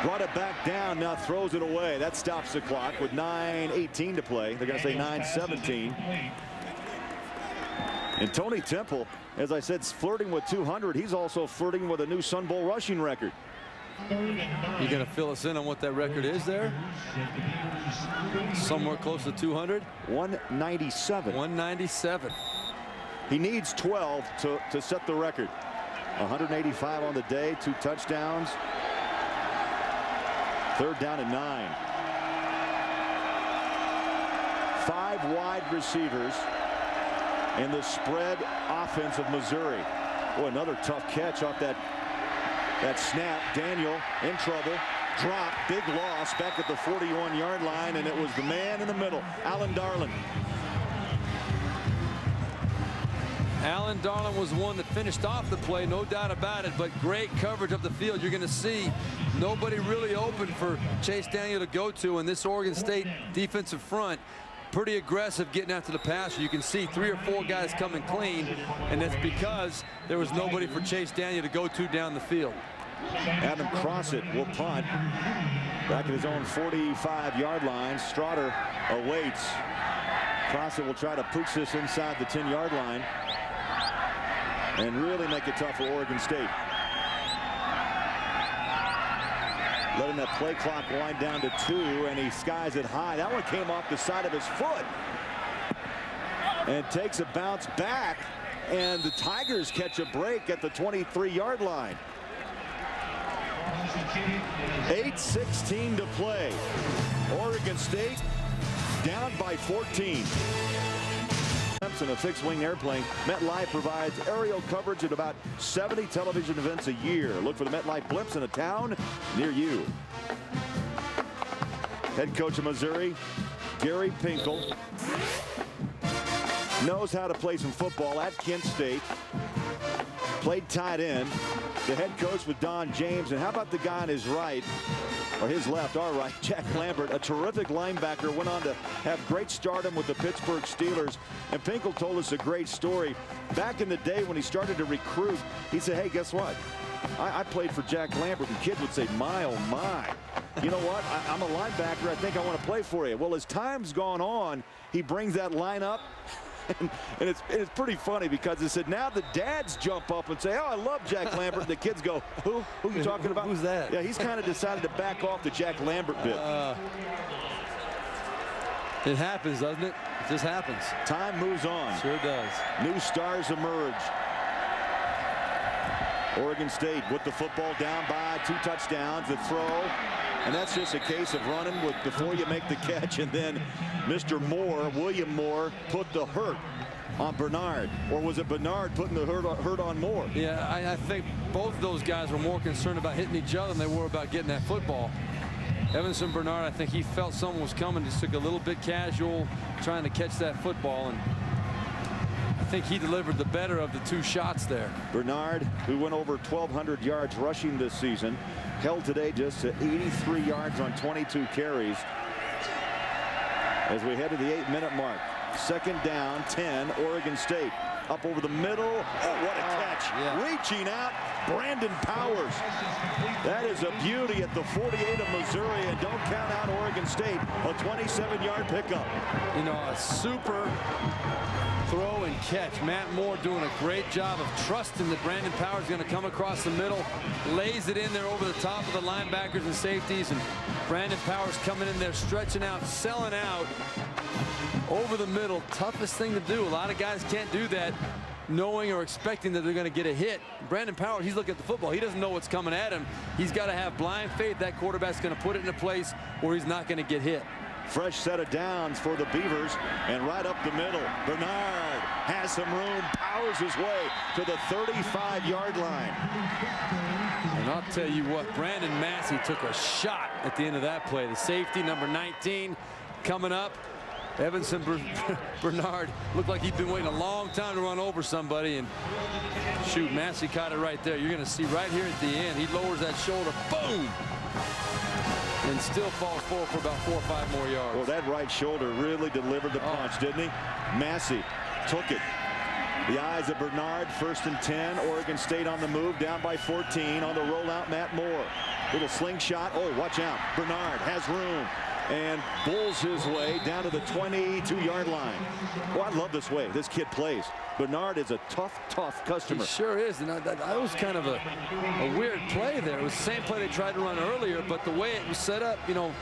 brought it back down, now throws it away. That stops the clock with 9:18 to play. They're going to say 9:17. And Tony Temple, as I said, flirting with 200. He's also flirting with a new Sun Bowl rushing record. You going to fill us in on what that record is there? Somewhere close to 200? 197. 197. He needs 12 to set the record. 185 on the day, 2 touchdowns. 3rd down and 9. 5 wide receivers in the spread offense of Missouri. Oh, another tough catch off that snap. Daniel in trouble. Drop. Big loss back at the 41-yard line, and it was the man in the middle, Alan Darland. Alan Darland was the one that finished off the play, no doubt about it, but great coverage of the field. You're going to see nobody really open for Chase Daniel to go to, and this Oregon State defensive front pretty aggressive getting after the passer. You can see 3 or 4 guys coming clean, and that's because there was nobody for Chase Daniel to go to down the field. Adam Crossett will punt back at his own 45-yard line. Straughter awaits. Crossett will try to pooch this inside the 10-yard line and really make it tough for Oregon State. Letting that play clock wind down to 2, and he skies it high. That one came off the side of his foot and takes a bounce back, and the Tigers catch a break at the 23-yard line. 8:16 to play. Oregon State down by 14. In a fixed-wing airplane, MetLife provides aerial coverage at about 70 television events a year. Look for the MetLife blips in a town near you. Head coach of Missouri, Gary Pinkel, knows how to play some football at Kent State. Played tight end. The head coach with Don James, and how about the guy on his right, or his left, our right, Jack Lambert, a terrific linebacker, went on to have great stardom with the Pittsburgh Steelers. And Pinkel told us a great story. Back in the day when he started to recruit, he said, hey, guess what? I played for Jack Lambert, and kids would say, my, oh, my. You know what? I'm a linebacker. I think I want to play for you. Well, as time's gone on, he brings that line up. And it's pretty funny because it said now the dads jump up and say, oh, I love Jack Lambert. And the kids go, who are you talking about? Who's that? Yeah, he's kind of decided to back off the Jack Lambert bit. It happens, doesn't it? It just happens. Time moves on. Sure does. New stars emerge. Oregon State with the football down by 2 touchdowns. The throw. And that's just a case of running with before you make the catch. And then Mr. Moore, William Moore, put the hurt on Bernard. Or was it Bernard putting the hurt on Moore? Yeah, I think both of those guys were more concerned about hitting each other than they were about getting that football. Evanson Bernard, I think he felt someone was coming. Just took a little bit casual trying to catch that football. And I think he delivered the better of the 2 shots there. Bernard, who went over 1,200 yards rushing this season, held today just to 83 yards on 22 carries. As we head to the 8-minute mark. 2nd down, 10, Oregon State. Up over the middle. Oh, what a catch. Yeah. Reaching out, Brandon Powers. That is a beauty at the 48 of Missouri, and don't count out Oregon State. A 27-yard pickup. You know, a super throw and catch. Matt Moore doing a great job of trusting that Brandon Powers is going to come across the middle, lays it in there over the top of the linebackers and safeties, and Brandon Powers coming in there, stretching out, selling out over the middle. Toughest thing to do. A lot of guys can't do that, knowing or expecting that they're going to get a hit. Brandon Powers, he's looking at the football. He doesn't know what's coming at him. He's got to have blind faith that quarterback's going to put it in a place where he's not going to get hit. Fresh set of downs for the Beavers, and right up the middle, Bernard has some room, powers his way to the 35-yard line. And I'll tell you what, Brandon Massey took a shot at the end of that play. The safety, number 19, coming up. Evanson Bernard looked like he'd been waiting a long time to run over somebody, and shoot, Massey caught it right there. You're going to see right here at the end, he lowers that shoulder, boom, and still falls forward for about 4 or 5 more yards. Well, that right shoulder really delivered the punch, didn't he? Massey took it. The eyes of Bernard, 1st and 10. Oregon State on the move, down by 14. On the rollout, Matt Moore. Little slingshot. Oh, watch out. Bernard has room and bulls his way down to the 22-yard line. Well, I love this way this kid plays. Bernard is a tough customer. He sure is, and that was kind of a weird play there. It was the same play they tried to run earlier, but the way it was set up, you know,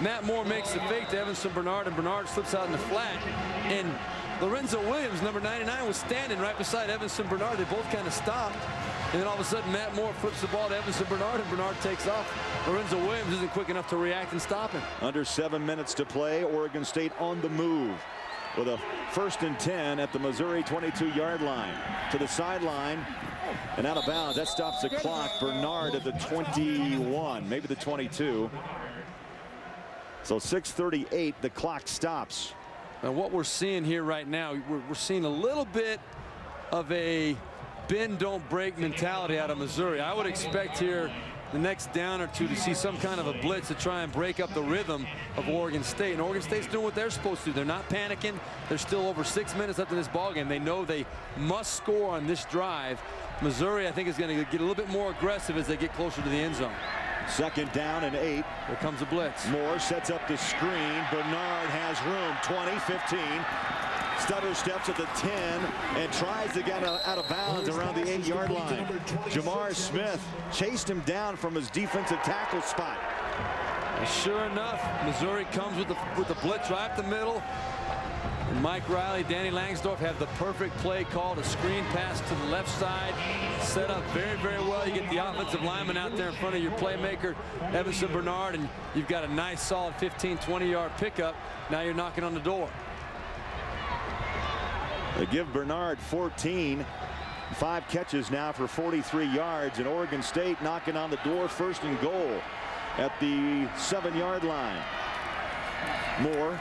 Matt Moore makes the fake to Evanson Bernard, and Bernard slips out in the flat, and Lorenzo Williams, number 99, was standing right beside Evanson Bernard. They both kind of stopped. And then all of a sudden, Matt Moore flips the ball to Evanson Bernard, and Bernard takes off. Lorenzo Williams isn't quick enough to react and stop him. Under 7 minutes to play, Oregon State on the move with a 1st and 10 at the Missouri 22-yard line. To the sideline and out of bounds. That stops the clock. Bernard at the 21, maybe the 22. So 6:38, the clock stops. And what we're seeing here right now, we're seeing a little bit of a bend don't break mentality out of Missouri. I would expect here the next down or two to see some kind of a blitz to try and break up the rhythm of Oregon State. And Oregon State's doing what they're supposed to do. They're not panicking. There's still over 6 minutes left in this ballgame. They know they must score on this drive. Missouri, I think, is going to get a little bit more aggressive as they get closer to the end zone. 2nd down and 8. Here comes a blitz. Moore sets up the screen. Bernard has room. 20, 15. Stutter steps at the 10 and tries to get out of bounds around the 8-yard line. Jamar Smith chased him down from his defensive tackle spot. And sure enough, Missouri comes with the blitz right up the middle. And Mike Riley, Danny Langsdorf have the perfect play called, a screen pass to the left side, set up very, very well. You get the offensive lineman out there in front of your playmaker, Evanson Bernard, and you've got a nice, solid 15, 20-yard pickup. Now you're knocking on the door. They give Bernard 14. 5 catches now for 43 yards, and Oregon State knocking on the door, 1st and goal at the 7-yard line. Moore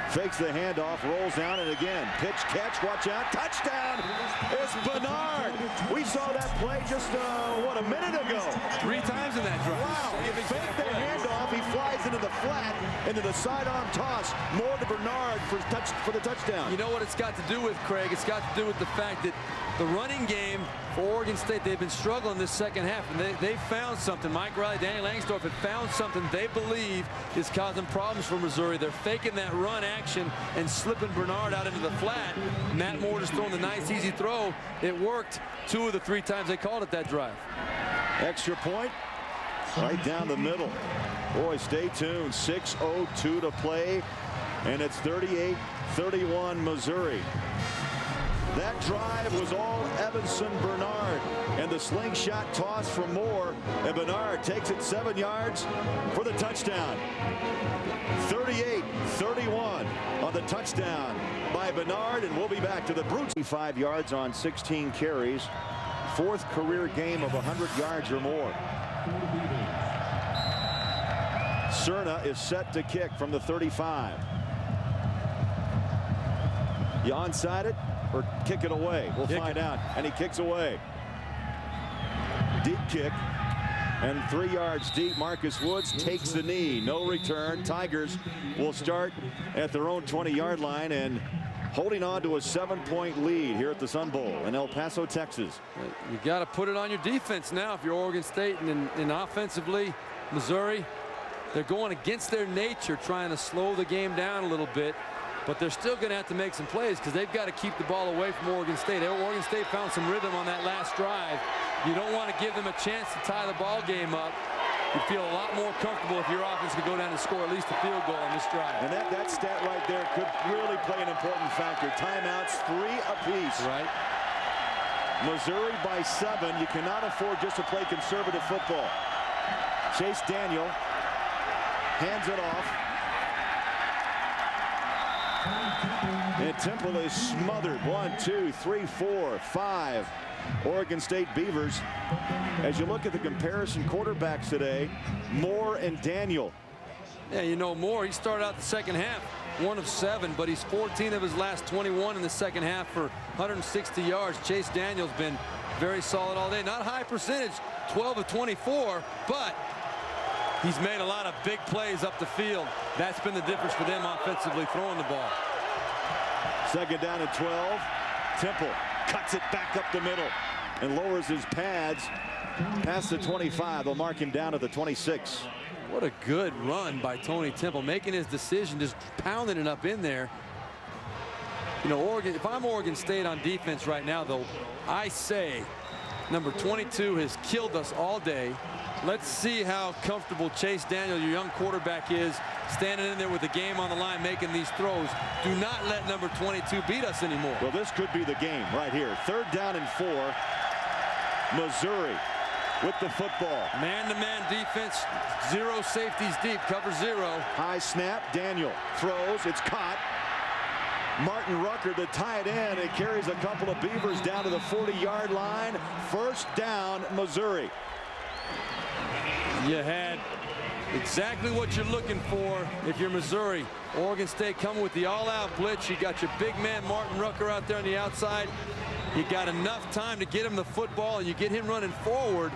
fakes the handoff, rolls down, and again, pitch, catch, watch out, touchdown! It's Bernard. We saw that play just, what, a minute ago. 3 times in that drive. Wow, he faked the handoff, he flies into the flat, into the sidearm toss. Moore to Bernard for the touchdown. You know what it's got to do with, Craig? It's got to do with the fact that the running game for Oregon State, they've been struggling this second half, and they found something. Mike Riley, Danny Langsdorf have found something they believe is causing problems for Missouri. They're faking that run action and slipping Bernard out into the flat. Matt Moore just throwing the nice, easy throw. It worked 2 of the 3 times they called it that drive. Extra point right down the middle. Boy, stay tuned. 6:02 to play, and it's 38-31 Missouri. That drive was all Evanson Bernard, and the slingshot toss from Moore, and Bernard takes it 7 yards for the touchdown. 38-31 on the touchdown by Bernard, and we'll be back to the Brutes. 5 yards on 16 carries, 4th career game of 100 yards or more. Cerna is set to kick from the 35. You onside it or kick it away? We'll find out. And he kicks away. Deep kick. And 3 yards deep. Marcus Woods takes the knee. No return. Tigers will start at their own 20-yard line and holding on to a 7-point lead here at the Sun Bowl in El Paso, Texas. You got to put it on your defense now if you're Oregon State, and offensively, Missouri, they're going against their nature, trying to slow the game down a little bit. but they're still going to have to make some plays because they've got to keep the ball away from Oregon State. Oregon State found some rhythm on that last drive. You don't want to give them a chance to tie the ball game up. You feel a lot more comfortable if your offense can go down and score at least a field goal on this drive. And that stat right there could really play an important factor. Timeouts, 3 apiece. Right. Missouri by 7. You cannot afford just to play conservative football. Chase Daniel hands it off. And Temple is smothered. 1, 2, 3, 4, 5. Oregon State Beavers. As you look at the comparison quarterbacks today, Moore and Daniel. Yeah, you know, Moore, he started out the second half 1 of 7, but he's 14 of his last 21 in the second half for 160 yards. Chase Daniel's been very solid all day. Not high percentage, 12 of 24, but he's made a lot of big plays up the field. That's been the difference for them offensively, throwing the ball. Second down and 12. Temple cuts it back up the middle and lowers his pads past the 25. They'll mark him down at the 26. What a good run by Tony Temple, making his decision, just pounding it up in there. You know, Oregon, if I'm Oregon State on defense right now, though, I say number 22 has killed us all day. Let's see how comfortable Chase Daniel, your young quarterback, is standing in there with the game on the line, making these throws. Do not let number 22 beat us anymore. Well, this could be the game right here. 3rd down and 4. Missouri with the football. Man-to-man defense, 0 safeties deep, cover 0. High snap, Daniel throws, it's caught. Martin Rucker, the tight end, it carries a couple of Beavers down to the 40-yard line. 1st down, Missouri. You had exactly what you're looking for if you're Missouri. Oregon State coming with the all-out blitz. You got your big man Martin Rucker out there on the outside. You got enough time to get him the football, and you get him running forward.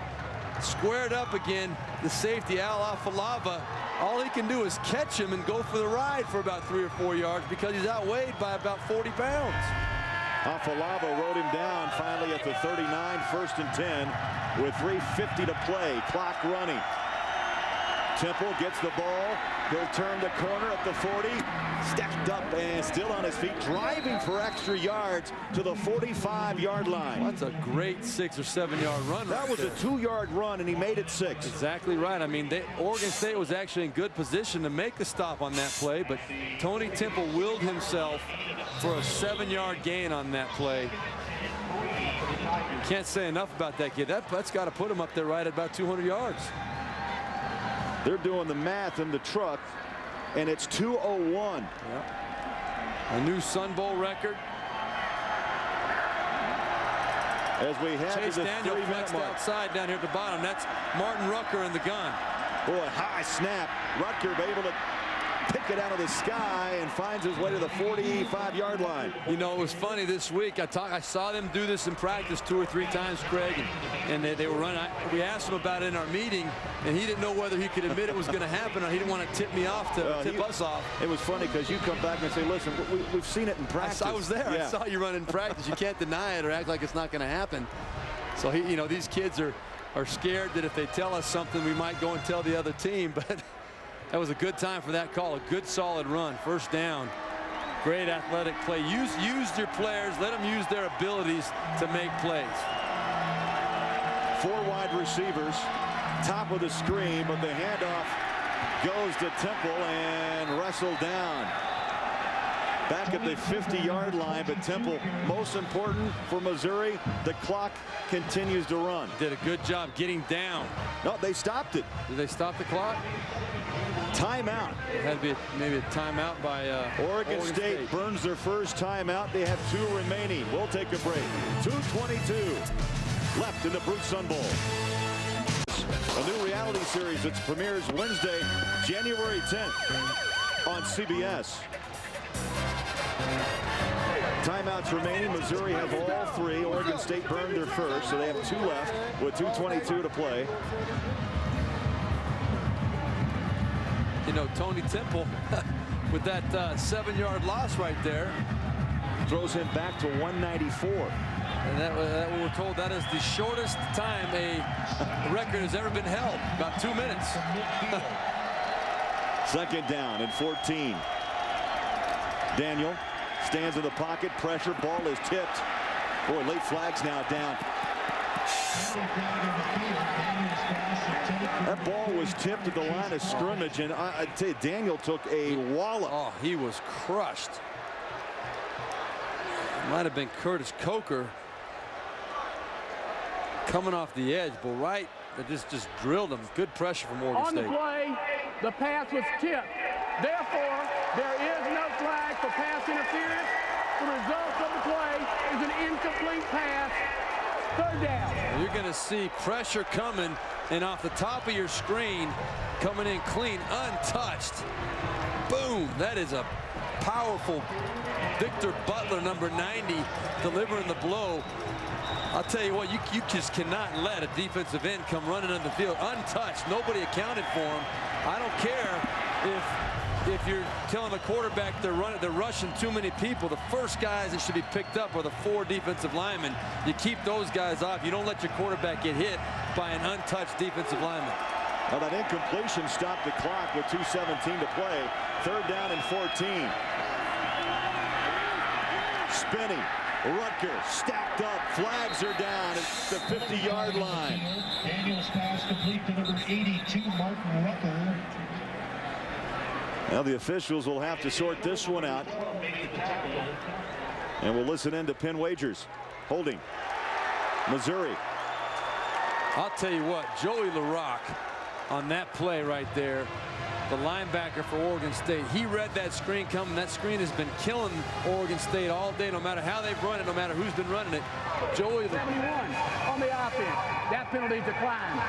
Squared up again, the safety Al Afalava. All he can do is catch him and go for the ride for about 3 or 4 yards because he's outweighed by about 40 pounds. Afalava rode him down finally at the 39, 1st and 10 with 3:50 to play, clock running. Temple gets the ball. He'll turn the corner at the 40. Stepped up and still on his feet, driving for extra yards to the 45-yard line. Well, that's a great 6 or 7 yard run. That was a 2-yard run, and he made it 6. Exactly right. I mean, Oregon State was actually in good position to make the stop on that play, but Tony Temple willed himself for a 7-yard gain on that play. Can't say enough about that kid. That's got to put him up there right at about 200 yards. They're doing the math in the truck, and it's 2:01. Yep. A new Sun Bowl record. As we head Chase to the Daniel 3-minute mark. outside down here at the bottom. That's Martin Rucker in the gun. Boy, high snap. Rucker able to pick it out of the sky and finds his way to the 45-yard line. You know, it was funny this week. I saw them do this in practice 2 or 3 times, Craig, and they were running. We asked him about it in our meeting, and he didn't know whether he could admit it was going to happen or he didn't want to tip me off to tip us off. It was funny because you come back and say, listen, we've seen it in practice. I was there. Yeah. I saw you run in practice. You can't deny it or act like it's not going to happen. So, you know, these kids are scared that if they tell us something, we might go and tell the other team, but that was a good time for that call. A good, solid run. 1st down. Great athletic play. Use your players. Let them use their abilities to make plays. 4 wide receivers. Top of the screen, but the handoff goes to Temple and wrestled down. Back at the 50-yard line, but Temple, most important for Missouri, the clock continues to run. Did a good job getting down. No, they stopped it. Did they stop the clock? Timeout. It had to be maybe a timeout by Oregon State burns their first timeout. They have 2 remaining. We'll take a break. 2:22 left in the Brute Sun Bowl. A new reality series that premieres Wednesday, January 10th on CBS. Timeouts remaining. Missouri has all 3. Oregon State burned their first, so they have 2 left with 2:22 to play. You know, Tony Temple with that 7-yard loss right there throws him back to 194. And that we're told that is the shortest time a record has ever been held, about 2 minutes. 2nd down and 14. Daniel stands in the pocket. Pressure. Ball is tipped. Boy, late flags now down. That ball was tipped at the line of scrimmage, and I tell you, Daniel took a wallop. Oh, he was crushed. Might have been Curtis Coker coming off the edge, but right, that just drilled him. Good pressure from Oregon State. On the play, the pass was tipped. Therefore, there is no flag for pass interference. The result of the play is an incomplete pass. Third down. You're going to see pressure coming, and off the top of your screen, coming in clean, untouched. Boom. That is a powerful Victor Butler, number 90, delivering the blow. I'll tell you what, you just cannot let a defensive end come running on the field untouched. Nobody accounted for him. I don't care if you're telling the quarterback they're rushing too many people. The first guys that should be picked up are the 4 defensive linemen. You keep those guys off. You don't let your quarterback get hit by an untouched defensive lineman. Now that incompletion stopped the clock with 2:17 to play. Third down and 14. Spinning. Rutger stacked up. Flags are down at the 50-yard line. Daniel's pass complete to number 82, Martin Rucker. Now the officials will have to sort this one out. And we'll listen in to Penn Wagers. Holding. Missouri. I'll tell you what, Joey LaRock on that play right there, the linebacker for Oregon State, he read that screen coming. That screen has been killing Oregon State all day, no matter how they've run it, no matter who's been running it. Joey 71 on the offense. That penalty declined.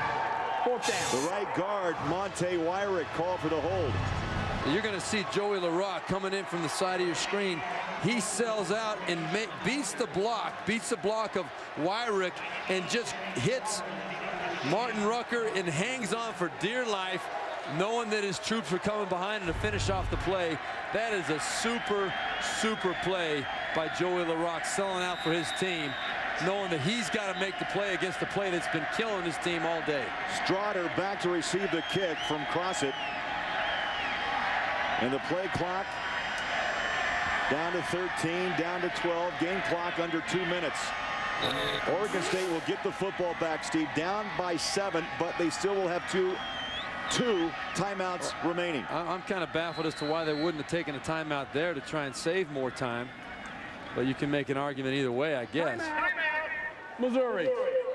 Fourth down. The right guard, Monte Wyrick, called for the hold. You're going to see Joey LaRock coming in from the side of your screen. He sells out and beats the block of Wyrick, and just hits Martin Rucker and hangs on for dear life, knowing that his troops are coming behind him to finish off the play. That is a super play by Joey LaRock, selling out for his team, knowing that he's got to make the play against the play that's been killing his team all day. Strotter back to receive the kick from Crossett. And the play clock down to 13, down to 12. Game clock under 2 minutes. Oregon State will get the football back, Steve, down by 7, but they still will have two timeouts remaining. I'm kind of baffled as to why they wouldn't have taken a timeout there to try and save more time. But you can make an argument either way, I guess. Missouri.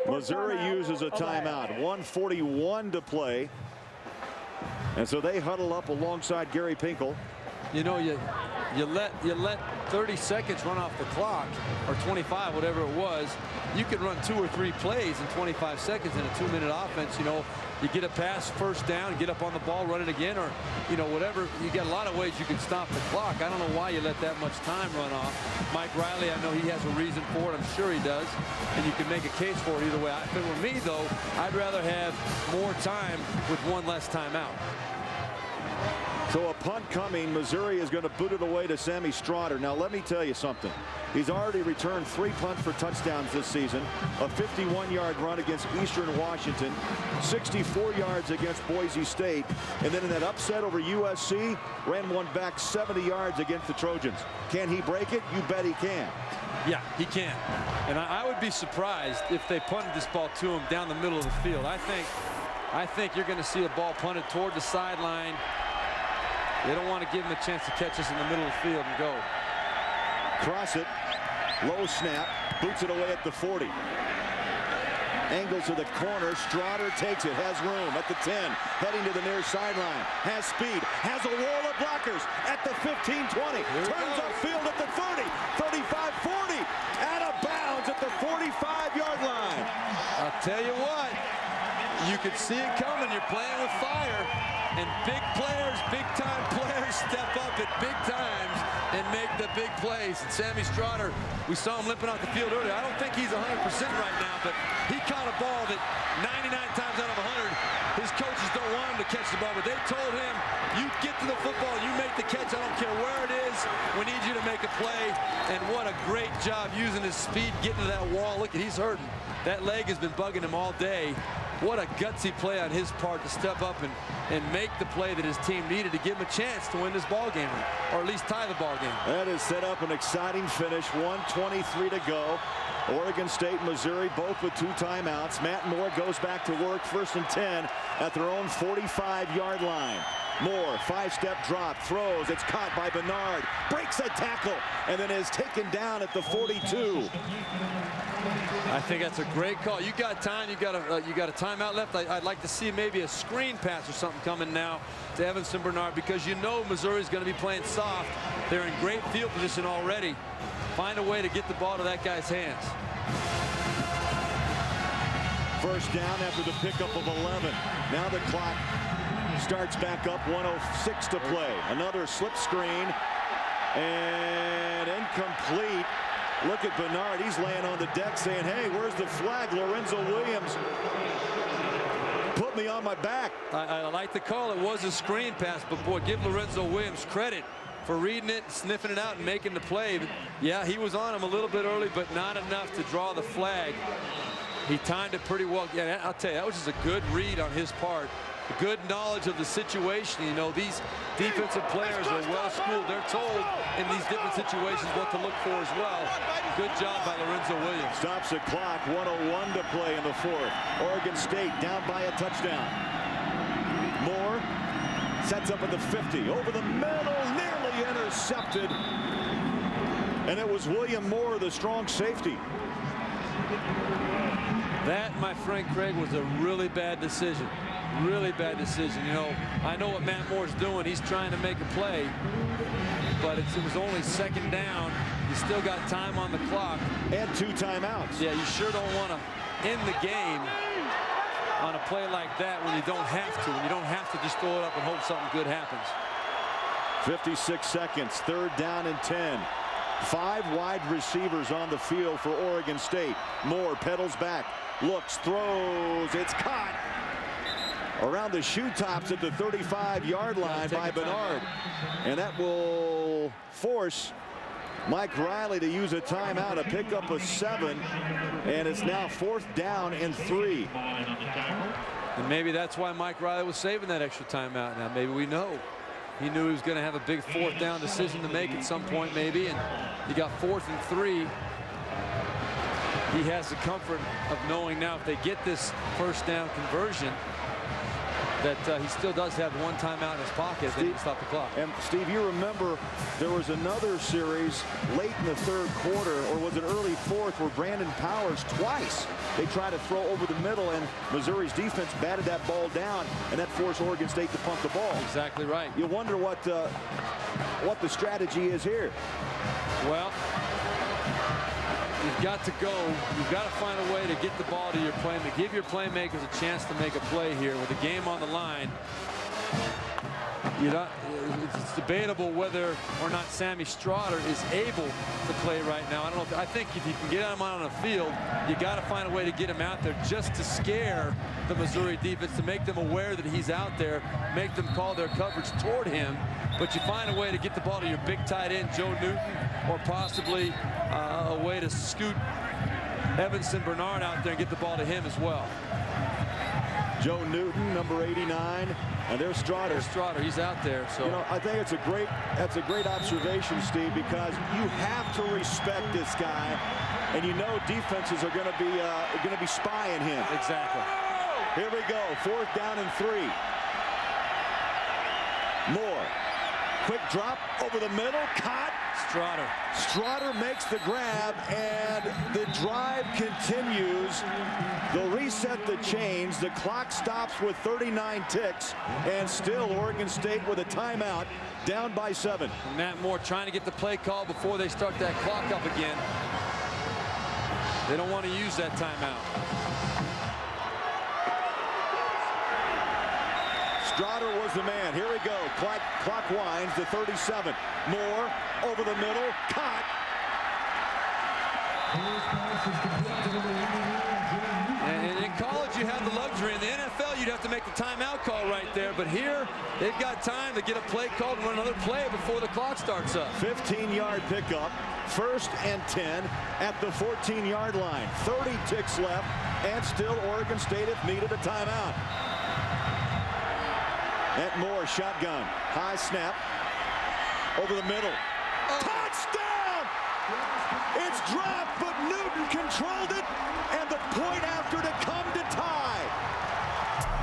Missouri uses a timeout. 1:41 to play. And so they huddle up alongside Gary Pinkel. You know, you let 30 seconds run off the clock, or 25, whatever it was. You could run 2 or 3 plays in 25 seconds in a 2-minute offense. You know, you get a pass, first down, get up on the ball, run it again, or, you know, whatever. You got a lot of ways you can stop the clock. I don't know why you let that much time run off. Mike Riley, I know he has a reason for it. I'm sure he does. And you can make a case for it either way. If it were me, though, I'd rather have more time with one less timeout. So a punt coming. Missouri is going to boot it away to Sammy Strotter. Now let me tell you something. He's already returned 3 punts for touchdowns this season. A 51-yard run against Eastern Washington. 64 yards against Boise State. And then in that upset over USC, ran one back 70 yards against the Trojans. Can he break it? You bet he can. Yeah, he can. And I would be surprised if they punted this ball to him down the middle of the field. I think you're going to see a ball punted toward the sideline. They don't want to give him a chance to catch us in the middle of the field and go. Crossett, low snap, boots it away at the 40. Angles to the corner. Strotter takes it, has room at the 10, heading to the near sideline. Has speed, has a wall of blockers at the 15-20. Turns upfield at the 30, 35-40, out of bounds at the 45-yard line. I'll tell you what, you could see it coming. You're playing with fire. And big players, big-time players step up at big times and make the big plays. And Sammy Strotter, we saw him limping off the field earlier. I don't think he's 100% right now, but he caught a ball that 99 times out of 100, his coaches don't want him to catch the ball, but they told him, you get to the football, you make the catch, I don't care where it is, we need you to make a play. And what a great job using his speed, getting to that wall. Look, he's hurting. That leg has been bugging him all day. what a gutsy play on his part to step up and make the play that his team needed to give him a chance to win this ball game, or at least tie the ball game. That has set up an exciting finish. 1:23 to go. Oregon State, Missouri, both with 2 timeouts. Matt Moore goes back to work, 1st and 10 at their own 45-yard line. Moore, 5-step drop, throws. It's caught by Bernard, breaks a tackle, and then is taken down at the 42. I think that's a great call. You got time. You got a timeout left. I'd like to see maybe a screen pass or something coming now to Evanson Bernard, because you know Missouri's going to be playing soft. They're in great field position already. Find a way to get the ball to that guy's hands. First down after the pickup of 11. Now the clock starts back up. 1:06 to play. Another slip screen and incomplete. Look at Bernard. He's laying on the deck saying, hey, where's the flag? Lorenzo Williams put me on my back. I like the call. It was a screen pass, but boy, give Lorenzo Williams credit for reading it, sniffing it out, and making the play. But yeah, he was on him a little bit early, but not enough to draw the flag. He timed it pretty well. Yeah, I'll tell you, that was just a good read on his part. A good knowledge of the situation. You know, these defensive players are well schooled. They're told in these different situations what to look for as well. Good job by Lorenzo Williams. Stops the clock. 1:01 to play in the 4th. Oregon State down by a touchdown. Moore sets up at the 50. Over the middle, nearly intercepted. And it was William Moore, the strong safety. That, my friend Craig, was a really bad decision. Really bad decision. You know, I know what Matt Moore's doing. He's trying to make a play, but it was only 2nd down. You still got time on the clock. And 2 timeouts. Yeah, you sure don't want to end the game on a play like that when you don't have to. When you don't have to just throw it up and hope something good happens. 56 seconds. 3rd down and 10. 5 wide receivers on the field for Oregon State. Moore pedals back, looks, throws. It's caught around the shoe tops at the 35-yard line by Bernard. And that will force Mike Riley to use a timeout to pick up a 7. And it's now 4th down and 3. And maybe that's why Mike Riley was saving that extra timeout. Now maybe we know. He knew he was going to have a big 4th down decision to make at some point maybe. And he got 4th and 3. He has the comfort of knowing now if they get this 1st down conversion that he still does have 1 timeout in his pocket. Then he can stop the clock. And Steve, you remember there was another series late in the 3rd quarter, or was it early 4th, where Brandon Powers twice they tried to throw over the middle, and Missouri's defense batted that ball down, and that forced Oregon State to punt the ball. Exactly right. You wonder what the strategy is here. Well, you've got to go. You've got to find a way to get the ball to your playmaker. Give your playmakers a chance to make a play here with the game on the line. It's debatable whether or not Sammy Strotter is able to play right now. I think if you can get him out on the field, you got to find a way to get him out there just to scare the Missouri defense, to make them aware that he's out there, make them call their coverage toward him. But you find a way to get the ball to your big tight end, Joe Newton, or possibly a way to scoot Evanson Bernard out there and get the ball to him as well. Joe Newton, number 89, and there's Strotter. There's Strotter, he's out there. So you know, I think that's a great observation, Steve, because you have to respect this guy, and you know defenses are going to be spying him. Exactly. Here we go, 4th down and 3. Moore, quick drop over the middle, caught. Strotter makes the grab, and the drive continues. They'll reset the chains. The clock stops with 39 ticks, and still Oregon State with a timeout, down by 7. And Matt Moore trying to get the play call before they start that clock up again. They don't want to use that timeout. Strotter was the man. Here we go. Clock winds to 37. Moore over the middle. Caught. And in college, you have the luxury. In the NFL, you'd have to make the timeout call right there. But here, they've got time to get a play called and run another play before the clock starts up. 15-yard pickup, 1st and 10 at the 14-yard line. 30 ticks left, and still Oregon State, if needed, a timeout. At Moore, shotgun, high snap, over the middle. Touchdown! It's dropped, but Newton controlled it, and the point after to come to tie.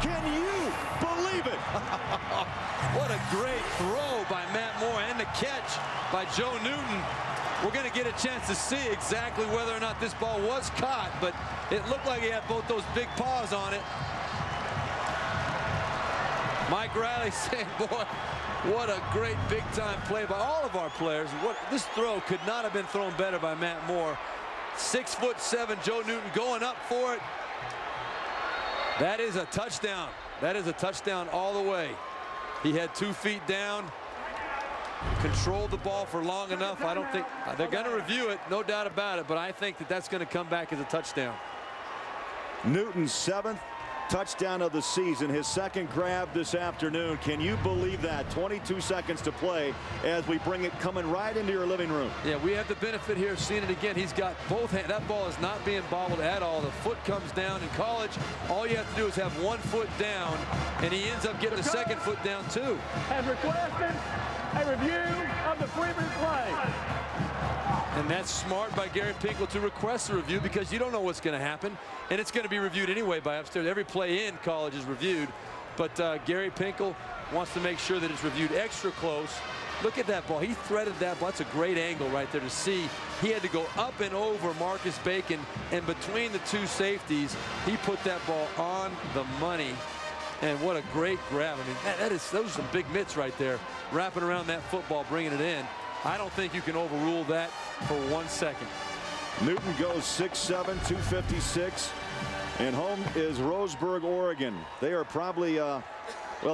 Can you believe it? What a great throw by Matt Moore, and the catch by Joe Newton. We're going to get a chance to see exactly whether or not this ball was caught, but it looked like he had both those big paws on it. Mike Riley saying, boy, what a great big-time play by all of our players. This throw could not have been thrown better by Matt Moore. 6'7", Joe Newton going up for it. That is a touchdown. That is a touchdown all the way. He had 2 feet down, controlled the ball for long enough. I don't think they're going to review it, no doubt about it, but I think that that's going to come back as a touchdown. Newton's 7th touchdown of the season, his 2nd grab this afternoon. Can you believe that? 22 seconds to play as we bring it coming right into your living room. Yeah, we have the benefit here of seeing it again. He's got both hands. That ball is not being bobbled at all. The foot comes down. In college, all you have to do is have 1 foot down, and he ends up getting the 2nd foot down too. Has requested a review of the previous play. And that's smart by Gary Pinkel to request a review, because you don't know what's going to happen, and it's going to be reviewed anyway by upstairs. Every play in college is reviewed, but Gary Pinkel wants to make sure that it's reviewed extra close. Look at that ball. He threaded that ball. That's a great angle right there to see. He had to go up and over Marcus Bacon, and between the 2 safeties, he put that ball on the money. And what a great grab. I mean, those are some big mitts right there, wrapping around that football, bringing it in. I don't think you can overrule that for 1 second. Newton goes 6'7", 256, and home is Roseburg, Oregon. They are probably, well,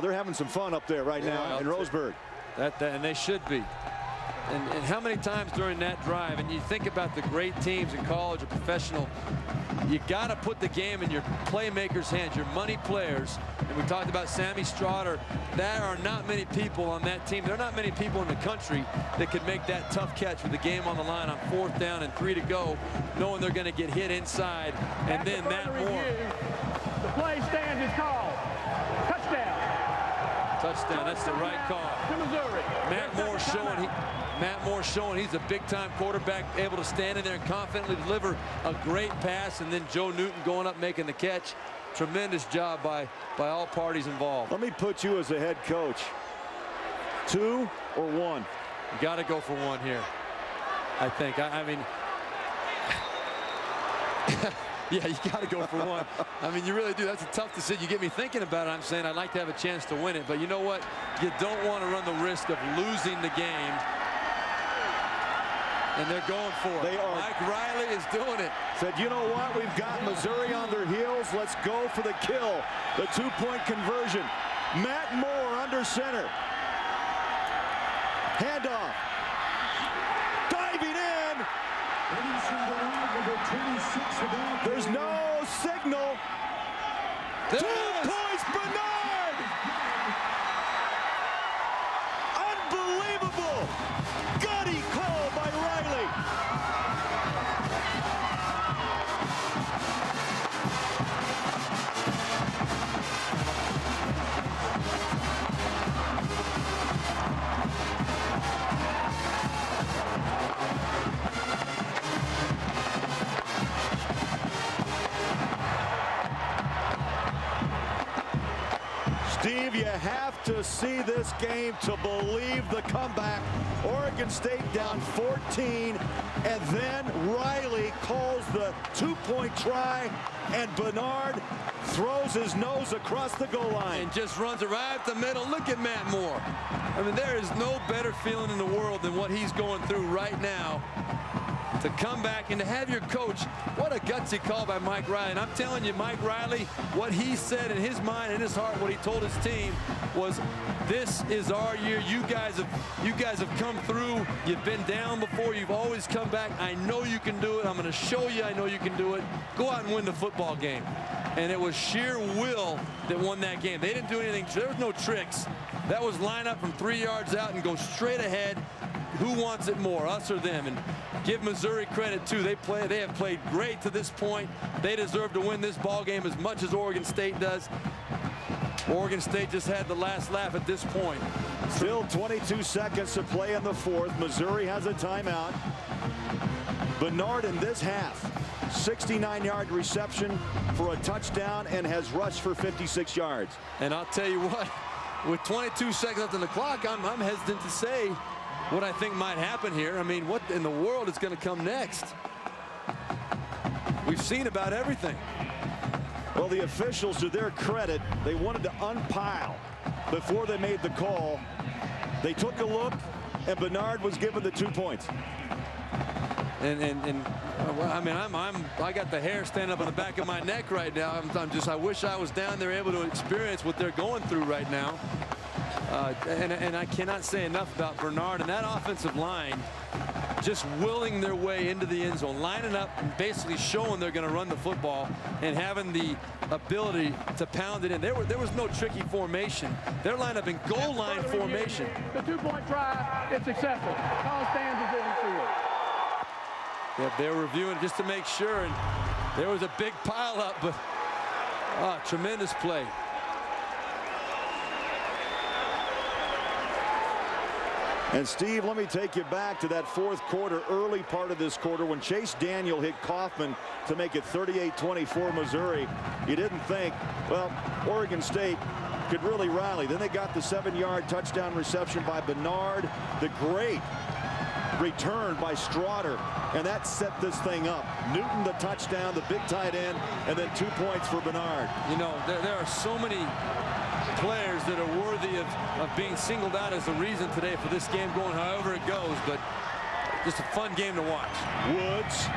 they're having some fun up there right now in Roseburg. And they should be. And how many times during that drive, and you think about the great teams in college or professional, you got to put the game in your playmakers' hands, your money players. And we talked about Sammy Strotter. There are not many people on that team. There are not many people in the country that could make that tough catch with the game on the line on 4th down and 3 to go, knowing they're going to get hit inside. And then Matt Moore. The play stands is called. Touchdown. Touchdown. That's the right call. To Missouri. Matt Moore showing he's a big-time quarterback, able to stand in there and confidently deliver a great pass, and then Joe Newton going up making the catch. Tremendous job by all parties involved. Let me put you as a head coach. 2 or 1? You got to go for 1 here, I think. I mean, yeah, you got to go for 1. I mean, you really do. That's a tough decision. You get me thinking about it. I'm saying I'd like to have a chance to win it, but you know what? You don't want to run the risk of losing the game. And they're going for it. They are. Mike Riley is doing it. Said, you know what? We've got Missouri on their heels. Let's go for the kill. The 2-point conversion. Matt Moore under center. Handoff. Diving in. There's no signal. 2 points, Bernard. Unbelievable. Gutty call by Riley. Steve, you have to see this game to believe the comeback. Oregon State down 14, and then Riley calls the 2-point try, and Bernard throws his nose across the goal line. And just runs it right up the middle. Look at Matt Moore. I mean, there is no better feeling in the world than what he's going through right now. to come back and to have your coach, what a gutsy call by Mike Riley. And I'm telling you, Mike Riley, what he said in his mind and his heart, what he told his team was, this is our year. You guys have come through. You've been down before. You've always come back. I know you can do it. I'm going to show you I know you can do it. Go out and win the football game. And it was sheer will that won that game. They didn't do anything. There was no tricks. That was line up from 3 yards out and go straight ahead. Who wants it more, us or them? And give Missouri credit too. They have played great to this point. They deserve to win this ball game as much as Oregon State does. Oregon State just had the last laugh at this point. Still 22 seconds to play in the fourth. Missouri has a timeout. Bernard in this half, 69-yard reception for a touchdown and has rushed for 56 yards. And I'll tell you what, with 22 seconds left on the clock, I'm hesitant to say what I think might happen here. I mean, what in the world is going to come next? We've seen about everything. Well, the officials, to their credit, they wanted to unpile before they made the call. They took a look, and Bernard was given the 2 points. I mean, I got the hair standing up on the back of my neck right now. I wish I was down there able to experience what they're going through right now. And I cannot say enough about Bernard and that offensive line just willing their way into the end zone, lining up and basically showing they're going to run the football and having the ability to pound it in. There was no tricky formation. They're lined up in goal line formation. The 2-point try is successful. Call stands as in the field. Yeah, they're reviewing just to make sure, and there was a big pile up, but tremendous play. And Steve, let me take you back to that fourth quarter, early part of this quarter, when Chase Daniel hit Kaufman to make it 38-24 Missouri. You didn't think, well, Oregon State could really rally. Then they got the 7-yard touchdown reception by Bernard, the great return by Straughter, and that set this thing up. Newton the touchdown, the big tight end, and then 2 points for Bernard. You know, there are so many players that are worthy of being singled out as the reason today for this game going however it goes, but just a fun game to watch. Woods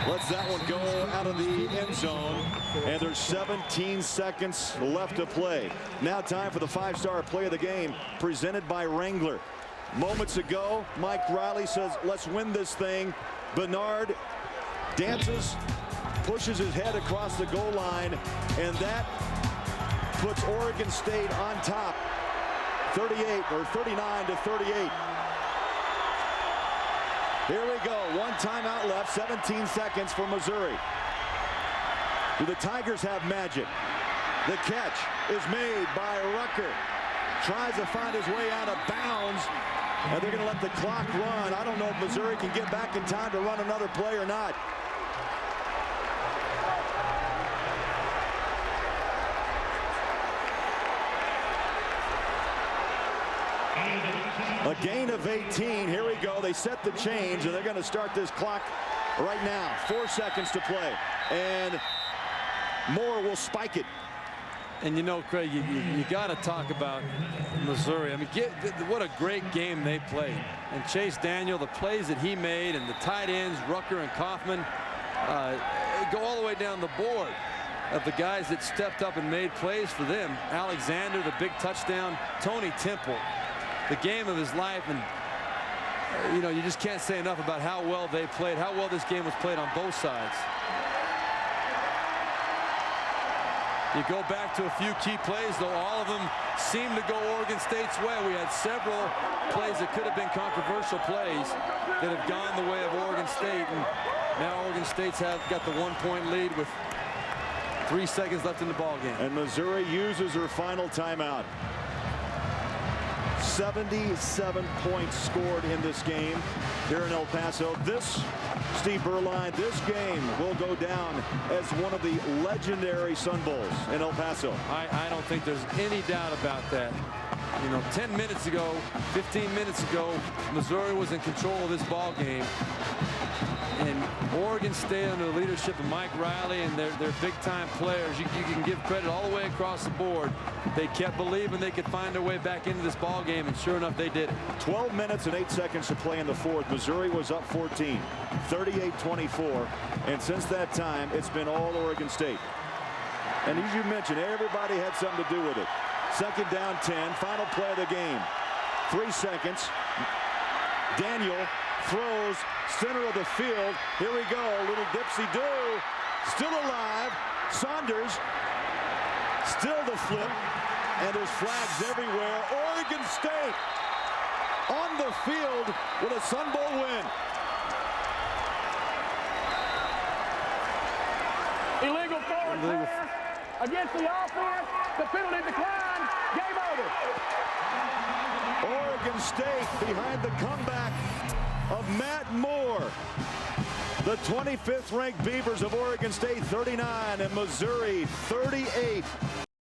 lets that one go out of the end zone, and there's 17 seconds left to play. Now time for the 5-star play of the game, presented by Wrangler. Moments ago, Mike Riley says, let's win this thing. Bernard dances, pushes his head across the goal line, and that puts Oregon State on top, 39-38. Here we go, one timeout left, 17 seconds for Missouri. Do the Tigers have magic? The catch is made by Rucker. Tries to find his way out of bounds, and they're going to let the clock run. I don't know if Missouri can get back in time to run another play or not. A gain of 18. Here we go. They set the change, and they're going to start this clock right now. 4 seconds to play, and Moore will spike it. And you know, Craig, you got to talk about Missouri. I mean, what a great game they played. And Chase Daniel, the plays that he made, and the tight ends, Rucker and Kaufman, go all the way down the board of the guys that stepped up and made plays for them. Alexander, the big touchdown. Tony Temple, the game of his life. And, you know, you just can't say enough about how well they played, how well this game was played on both sides. You go back to a few key plays, though all of them seem to go Oregon State's way. We had several plays that could have been controversial plays that have gone the way of Oregon State, and now Oregon State's got the 1-point lead with 3 seconds left in the ball game. And Missouri uses her final timeout. 77 points scored in this game here in El Paso. This, Steve Berline, this game will go down as one of the legendary Sun Bowls in El Paso. I don't think there's any doubt about that. You know, 10 minutes ago, 15 minutes ago, Missouri was in control of this ball game. And Oregon State, under the leadership of Mike Riley and their big-time players, you can give credit all the way across the board. They kept believing they could find their way back into this ball game, and sure enough, they did it. 12 minutes and 8 seconds to play in the fourth. Missouri was up 14, 38-24, and since that time, it's been all Oregon State. And as you mentioned, everybody had something to do with it. Second down 10, final play of the game. 3 seconds. Daniel throws center of the field. Here we go, little dipsy-do. Still alive. Saunders, still the flip. And there's flags everywhere. Oregon State on the field with a Sun Bowl win. Illegal forward pass against the offense. The penalty declined. Game over. Oregon State behind the comeback of Matt Moore. The 25th ranked Beavers of Oregon State 39 and Missouri 38.